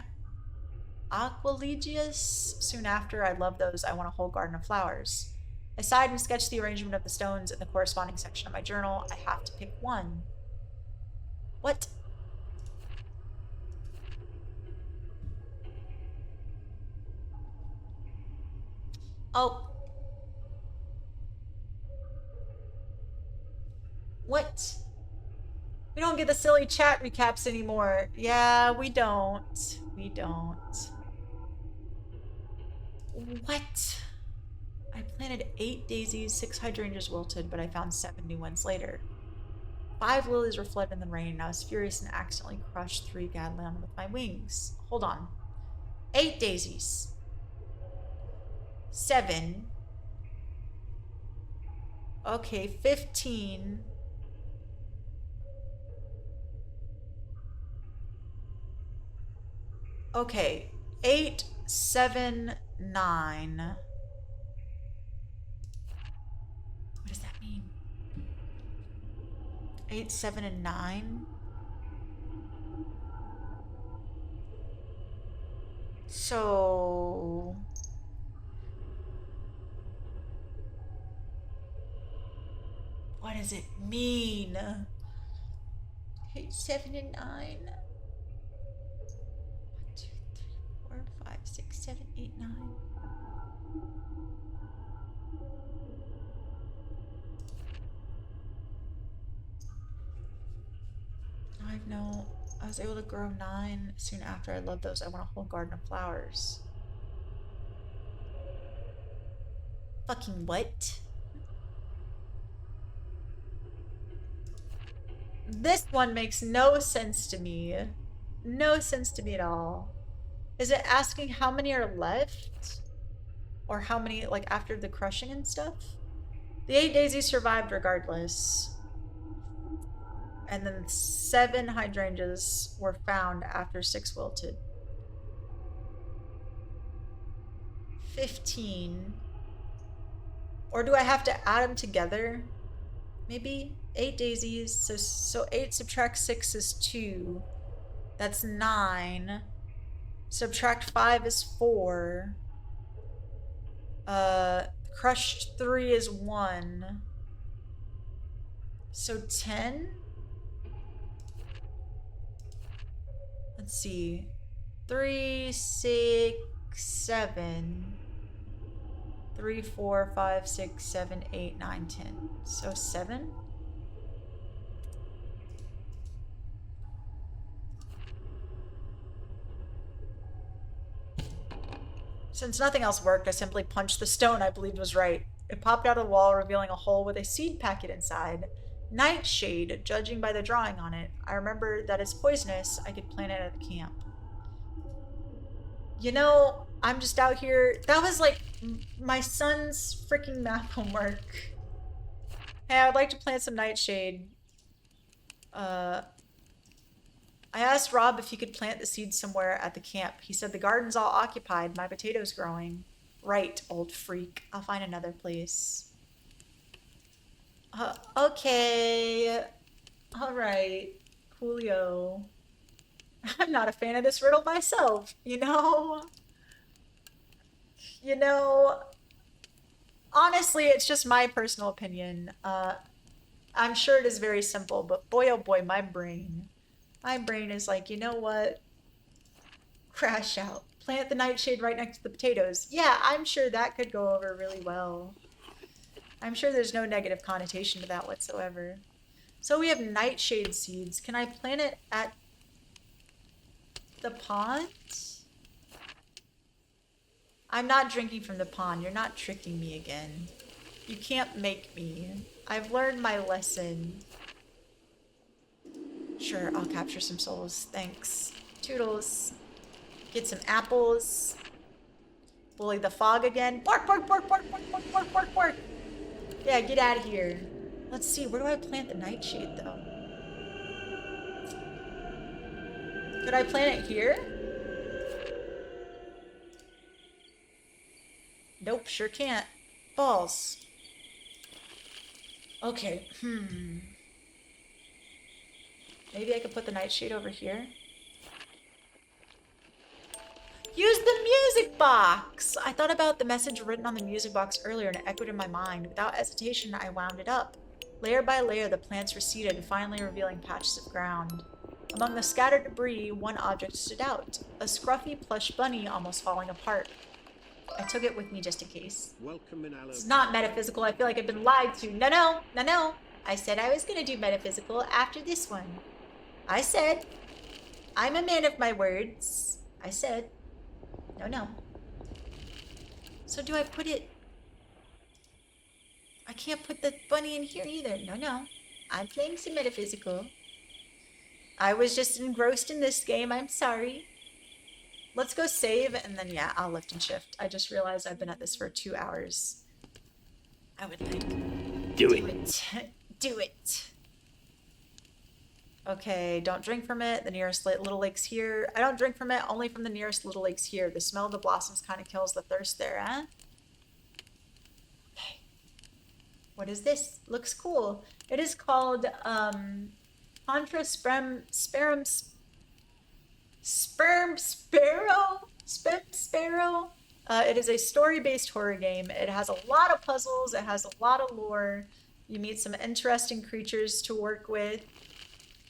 Aqualigius. Soon after, I love those. I want a whole garden of flowers. I sighed and sketched the arrangement of the stones in the corresponding section of my journal. I have to pick one. What? Oh. What? We don't get the silly chat recaps anymore. Yeah, we don't. We don't. What? I planted 8 daisies, 6 hydrangeas wilted, but I found 7 new ones later. 5 lilies were flooded in the rain, and I was furious and accidentally crushed 3 gadleon with my wings. Hold on. 8 daisies. 7. Okay, 15. Okay, 8, 7, 9. What does that mean? 8, 7, and 9? So... what does it mean? 8, 7, and 9. 1, 2, 3, 4, 5, 6, 7, 8, 9. I was able to grow 9 soon after. I love those. I want a whole garden of flowers. Fucking what? This one makes no sense to me. No sense to me at all. Is it asking how many are left? Or how many, like, after the crushing and stuff? The 8 daisies survived regardless. And then 7 hydrangeas were found after 6 wilted. 15. Or do I have to add them together? Maybe? 8 daisies. So 8 subtract 6 is 2. That's 9. Subtract 5 is 4. Crushed 3 is 1. So 10? Let's see. 3, 6, 7. 3, 4, 5, 6, 7, 8, 9, 10. So 7? Since nothing else worked, I simply punched the stone I believed was right. It popped out of the wall, revealing a hole with a seed packet inside. Nightshade, judging by the drawing on it. I remember that it's poisonous. I could plant it at the camp. You know, I'm just out here. That was like my son's freaking math homework. Hey, I would like to plant some nightshade. I asked Rob if he could plant the seeds somewhere at the camp. He said the garden's all occupied. My potato's growing. Right, old freak. I'll find another place. Okay. All right. Julio. I'm not a fan of this riddle myself, you know? You know, honestly, it's just my personal opinion. I'm sure it is very simple, but boy, oh boy, my brain is like, you know what? Crash out. Plant the nightshade right next to the potatoes. Yeah, I'm sure that could go over really well. I'm sure there's no negative connotation to that whatsoever. So we have nightshade seeds. Can I plant it at the pond? I'm not drinking from the pond. You're not tricking me again. You can't make me. I've learned my lesson. Sure, I'll capture some souls. Thanks. Toodles. Get some apples. Bully the fog again. Bark, bark, bark, bark, bark, bark, bark, bark, bark. Yeah, get out of here. Let's see, where do I plant the nightshade, though? Could I plant it here? Nope, sure can't. Balls. Okay, Maybe I could put the nightshade over here. Use the music box! I thought about the message written on the music box earlier and it echoed in my mind. Without hesitation, I wound it up. Layer by layer, the plants receded, finally revealing patches of ground. Among the scattered debris, one object stood out. A scruffy plush bunny almost falling apart. I took it with me just in case. Welcome in It's not metaphysical. I feel like I've been lied to. No, no, no, no. I said I was going to do metaphysical after this one. I said. I'm a man of my words. I said. No, no. So do I put it... I can't put the bunny in here either. No, no. I'm playing some metaphysical. I was just engrossed in this game. I'm sorry. Let's go save, and then, yeah, I'll lift and shift. I just realized I've been at this for 2 hours. I would like... Do it. Do it. Okay, don't drink from it. The nearest little lake's here. I don't drink from it, only from the nearest little lake's here. The smell of the blossoms kind of kills the thirst there, huh? Okay. What is this? Looks cool. It is called, Contra Sperm Sparrow? It is a story-based horror game. It has a lot of puzzles. It has a lot of lore. You meet some interesting creatures to work with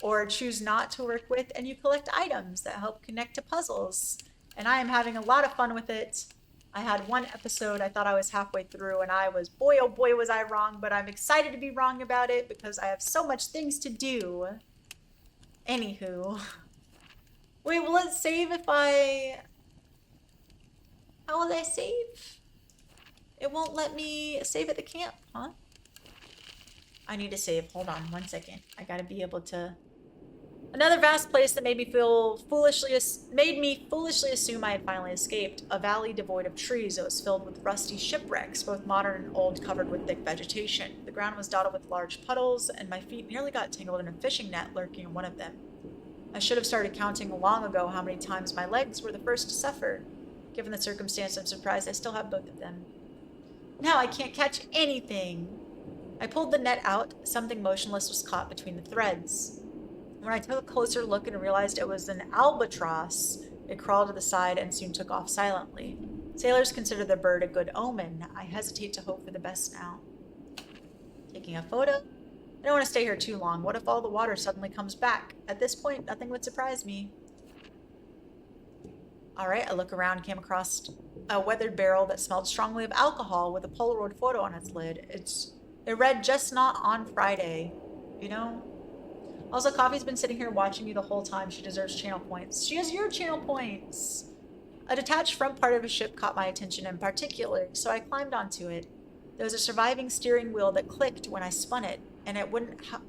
or choose not to work with, and you collect items that help connect to puzzles. And I am having a lot of fun with it. I had one episode, I thought I was halfway through, and I was, boy oh boy was I wrong, but I'm excited to be wrong about it because I have so much things to do. Anywho. Wait, will it save if I... How will I save? It won't let me save at the camp, huh? I need to save. Hold on 1 second. I gotta be able to... Another vast place that made me foolishly assume I had finally escaped. A valley devoid of trees that was filled with rusty shipwrecks, both modern and old, covered with thick vegetation. The ground was dotted with large puddles, and my feet nearly got tangled in a fishing net lurking in one of them. I should have started counting long ago how many times my legs were the first to suffer. Given the circumstance, I'm surprised I still have both of them. Now I can't catch anything. I pulled the net out. Something motionless was caught between the threads. When I took a closer look and realized it was an albatross, it crawled to the side and soon took off silently. Sailors consider the bird a good omen. I hesitate to hope for the best now. Taking a photo? I don't want to stay here too long. What if all the water suddenly comes back? At this point, nothing would surprise me. Alright, I look around, came across a weathered barrel that smelled strongly of alcohol with a Polaroid photo on its lid. It read, "Just not on Friday." You know? Also, Coffee's been sitting here watching you the whole time. She deserves channel points. She has your channel points! A detached front part of a ship caught my attention in particular, so I climbed onto it. There was a surviving steering wheel that clicked when I spun it, and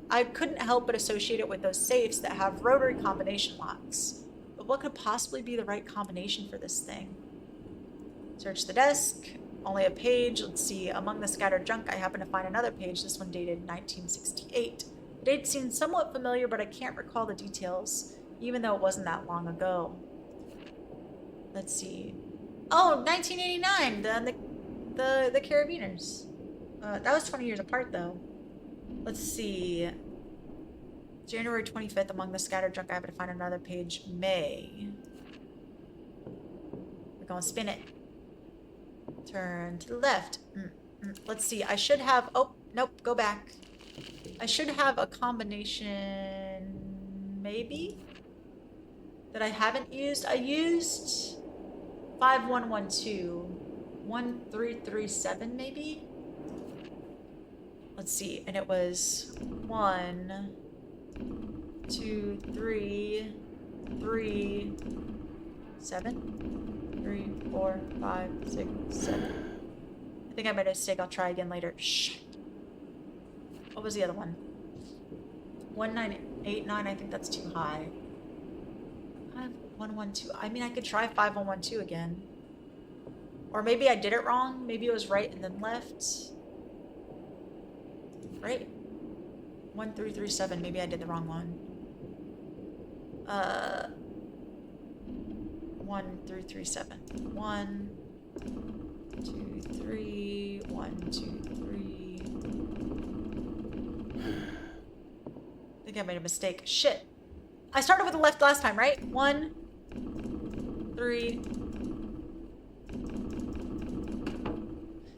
I couldn't help but associate it with those safes that have rotary combination locks. But what could possibly be the right combination for this thing? Search the desk. Only a page. Let's see. Among the scattered junk, I happen to find another page. This one dated 1968. The date seems somewhat familiar, but I can't recall the details, even though it wasn't that long ago. Let's see. Oh, 1989. The Carabiners. That was 20 years apart, though. Let's see. January 25th, among the scattered junk, I happen to find another page. May. We're gonna spin it. Turn to the left. Let's see. I should have... Oh, nope. Go back. I should have a combination... Maybe? That I haven't used. I used... 5112. 1337, maybe? let's see, and it was 1, 2, 3, 3, 7, 3, 4, 5, 6, 7. I think I made a mistake. I'll try again later. Shh. What was the other one? 1989. I think that's too high. 5112. I mean, I could try 5112 again. Or maybe I did it wrong. Maybe it was right and then left. Right? 1337. Maybe I did the wrong one. 1337. 1, 2, 3. 1, 2, 3. I think I made a mistake. Shit. I started with the left last time, right? 1, 3.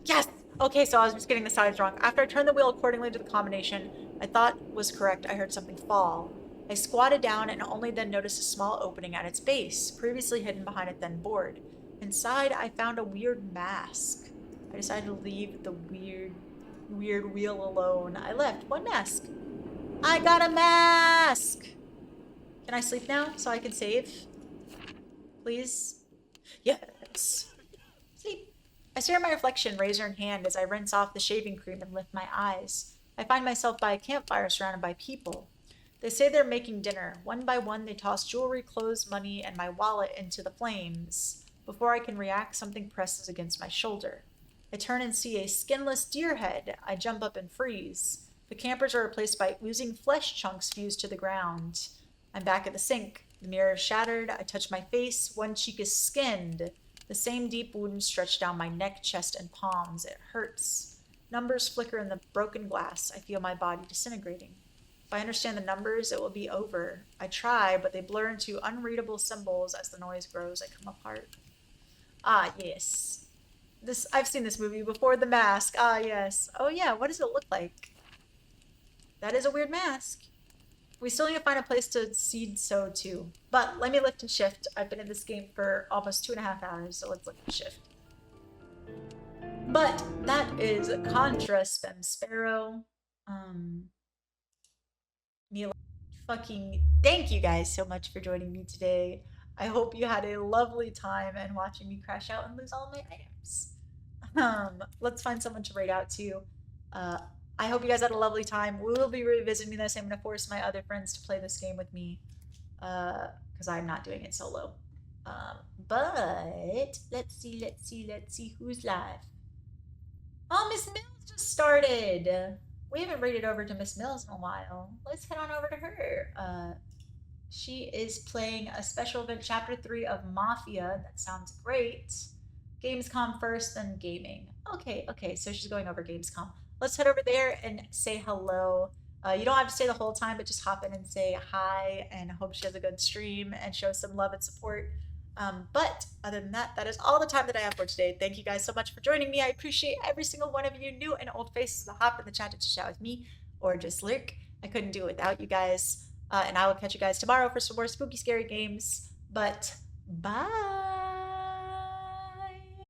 Yes! Okay, so I was just getting the sides wrong. After I turned the wheel accordingly to the combination I thought was correct, I heard something fall. I squatted down and only then noticed a small opening at its base, previously hidden behind a thin board. Inside, I found a weird mask. I decided to leave the weird wheel alone. I left. One mask. I got a mask! Can I sleep now so I can save? Please? Yes. Sleep. I stare at my reflection, razor in hand, as I rinse off the shaving cream and lift my eyes. I find myself by a campfire surrounded by people. They say they're making dinner. One by one, they toss jewelry, clothes, money, and my wallet into the flames. Before I can react, something presses against my shoulder. I turn and see a skinless deer head. I jump up and freeze. The campers are replaced by oozing flesh chunks fused to the ground. I'm back at the sink. The mirror is shattered. I touch my face. One cheek is skinned. The same deep wound stretched down my neck, chest, and palms. It hurts. Numbers flicker in the broken glass. I feel my body disintegrating. If I understand the numbers, it will be over. I try, but they blur into unreadable symbols as the noise grows. I come apart. Ah, yes. I've seen this movie before. The Mask. Ah, yes. Oh, yeah. What does it look like? That is a weird mask. We still need to find a place to seed sow too. But let me lift and shift. I've been in this game for almost 2.5 hours, so let's lift and shift. But that is Contra Spem Sparrow. Fucking thank you guys so much for joining me today. I hope you had a lovely time and watching me crash out and lose all my items. Let's find someone to raid out to. I hope you guys had a lovely time. We will be revisiting this. I'm going to force my other friends to play this game with me because I'm not doing it solo. But let's see who's live. Oh, Miss Mills just started. We haven't raided over to Miss Mills in a while. Let's head on over to her. She is playing a special event, Chapter 3 of Mafia. That sounds great. Gamescom first, then gaming. Okay, so she's going over Gamescom. Let's head over there and say hello. You don't have to stay the whole time, but just hop in and say hi and hope she has a good stream and show some love and support. But other than that, that is all the time that I have for today. Thank you guys so much for joining me. I appreciate every single one of you, new and old faces, that hop in the chat to chat with me or just lurk. I couldn't do it without you guys. And I will catch you guys tomorrow for some more spooky, scary games. But bye.